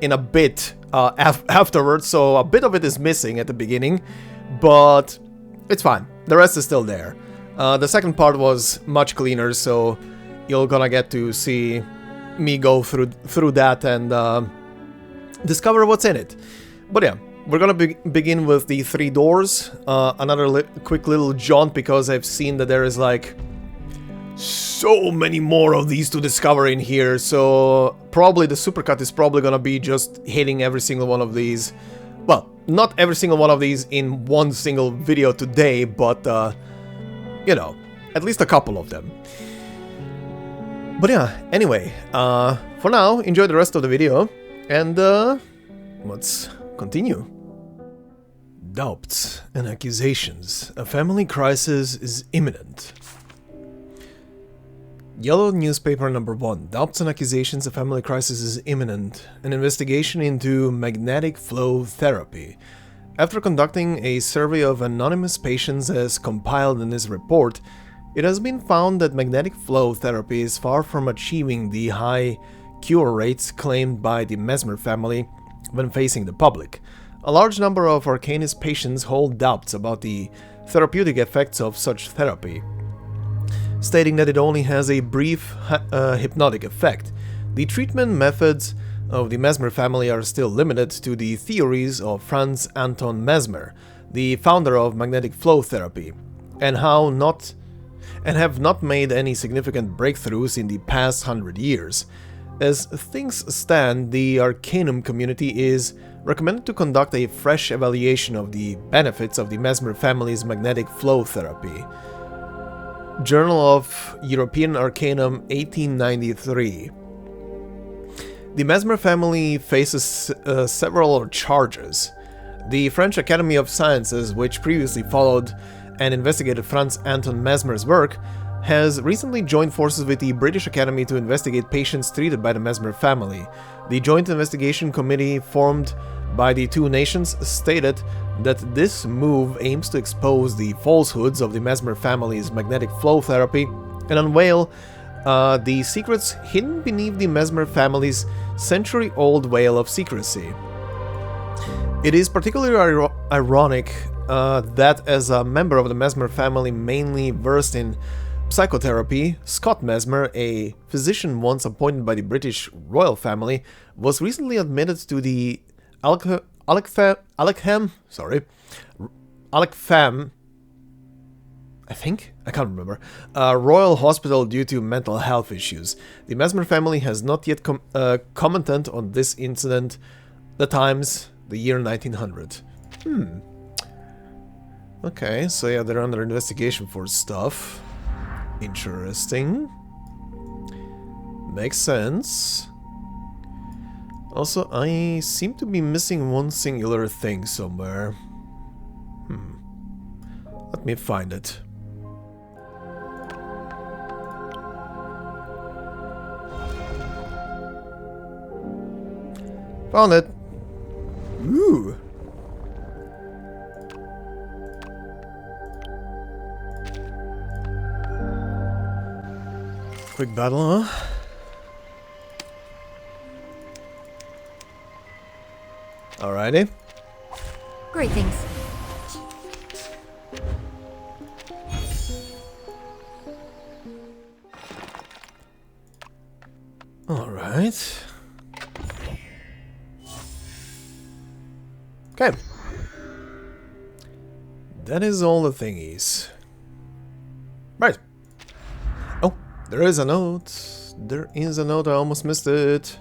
in a bit afterwards, so a bit of it is missing at the beginning, but it's fine. The rest is still there. The second part was much cleaner, so you're gonna get to see me go through that and discover what's in it. But yeah, we're gonna begin with the 3 doors. Another quick little jaunt because I've seen that there is like so many more of these to discover in here, so probably the supercut is probably gonna be just hitting every single one of these. Well, not every single one of these in one single video today, but you know, at least a couple of them. But yeah, anyway, for now, enjoy the rest of the video, and let's continue. Doubts and accusations. A family crisis is imminent. Yellow newspaper number 1. Doubts and accusations. A family crisis is imminent. An investigation into magnetic flow therapy. After conducting a survey of anonymous patients as compiled in this report, it has been found that magnetic flow therapy is far from achieving the high cure rates claimed by the Mesmer family when facing the public. A large number of Arcanist patients hold doubts about the therapeutic effects of such therapy, stating that it only has a brief hypnotic effect. The treatment methods of the Mesmer family are still limited to the theories of Franz Anton Mesmer, the founder of magnetic flow therapy, and have not made any significant breakthroughs in the past 100 years. As things stand, the Arcanum community is recommended to conduct a fresh evaluation of the benefits of the Mesmer family's magnetic flow therapy. Journal of European Arcanum, 1893. The Mesmer family faces several charges. The French Academy of Sciences, which previously followed and investigated Franz Anton Mesmer's work, has recently joined forces with the British Academy to investigate patients treated by the Mesmer family. The Joint Investigation Committee formed by the two nations stated that this move aims to expose the falsehoods of the Mesmer family's magnetic flow therapy and unveil the secrets hidden beneath the Mesmer family's century-old veil of secrecy. It is particularly ironic that as a member of the Mesmer family mainly versed in psychotherapy, Scott Mesmer, a physician once appointed by the British royal family, was recently admitted to the Alekfam, I think? I can't remember. Royal Hospital due to mental health issues. The Mesmer family has not yet commented on this incident. The Times, the year 1900. Okay, so yeah, they're under investigation for stuff. Interesting. Makes sense. Also, I seem to be missing one singular thing somewhere. Let me find it. Found it. Ooh. Quick battle, huh? Alrighty. Greetings. Alright. Okay. That is all the thingies. Right. Oh, there is a note. There is a note, I almost missed it.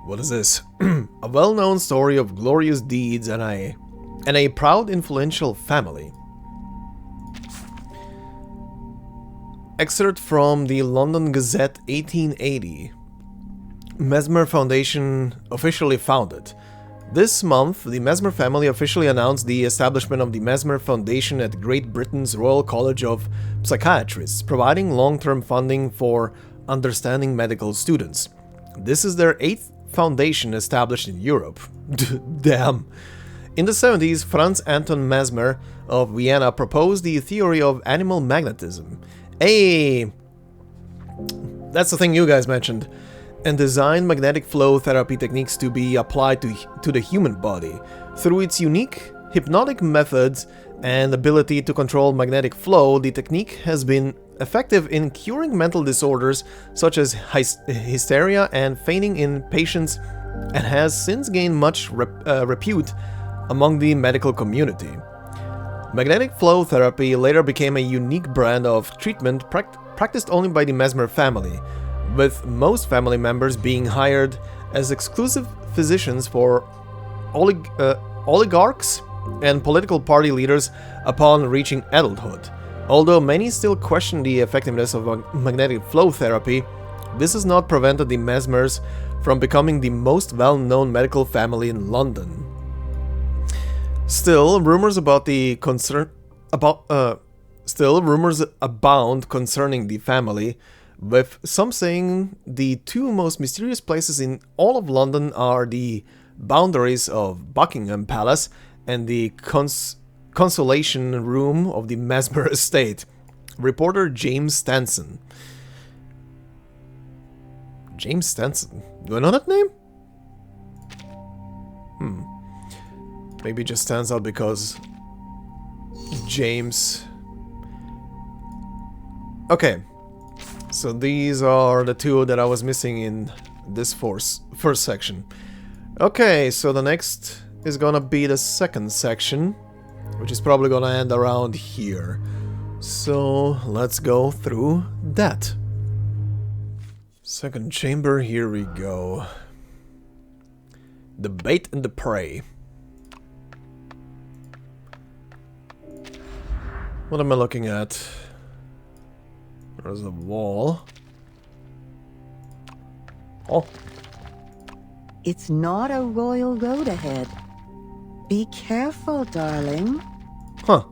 What is this? A well-known story of glorious deeds and a proud, influential family. Excerpt from the London Gazette, 1880. Mesmer Foundation officially founded. This month, the Mesmer family officially announced the establishment of the Mesmer Foundation at Great Britain's Royal College of Psychiatrists, providing long-term funding for understanding medical students. This is their 8th foundation established in Europe. Damn. In the 70s, Franz Anton Mesmer of Vienna proposed the theory of animal magnetism. Hey! That's the thing you guys mentioned. And designed magnetic flow therapy techniques to be applied to the human body. Through its unique hypnotic methods and ability to control magnetic flow, the technique has been effective in curing mental disorders such as hysteria and fainting in patients and has since gained much repute among the medical community. Magnetic flow therapy later became a unique brand of treatment practiced only by the Mesmer family, with most family members being hired as exclusive physicians for oligarchs and political party leaders upon reaching adulthood. Although many still question the effectiveness of magnetic flow therapy, this has not prevented the Mesmers from becoming the most well-known medical family in London. Still, rumors abound concerning the family, with some saying the two most mysterious places in all of London are the boundaries of Buckingham Palace and the consolation room of the Mesmer estate. Reporter James Stanson. James Stanson? Do I know that name? Maybe it just stands out because James. Okay. So these are the two that I was missing in this first section. Okay, so the next is gonna be the second section, which is probably gonna end around here. So let's go through that. Second chamber, here we go. The bait and the prey. What am I looking at? There's a wall. Oh. It's not a royal road ahead. Be careful, darling. Huh.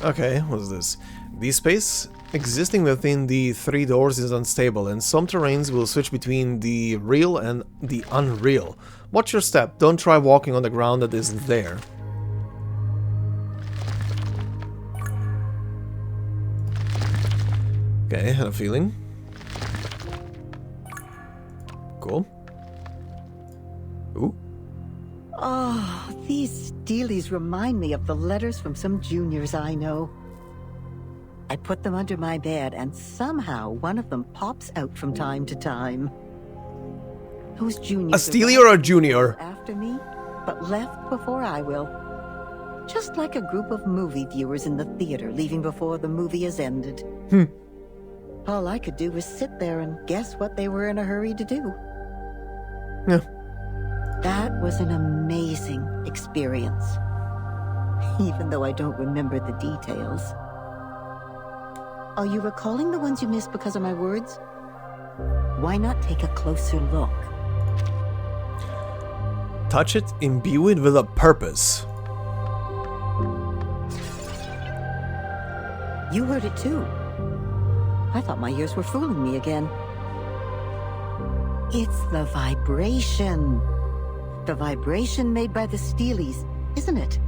Okay, what's this? The space existing within the 3 doors is unstable, and some terrains will switch between the real and the unreal. Watch your step, don't try walking on the ground that isn't there. Okay, had a feeling. Cool. Ooh. Oh, these steelies remind me of the letters from some juniors I know. I put them under my bed, and somehow one of them pops out from time to time. Those juniors. A steely or a junior? After me, but left before I will. Just like a group of movie viewers in the theater leaving before the movie has ended. All I could do was sit there and guess what they were in a hurry to do. Yeah. That was an amazing experience. Even though I don't remember the details. Are you recalling the ones you missed because of my words? Why not take a closer look? Touch it, imbue it with a purpose. You heard it too. I thought my ears were fooling me again. It's the vibration. The vibration made by the steelies, isn't it?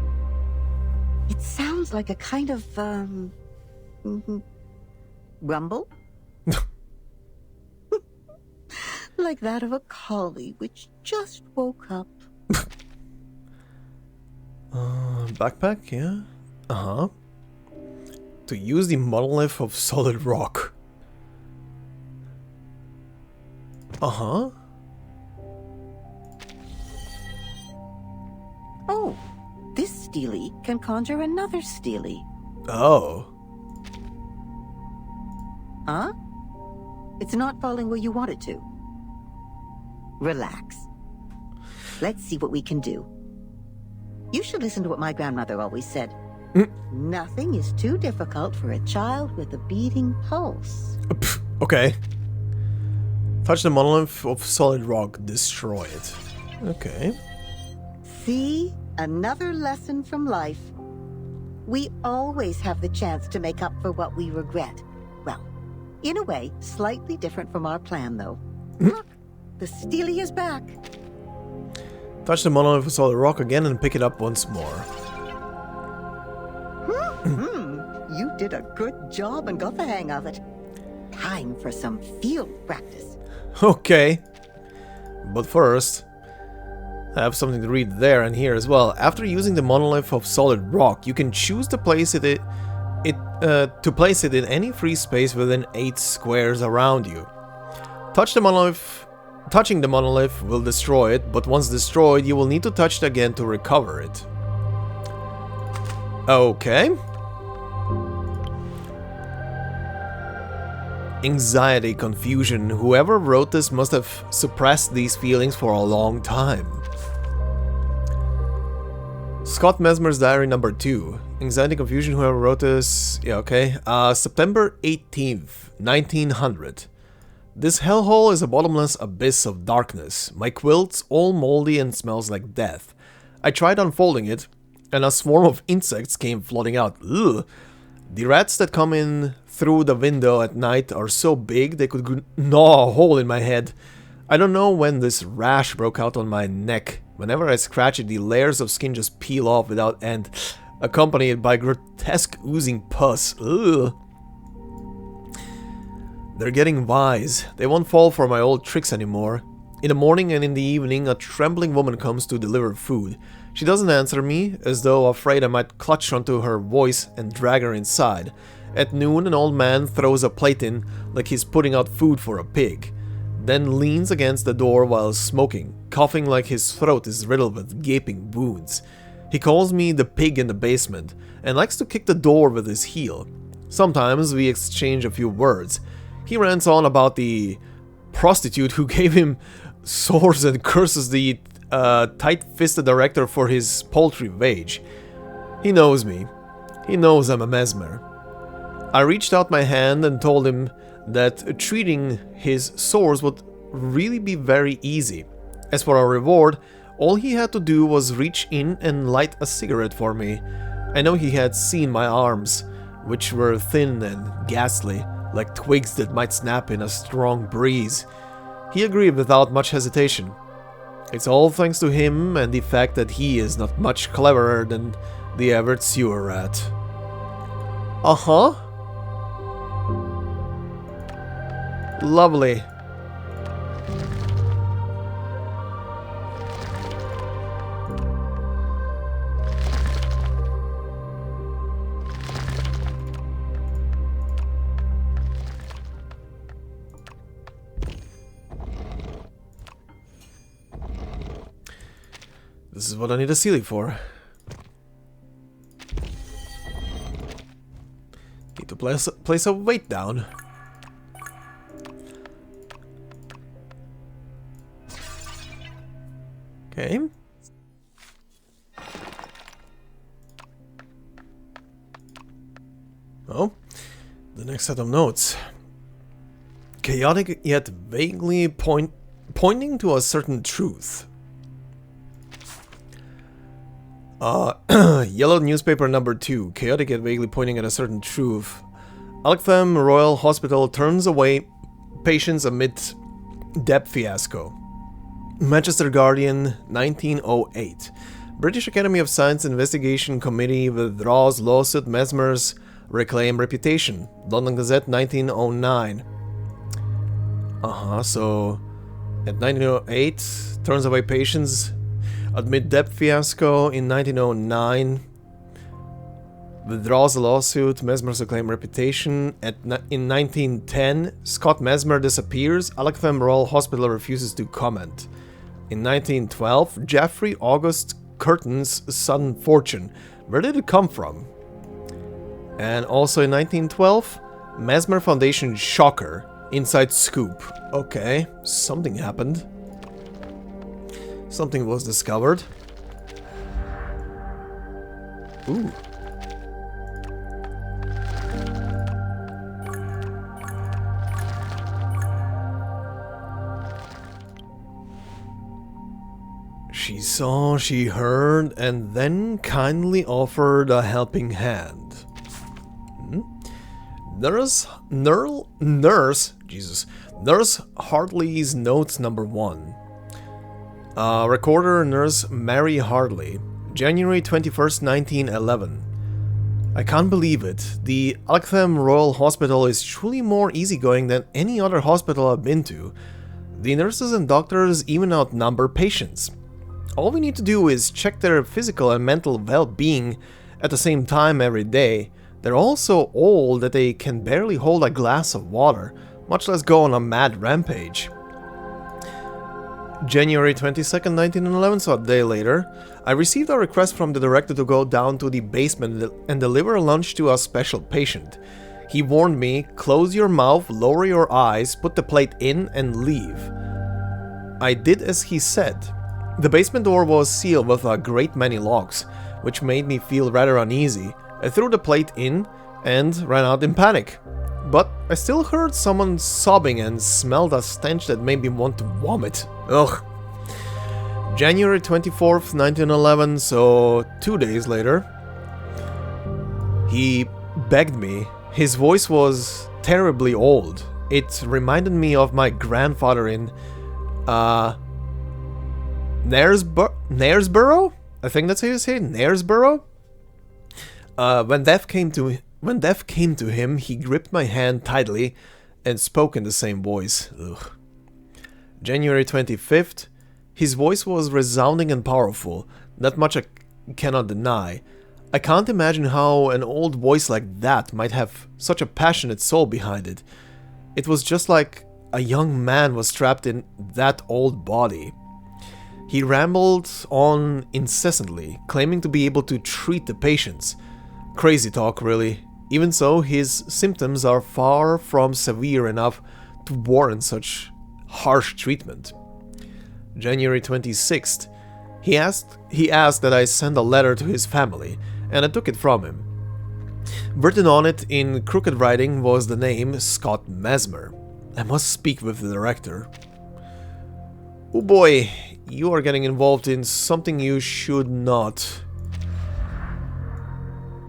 It sounds like a kind of, rumble? Like that of a collie which just woke up. Backpack, yeah? Uh-huh. To use the monolith of solid rock. Uh-huh. Oh, this steely can conjure another steely. Oh. Huh? It's not falling where you want it to. Relax. Let's see what we can do. You should listen to what my grandmother always said. Nothing is too difficult for a child with a beating pulse. Okay. Touch the monolith of solid rock, destroy it. Okay. See? Another lesson from life. We always have the chance to make up for what we regret. Well, in a way, slightly different from our plan, though. Look, the steely is back. Touch the monolith of solid rock again and pick it up once more. You did a good job and got the hang of it. Time for some field practice. Okay. But first, I have something to read there and here as well. After using the monolith of solid rock, you can choose to place it in any free space within 8 squares around you. Touching the monolith will destroy it, but once destroyed, you will need to touch it again to recover it. Okay. Anxiety, confusion. Whoever wrote this must have suppressed these feelings for a long time. Scott Mesmer's diary number 2. Anxiety, confusion. Whoever wrote this. Yeah, okay. September 18th, 1900. This hellhole is a bottomless abyss of darkness. My quilt's all moldy and smells like death. I tried unfolding it, and a swarm of insects came flooding out. Ugh. The rats that come in through the window at night are so big they could gnaw a hole in my head. I don't know when this rash broke out on my neck. Whenever I scratch it, the layers of skin just peel off without end, accompanied by grotesque oozing pus. Ugh. They're getting wise. They won't fall for my old tricks anymore. In the morning and in the evening, a trembling woman comes to deliver food. She doesn't answer me, as though afraid I might clutch onto her voice and drag her inside. At noon, an old man throws a plate in like he's putting out food for a pig, then leans against the door while smoking, coughing like his throat is riddled with gaping wounds. He calls me the pig in the basement, and likes to kick the door with his heel. Sometimes we exchange a few words. He rants on about the prostitute who gave him sores and curses the tight-fisted director for his paltry wage. He knows me. He knows I'm a Mesmer. I reached out my hand and told him that treating his sores would really be very easy. As for our reward, All he had to do was reach in and light a cigarette for me. I know he had seen my arms, which were thin and ghastly, like twigs that might snap in a strong breeze. He agreed without much hesitation. It's all thanks to him and the fact that he is not much cleverer than the average sewer rat. Uh-huh. Lovely. This is what I need a Sealy for. Need to place a weight down. Okay. Oh, the next set of notes. Chaotic yet vaguely pointing to a certain truth. Yellow newspaper number 2, chaotic yet vaguely pointing at a certain truth. Alctham Royal Hospital turns away patients amid debt fiasco. Manchester Guardian, 1908. British Academy of Science Investigation Committee withdraws lawsuit Mesmer's reclaim reputation. London Gazette, 1909. So at 1908, turns away patients amid debt fiasco. In 1909, withdraws the lawsuit, Mesmer's reclaimed reputation. In 1910, Scott Mesmer disappears, Alctham Royal Hospital refuses to comment. In 1912, Geoffrey August Curtin's sudden fortune. Where did it come from? And also in 1912, Mesmer Foundation shocker. Inside scoop. Okay, something happened. Something was discovered. Ooh. She saw, she heard, and then kindly offered a helping hand. Nurse Hartley's notes number 1. Recorder Nurse Mary Hartley, January 21st, 1911. I can't believe it. The Alctham Royal Hospital is truly more easygoing than any other hospital I've been to. The nurses and doctors even outnumber patients. All we need to do is check their physical and mental well-being at the same time every day. They're all so old that they can barely hold a glass of water, much less go on a mad rampage. January 22nd, 1911, so a day later, I received a request from the director to go down to the basement and deliver lunch to a special patient. He warned me, close your mouth, lower your eyes, put the plate in and leave. I did as he said. The basement door was sealed with a great many locks, which made me feel rather uneasy. I threw the plate in and ran out in panic. But I still heard someone sobbing and smelled a stench that made me want to vomit. Ugh. January 24th, 1911, so 2 days later. He begged me. His voice was terribly old. It reminded me of my grandfather in Knaresborough? I think that's how you say it, Knaresborough? When death came to him, he gripped my hand tightly and spoke in the same voice. Ugh. January 25th, his voice was resounding and powerful. That much I cannot deny. I can't imagine how an old voice like that might have such a passionate soul behind it. It was just like a young man was trapped in that old body. He rambled on incessantly, claiming to be able to treat the patients. Crazy talk, really. Even so, his symptoms are far from severe enough to warrant such harsh treatment. January 26th, he asked that I send a letter to his family, and I took it from him. Written on it in crooked writing was the name Scott Mesmer. I must speak with the director. Oh boy, you are getting involved in something you should not.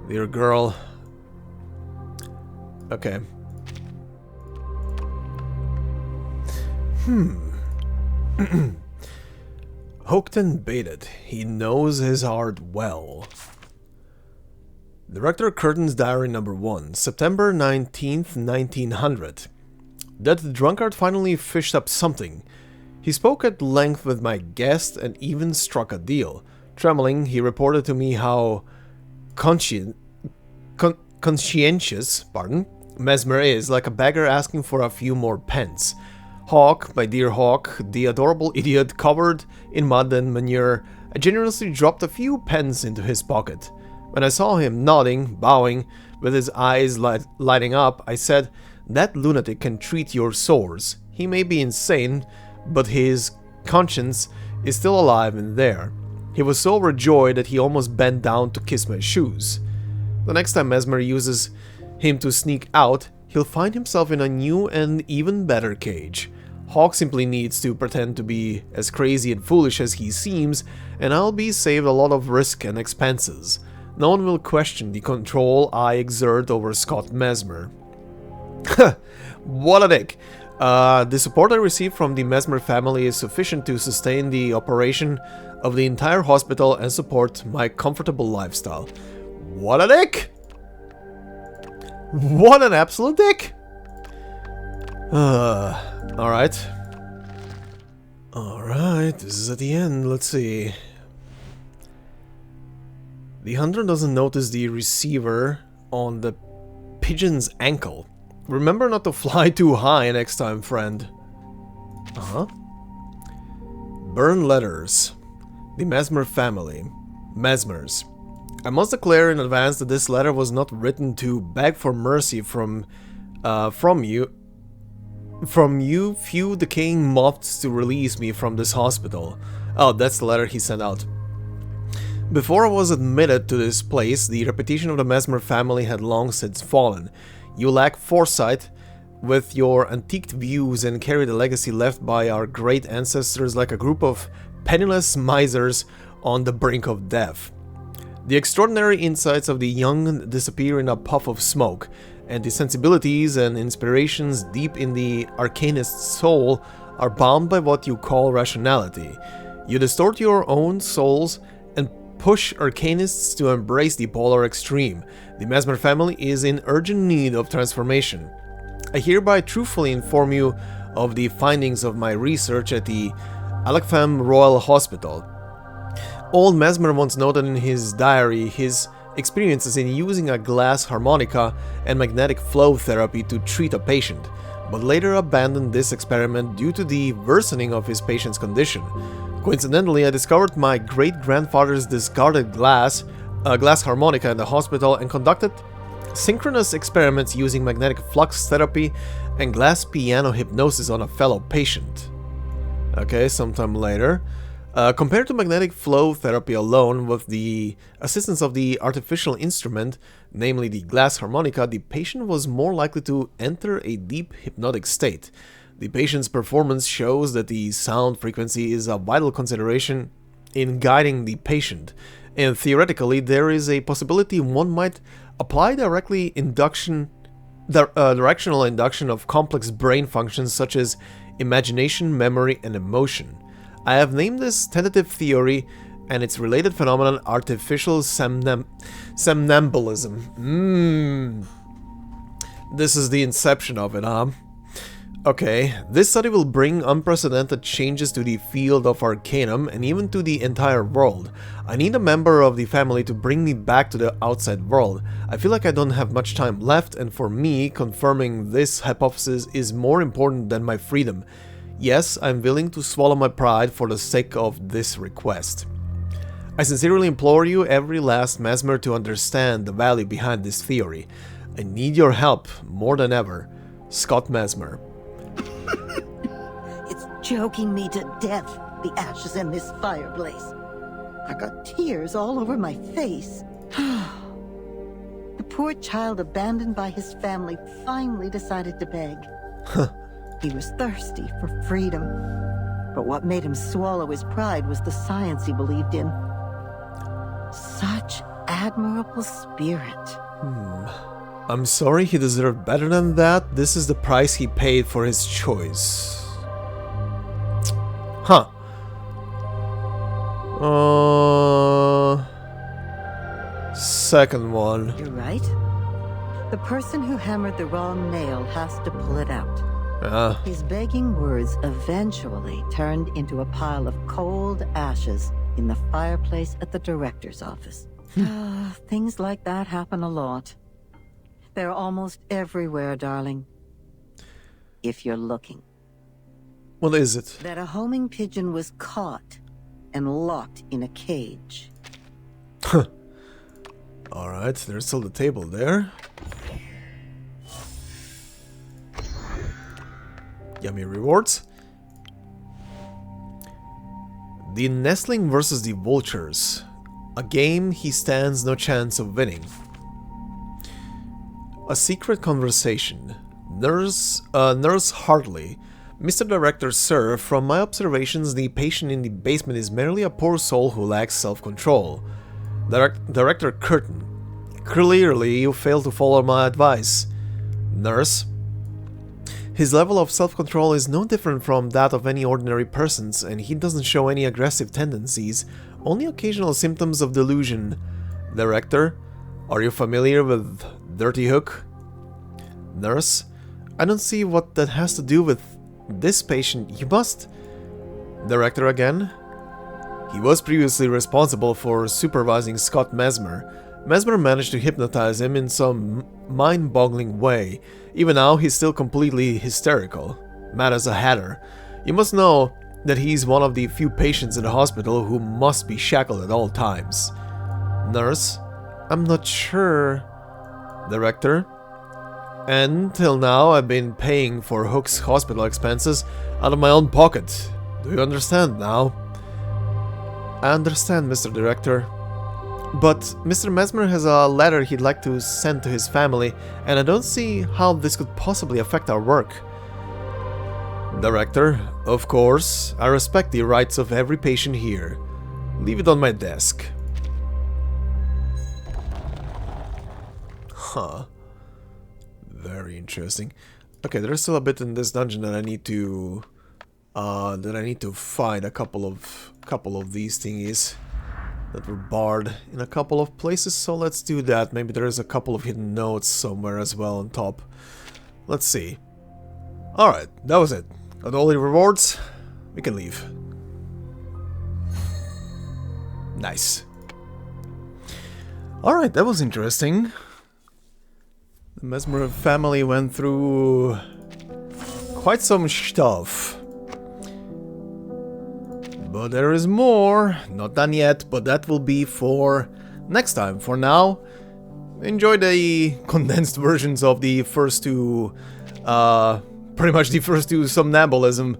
Dear girl. Okay. Hooked and baited. He knows his art well. Director Curtin's Diary number 1, September 19th, 1900. That drunkard finally fished up something. He spoke at length with my guest and even struck a deal. Trembling, he reported to me how conscientious, Mesmer is, like a beggar asking for a few more pence. Hawk, my dear Hawk, the adorable idiot covered in mud and manure, I generously dropped a few pence into his pocket. When I saw him nodding, bowing, with his eyes lighting up, I said, "That lunatic can treat your sores. He may be insane, but his conscience is still alive in there." He was so overjoyed that he almost bent down to kiss my shoes. The next time Mesmer uses him to sneak out, he'll find himself in a new and even better cage. Hawk simply needs to pretend to be as crazy and foolish as he seems, and I'll be saved a lot of risk and expenses. No one will question the control I exert over Scott Mesmer. What a dick! The support I receive from the Mesmer family is sufficient to sustain the operation of the entire hospital and support my comfortable lifestyle. What a dick! What an absolute dick! Alright. Alright, this is at the end, let's see. The hunter doesn't notice the receiver on the pigeon's ankle. Remember not to fly too high next time, friend. Burn letters. The Mesmer family. Mesmers. I must declare in advance that this letter was not written to beg for mercy from you few decaying moths to release me from this hospital. Oh, that's the letter he sent out. Before I was admitted to this place, the reputation of the Mesmer family had long since fallen. You lack foresight with your antiqued views and carry the legacy left by our great ancestors like a group of penniless misers on the brink of death. The extraordinary insights of the young disappear in a puff of smoke, and the sensibilities and inspirations deep in the Arcanist's soul are bound by what you call rationality. You distort your own souls and push Arcanists to embrace the polar extreme. The Mesmer family is in urgent need of transformation. I hereby truthfully inform you of the findings of my research at the Alakfam Royal Hospital. Old Mesmer once noted in his diary his experiences in using a glass harmonica and magnetic flow therapy to treat a patient, but later abandoned this experiment due to the worsening of his patient's condition. Coincidentally, I discovered my great-grandfather's discarded glass harmonica in the hospital and conducted synchronous experiments using magnetic flux therapy and glass piano hypnosis on a fellow patient. Okay, sometime later. Compared to magnetic flow therapy alone, with the assistance of the artificial instrument, namely the glass harmonica, the patient was more likely to enter a deep hypnotic state. The patient's performance shows that the sound frequency is a vital consideration in guiding the patient, and theoretically there is a possibility one might apply directional induction of complex brain functions such as imagination, memory, and emotion. I have named this tentative theory and its related phenomenon artificial somnambulism. This is the inception of it, huh? Okay, this study will bring unprecedented changes to the field of Arcanum and even to the entire world. I need a member of the family to bring me back to the outside world. I feel like I don't have much time left, and for me, confirming this hypothesis is more important than my freedom. Yes, I'm willing to swallow my pride for the sake of this request. I sincerely implore you, every last Mesmer, to understand the value behind this theory. I need your help more than ever. Scott Mesmer. It's choking me to death, the ashes in this fireblaze. I got tears all over my face. The poor child abandoned by his family finally decided to beg. He was thirsty for freedom. But what made him swallow his pride was the science he believed in. Such admirable spirit. I'm sorry, he deserved better than that. This is the price he paid for his choice. Huh. Second one. You're right. The person who hammered the wrong nail has to pull it out. His begging words eventually turned into a pile of cold ashes in the fireplace at the director's office. Things like that happen a lot. They're almost everywhere, darling. If you're looking. What is it? That a homing pigeon was caught and locked in a cage. Alright, there's still the table there. Yummy rewards. The Nestling versus the Vultures. A game he stands no chance of winning. A secret conversation. Nurse Hartley. Mr. Director, sir, from my observations, the patient in the basement is merely a poor soul who lacks self-control. Director Curtin. Clearly, you failed to follow my advice. Nurse. His level of self-control is no different from that of any ordinary person's, and he doesn't show any aggressive tendencies, only occasional symptoms of delusion. Director, are you familiar with Dirty Hook? Nurse, I don't see what that has to do with this patient. You must... Director again? He was previously responsible for supervising Scott Mesmer. Mesmer managed to hypnotize him in some mind-boggling way. Even now, he's still completely hysterical. Mad as a hatter. You must know that he's one of the few patients in the hospital who must be shackled at all times. Nurse, I'm not sure. Director, until now I've been paying for Hook's hospital expenses out of my own pocket. Do you understand now? I understand, Mr. Director. But Mr. Mesmer has a letter he'd like to send to his family, and I don't see how this could possibly affect our work. Director, of course, I respect the rights of every patient here. Leave it on my desk. Huh. Very interesting. Okay, there's still a bit in this dungeon that I need to find a couple of these thingies that were barred in a couple of places, so let's do that. Maybe there's a couple of hidden notes somewhere as well on top. Let's see. Alright, that was it. Got all the rewards. We can leave. Nice. Alright, that was interesting. The Mesmer family went through quite some stuff. But there is more. Not done yet, but that will be for next time. For now, enjoy the condensed versions of the first two, pretty much the first two somnambulism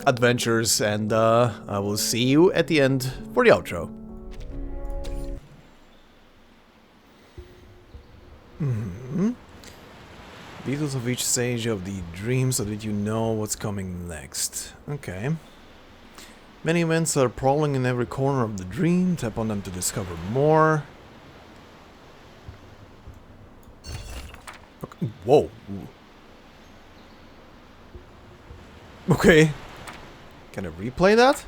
adventures, and I will see you at the end for the outro. Details of each stage of the dream so that you know what's coming next. Okay. Many events are prowling in every corner of the dream. Tap on them to discover more. Okay. Whoa. Okay. Can I replay that?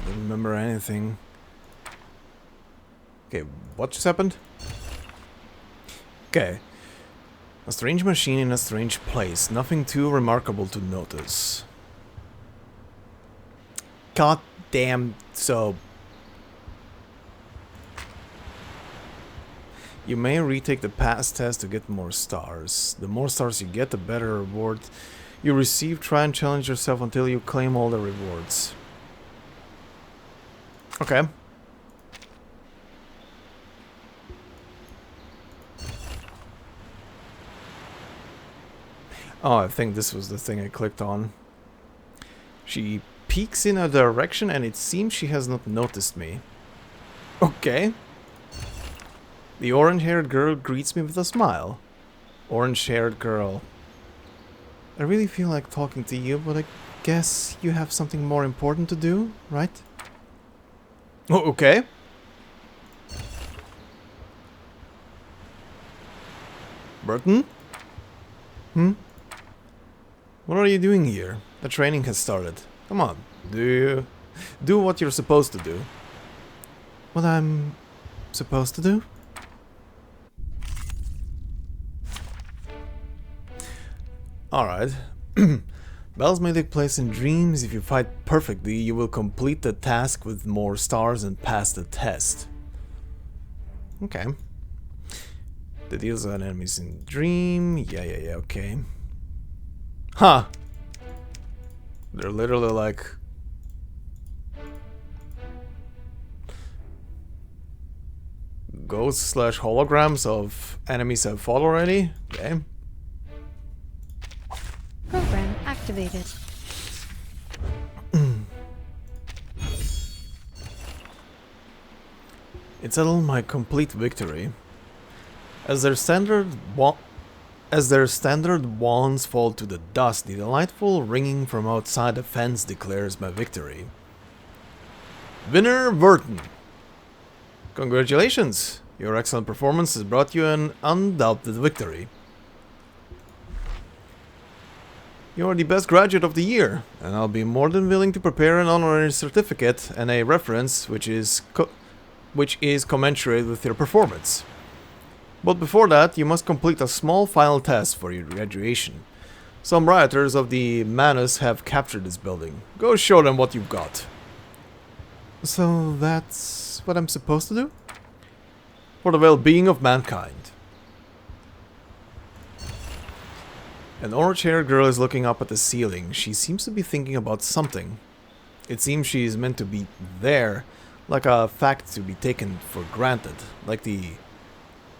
Don't remember anything. Okay, what just happened? Okay. A strange machine in a strange place. Nothing too remarkable to notice. God damn, so... You may retake the past test to get more stars. The more stars you get, the better reward you receive. Try and challenge yourself until you claim all the rewards. Okay. Oh, I think this was the thing I clicked on. She peeks in a direction and it seems she has not noticed me. Okay. The orange-haired girl greets me with a smile. Orange-haired girl. I really feel like talking to you, but I guess you have something more important to do, right? Oh, okay. Vertin? What are you doing here? The training has started. Come on, do what you're supposed to do. What I'm supposed to do? Alright. Battles may take place in dreams. If you fight perfectly, you will complete the task with more stars and pass the test. Okay. The deals on enemies in dream. Yeah, okay. Huh. They're literally like... ghosts / holograms of enemies I've fought already? Okay. Program activated. It settled my complete victory. As their standard wands fall to the dust, the delightful ringing from outside the fence declares my victory. Winner Vertin. Congratulations! Your excellent performance has brought you an undoubted victory. You are the best graduate of the year, and I'll be more than willing to prepare an honorary certificate and a reference which is commensurate with your performance. But before that, you must complete a small final test for your graduation. Some rioters of the Manus have captured this building. Go show them what you've got. So that's what I'm supposed to do? For the well-being of mankind. An orange-haired girl is looking up at the ceiling. She seems to be thinking about something. It seems she is meant to be there, like a fact to be taken for granted, like the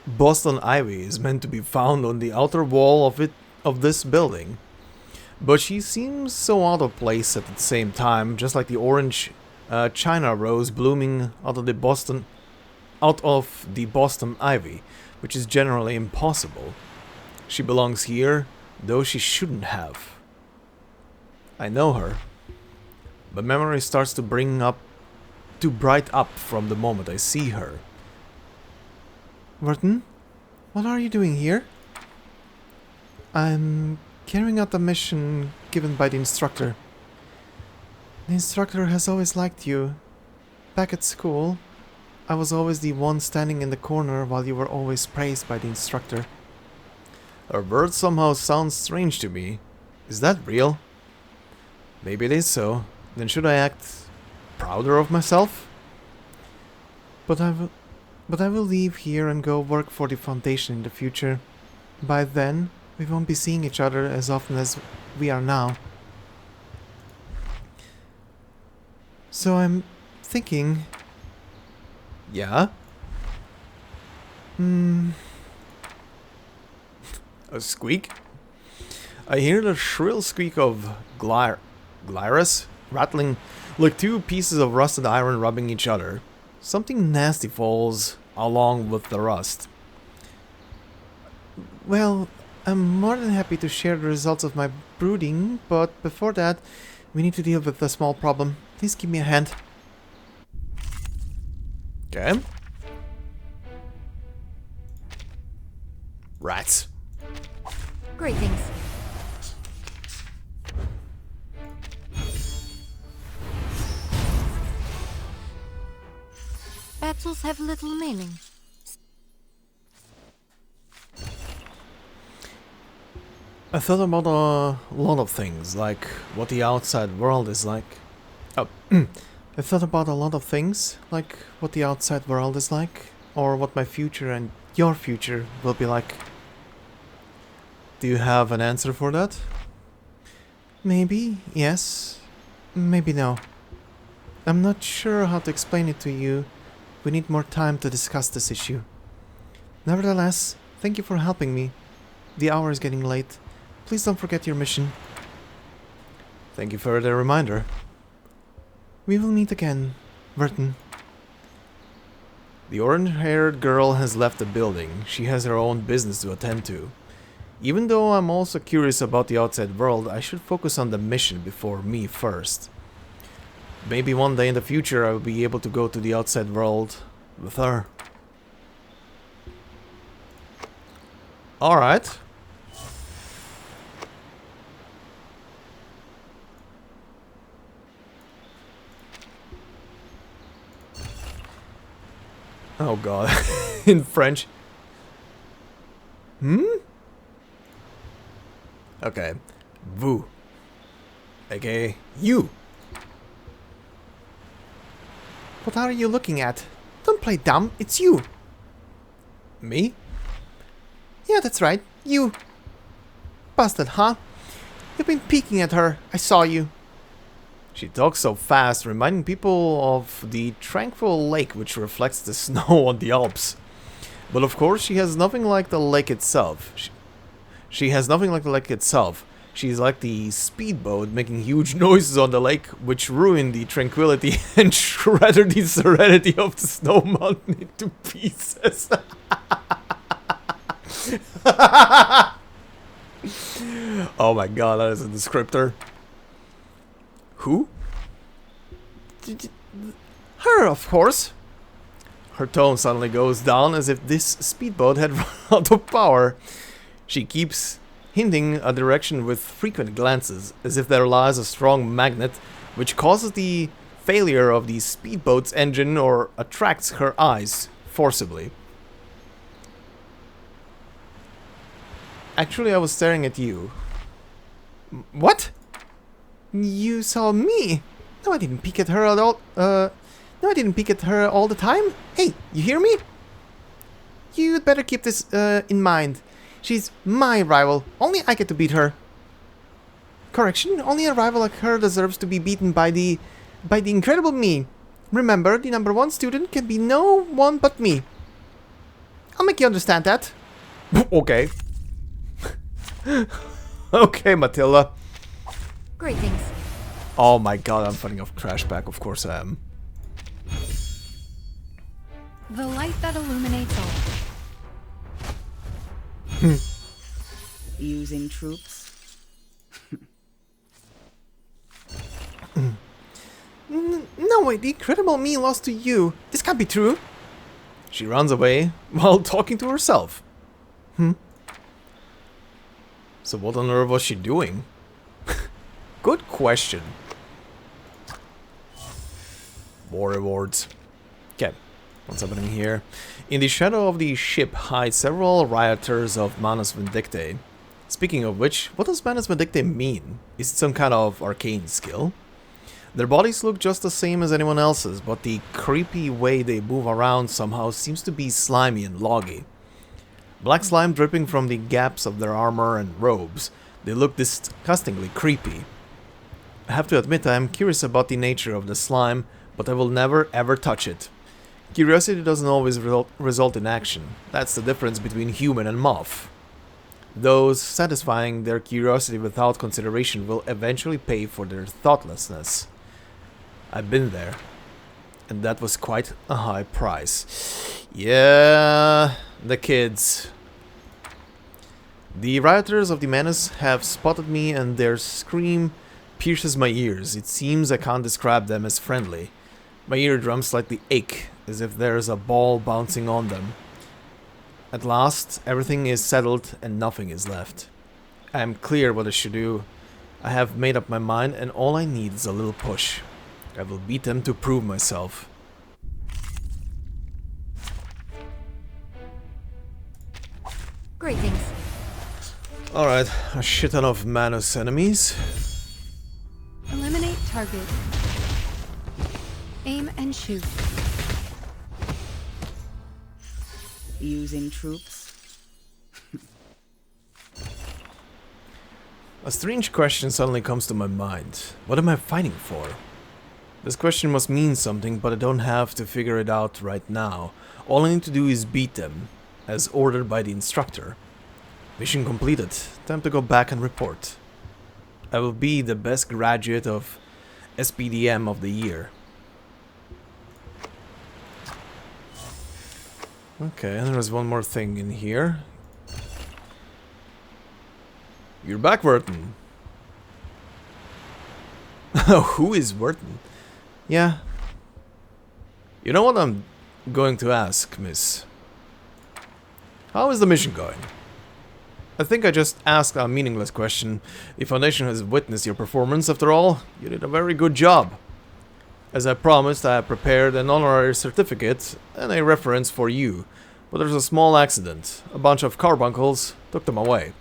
Boston ivy is meant to be found on the outer wall of this building. But she seems so out of place at the same time, just like the orange China rose blooming out of the Boston ivy, which is generally impossible. She belongs here, though she shouldn't have. I know her. But memory starts to bright up from the moment I see her. Vertin, what are you doing here? I'm carrying out a mission given by the instructor. The instructor has always liked you. Back at school, I was always the one standing in the corner while you were always praised by the instructor. Her words somehow sound strange to me. Is that real? Maybe it is so. Then should I act prouder of myself? But I will leave here and go work for the Foundation in the future. By then, we won't be seeing each other as often as we are now. So I'm thinking... Yeah? A squeak? I hear the shrill squeak of Glyrus rattling like two pieces of rusted iron rubbing each other. Something nasty falls along with the rust. Well, I'm more than happy to share the results of my brooding, but before that, we need to deal with a small problem. Please give me a hand. Okay. Rats. Greetings. Battles have little meaning. I thought about a lot of things, like what the outside world is like. I thought about a lot of things, like what the outside world is like, or what my future and your future will be like. Do you have an answer for that? Maybe, yes. Maybe no. I'm not sure how to explain it to you. We need more time to discuss this issue. Nevertheless, thank you for helping me. The hour is getting late. Please don't forget your mission. Thank you for the reminder. We will meet again, Vertin. The orange-haired girl has left the building. She has her own business to attend to. Even though I'm also curious about the outside world, I should focus on the mission before me first. Maybe one day in the future I will be able to go to the outside world with her. Alright. Oh god. In French. Okay. Vous. Okay. You. What are you looking at? Don't play dumb. It's you. Me? Yeah, that's right. You. Busted, huh? You've been peeking at her. I saw you. She talks so fast, reminding people of the tranquil lake which reflects the snow on the Alps. But of course, she has nothing like the lake itself. She has nothing like the lake itself. She's like the speedboat making huge noises on the lake, which ruin the tranquility and shredder the serenity of the snow mountain into pieces. Oh my god, that is a descriptor. Who? Her, of course. Her tone suddenly goes down as if this speedboat had run out of power. She keeps hinting a direction with frequent glances, as if there lies a strong magnet which causes the failure of the speedboat's engine or attracts her eyes forcibly. Actually, I was staring at you. What? You saw me? No, I didn't peek at her at all. No, I didn't peek at her all the time. Hey, you hear me? You'd better keep this in mind. She's my rival. Only I get to beat her. Correction, only a rival like her deserves to be beaten by the incredible me. Remember, the #1 student can be no one but me. I'll make you understand that. Okay. Okay, Matilda. Greetings. Oh my god, I'm fighting off Crashback. Of course I am. The light that illuminates all. Using troops. No way, the incredible me lost to you. This can't be true. She runs away while talking to herself. So what on earth was she doing? Good question. More rewards. Okay, what's happening here? In the shadow of the ship hide several rioters of Manus Vindictae. Speaking of which, what does Manus Vindictae mean? Is it some kind of arcane skill? Their bodies look just the same as anyone else's, but the creepy way they move around somehow seems to be slimy and loggy. Black slime dripping from the gaps of their armor and robes. They look disgustingly creepy. I have to admit I am curious about the nature of the slime, but I will never ever touch it. Curiosity doesn't always result in action. That's the difference between human and moth. Those satisfying their curiosity without consideration will eventually pay for their thoughtlessness. I've been there, and that was quite a high price. Yeah, the kids. The rioters of the Manus have spotted me, and their scream pierces my ears. It seems I can't describe them as friendly. My eardrums slightly ache, as if there's a ball bouncing on them. At last, everything is settled and nothing is left. I am clear what I should do. I have made up my mind, and all I need is a little push. I will beat them to prove myself. Greetings. Alright, a shit ton of Manus enemies. Eliminate target. Aim and shoot. Using troops. A strange question suddenly comes to my mind. What am I fighting for? This question must mean something, but I don't have to figure it out right now. All I need to do is beat them, as ordered by the instructor. Mission completed. Time to go back and report. I will be the best graduate of SPDM of the year. Okay, and there's one more thing in here. You're back, Vertin. Who is Vertin? Yeah. You know what I'm going to ask, miss? How is the mission going? I think I just asked a meaningless question. The Foundation has witnessed your performance, after all. You did a very good job. As I promised, I have prepared an honorary certificate and a reference for you. But there's a small accident. A bunch of carbuncles took them away.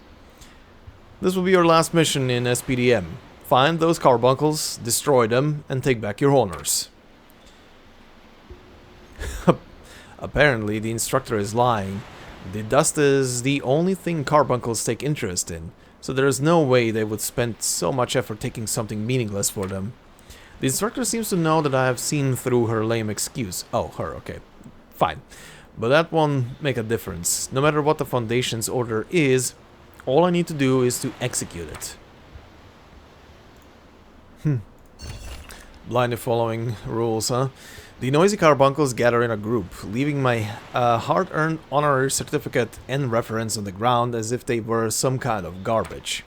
This will be your last mission in SPDM. Find those carbuncles, destroy them, and take back your honors. Apparently, the instructor is lying. The dust is the only thing carbuncles take interest in, so there is no way they would spend so much effort taking something meaningless for them. The instructor seems to know that I have seen through her lame excuse. Oh, her, okay. Fine. But that won't make a difference. No matter what the Foundation's order is, all I need to do is to execute it. Blindly following rules, huh? The noisy carbuncles gather in a group, leaving my hard-earned honorary certificate and reference on the ground as if they were some kind of garbage.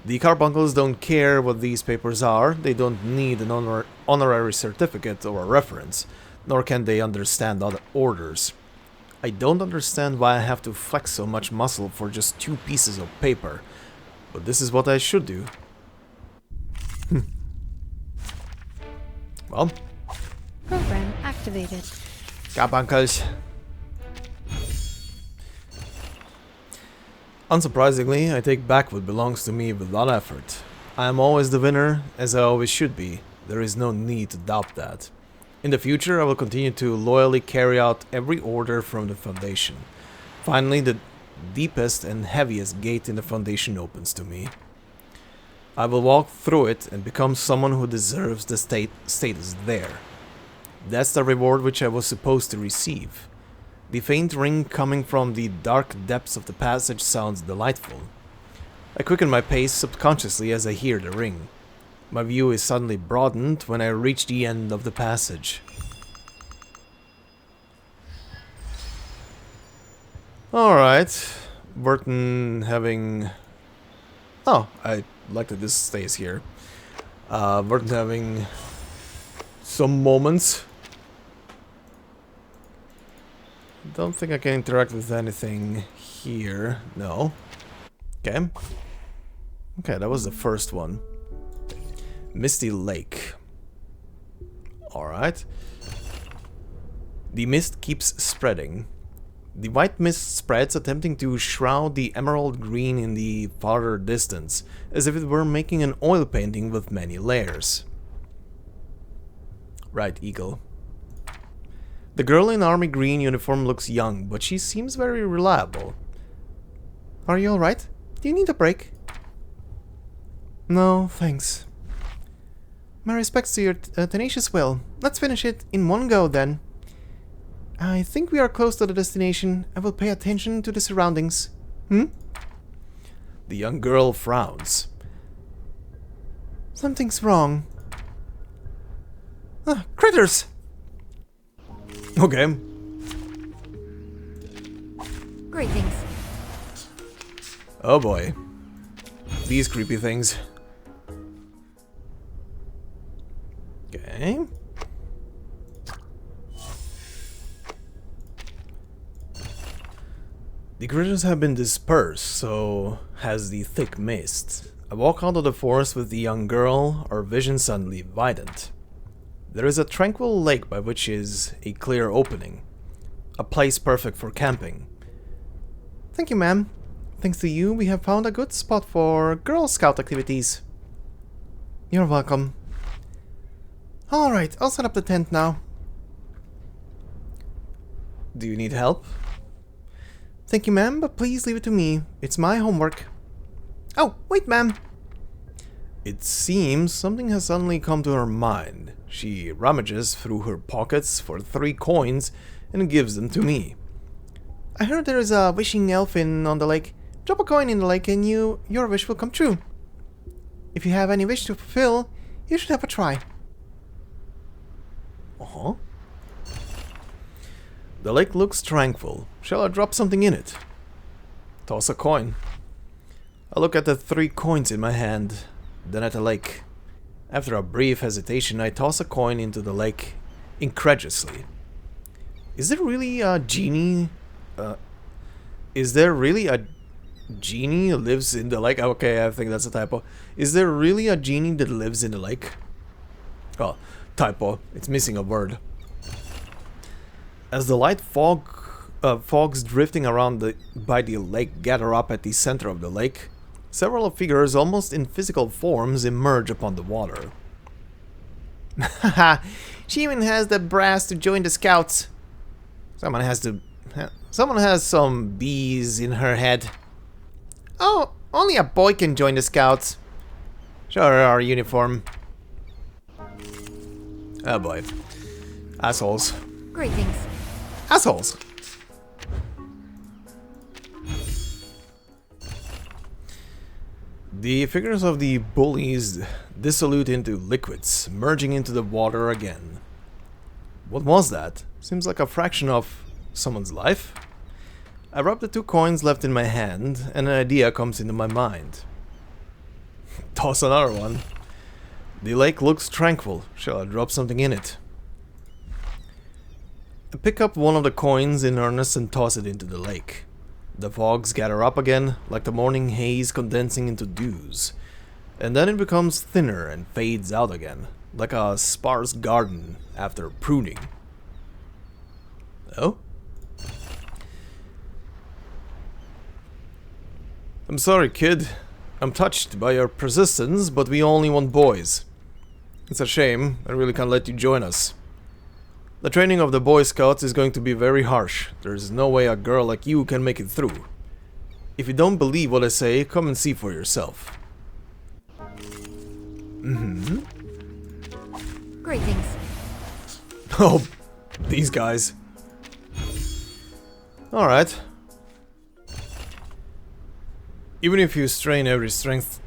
The carbuncles don't care what these papers are, they don't need an honorary certificate or a reference, nor can they understand other orders. I don't understand why I have to flex so much muscle for just 2 pieces of paper, but this is what I should do. Well. Program activated. Carbuncles. Unsurprisingly, I take back what belongs to me without effort. I am always the winner, as I always should be. There is no need to doubt that. In the future, I will continue to loyally carry out every order from the Foundation. Finally, the deepest and heaviest gate in the Foundation opens to me. I will walk through it and become someone who deserves the status there. That's the reward which I was supposed to receive. The faint ring coming from the dark depths of the passage sounds delightful. I quicken my pace subconsciously as I hear the ring. My view is suddenly broadened when I reach the end of the passage. Alright. Vertin having... Oh, I like that this stays here. Vertin having some moments. Don't think I can interact with anything here. No. Okay. Okay, that was the first one. Misty Lake. Alright. The mist keeps spreading. The white mist spreads, attempting to shroud the emerald green in the farther distance, as if it were making an oil painting with many layers. Right, Eagle. The girl in army green uniform looks young, but she seems very reliable. Are you alright? Do you need a break? No, thanks. My respects to your tenacious will. Let's finish it in one go then. I think we are close to the destination. I will pay attention to the surroundings. The young girl frowns. Something's wrong. Critters! Okay. Greetings. Oh boy. These creepy things. Okay. The critters have been dispersed, so has the thick mist. I walk out of the forest with the young girl, our vision suddenly widened. There is a tranquil lake by which is a clear opening. A place perfect for camping. Thank you, ma'am. Thanks to you, we have found a good spot for Girl Scout activities. You're welcome. Alright, I'll set up the tent now. Do you need help? Thank you, ma'am, but please leave it to me. It's my homework. Oh, wait, ma'am. It seems something has suddenly come to her mind. She rummages through her pockets for 3 coins and gives them to me. I heard there is a wishing elfin on the lake. Drop a coin in the lake and your wish will come true. If you have any wish to fulfill, you should have a try. The lake looks tranquil. Shall I drop something in it? Toss a coin. I look at the 3 coins in my hand, then at the lake. After a brief hesitation, I toss a coin into the lake incredulously. Is there really a genie? Is there really a genie who lives in the lake? Okay, I think that's a typo. Is there really a genie that lives in the lake? Oh, typo. It's missing a word. As the light fogs drifting around by the lake gather up at the center of the lake, several figures, almost in physical forms, emerge upon the water. Haha, she even has the brass to join the scouts. Someone has some bees in her head. Oh, only a boy can join the scouts. Show her our uniform. Oh boy. Assholes. Greetings. Assholes. The figures of the bullies dissolute into liquids, merging into the water again. What was that? Seems like a fraction of someone's life. I rub the 2 coins left in my hand, and an idea comes into my mind. Toss another one. The lake looks tranquil. Shall I drop something in it? I pick up one of the coins in earnest and toss it into the lake. The fogs gather up again, like the morning haze condensing into dews. And then it becomes thinner and fades out again, like a sparse garden after pruning. Oh? I'm sorry, kid. I'm touched by your persistence, but we only want boys. It's a shame. I really can't let you join us. The training of the Boy Scouts is going to be very harsh. There's no way a girl like you can make it through. If you don't believe what I say, come and see for yourself. Greetings. Oh, these guys. Alright. Even if you strain every strength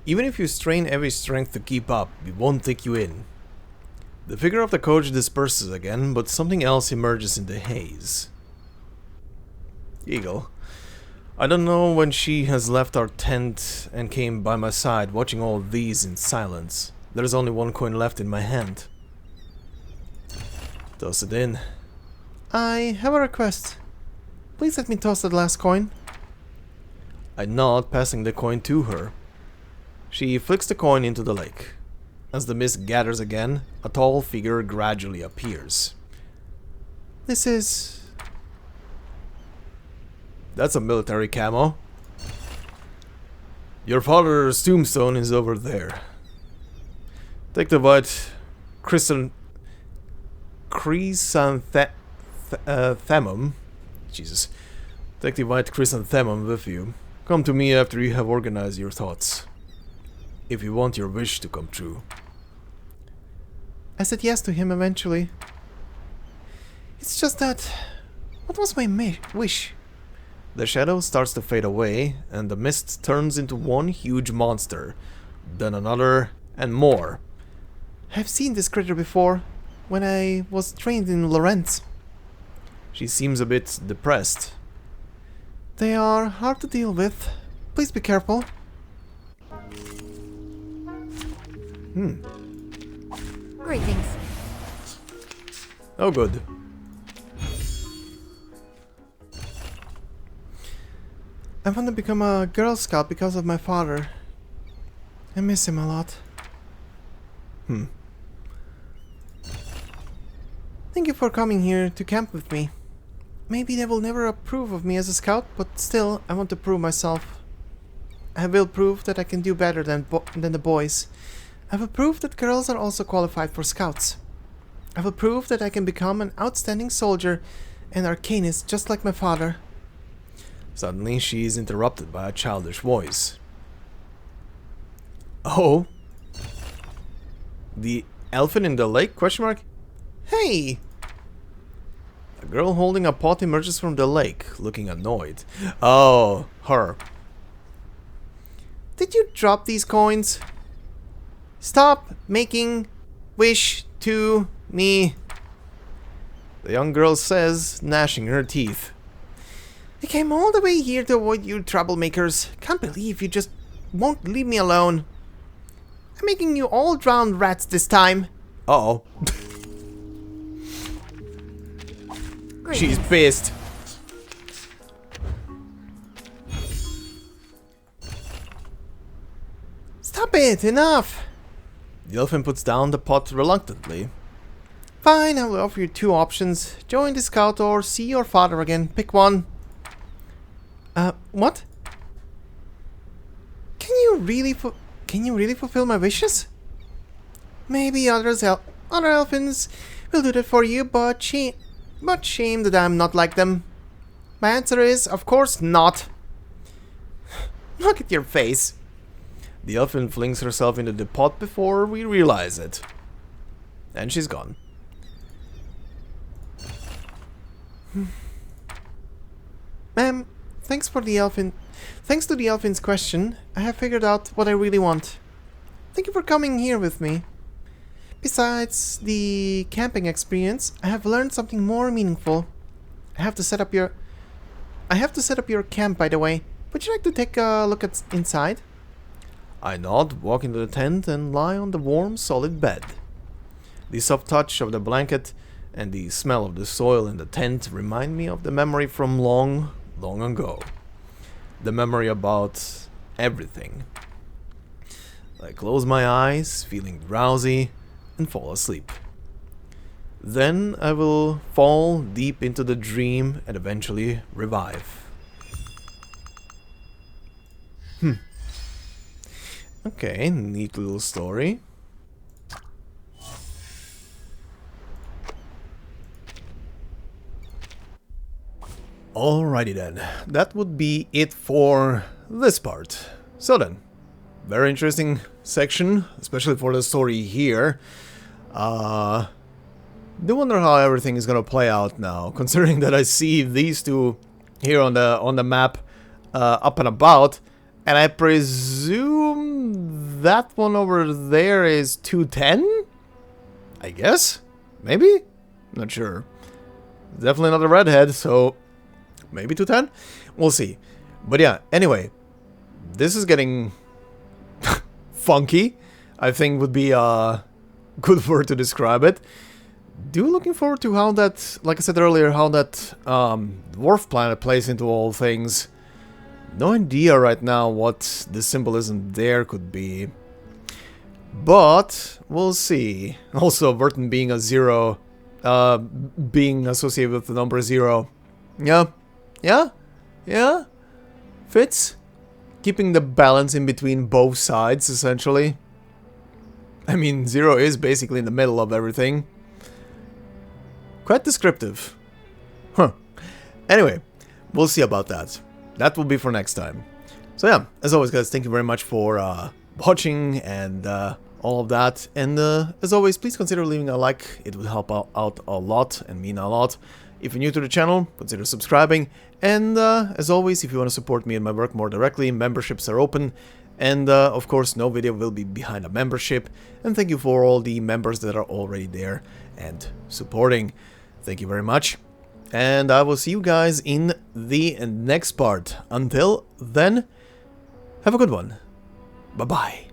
to keep up, we won't take you in. The figure of the coach disperses again, but something else emerges in the haze. Eagle. I don't know when she has left our tent and came by my side, watching all these in silence. There's only 1 coin left in my hand. Toss it in. I have a request. Please let me toss that last coin. I nod, passing the coin to her. She flicks the coin into the lake. As the mist gathers again, a tall figure gradually appears. This is... That's a military camo. Your father's tombstone is over there. Take the white chrysanthemum. Jesus. Take the white chrysanthemum with you. Come to me after you have organized your thoughts. If you want your wish to come true. I said yes to him eventually. It's just that... What was my wish? The shadow starts to fade away, and the mist turns into one huge monster. Then another, and more. I've seen this critter before, when I was trained in Lorentz. She seems a bit depressed. They are hard to deal with. Please be careful. Greetings. Oh, good. I want to become a Girl Scout because of my father. I miss him a lot. Thank you for coming here to camp with me. Maybe they will never approve of me as a scout, but still, I want to prove myself. I will prove that I can do better than the boys. I will prove that girls are also qualified for scouts. I will prove that I can become an outstanding soldier and Arcanist just like my father. Suddenly, she is interrupted by a childish voice. Oh? The elephant in the lake? Question mark? Hey! A girl holding a pot emerges from the lake, looking annoyed. Oh, her. Did you drop these coins? Stop making wish to me. the young girl says, gnashing her teeth. I came all the way here to avoid you troublemakers. Can't believe you just won't leave me alone. I'm making you all drowned rats this time. Uh-oh. She's pissed. Stop it! Enough! The elfin puts down the pot reluctantly. Fine, I will offer you 2 options. Join the scout or see your father again. Pick one. What? Can you really fulfill my wishes? Maybe other elfins will do that for you, but shame that I'm not like them. My answer is, of course not. Look at your face. The elfin flings herself into the pot before we realize it. And she's gone. Ma'am, thanks to the elfin's question, I have figured out what I really want. Thank you for coming here with me. Besides the camping experience, I have learned something more meaningful. I have to set up your camp, by the way. Would you like to take a look inside? I nod, walk into the tent, and lie on the warm, solid bed. The soft touch of the blanket and the smell of the soil in the tent remind me of the memory from long, long ago. The memory about everything. I close my eyes, feeling drowsy, and fall asleep. Then I will fall deep into the dream and eventually revive. Okay, neat little story. Alrighty then, that would be it for this part. So then, very interesting section, especially for the story here. Do wonder how everything is gonna play out now, considering that I see these two here on the map up and about, and I presume that one over there is 210? I guess? Maybe? Not sure. Definitely not a redhead, so maybe 210? We'll see. But yeah, anyway, this is getting funky, I think would be a good word to describe it. Looking forward to how that, like I said earlier, how that dwarf planet plays into all things. No idea right now what the symbolism there could be. But we'll see. Also, Vertin being a 0, being associated with the number 0. Yeah. Fits. Keeping the balance in between both sides, essentially. I mean, 0 is basically in the middle of everything. Quite descriptive. Huh. Anyway, we'll see about that. That will be for next time. So yeah, as always guys, thank you very much for watching and all of that. And as always, please consider leaving a like. It would help out a lot and mean a lot. If you're new to the channel, consider subscribing. And as always, if you want to support me and my work more directly, memberships are open. And of course, no video will be behind a membership. And thank you for all the members that are already there and supporting. Thank you very much. And I will see you guys in the next part. Until then, have a good one. Bye-bye.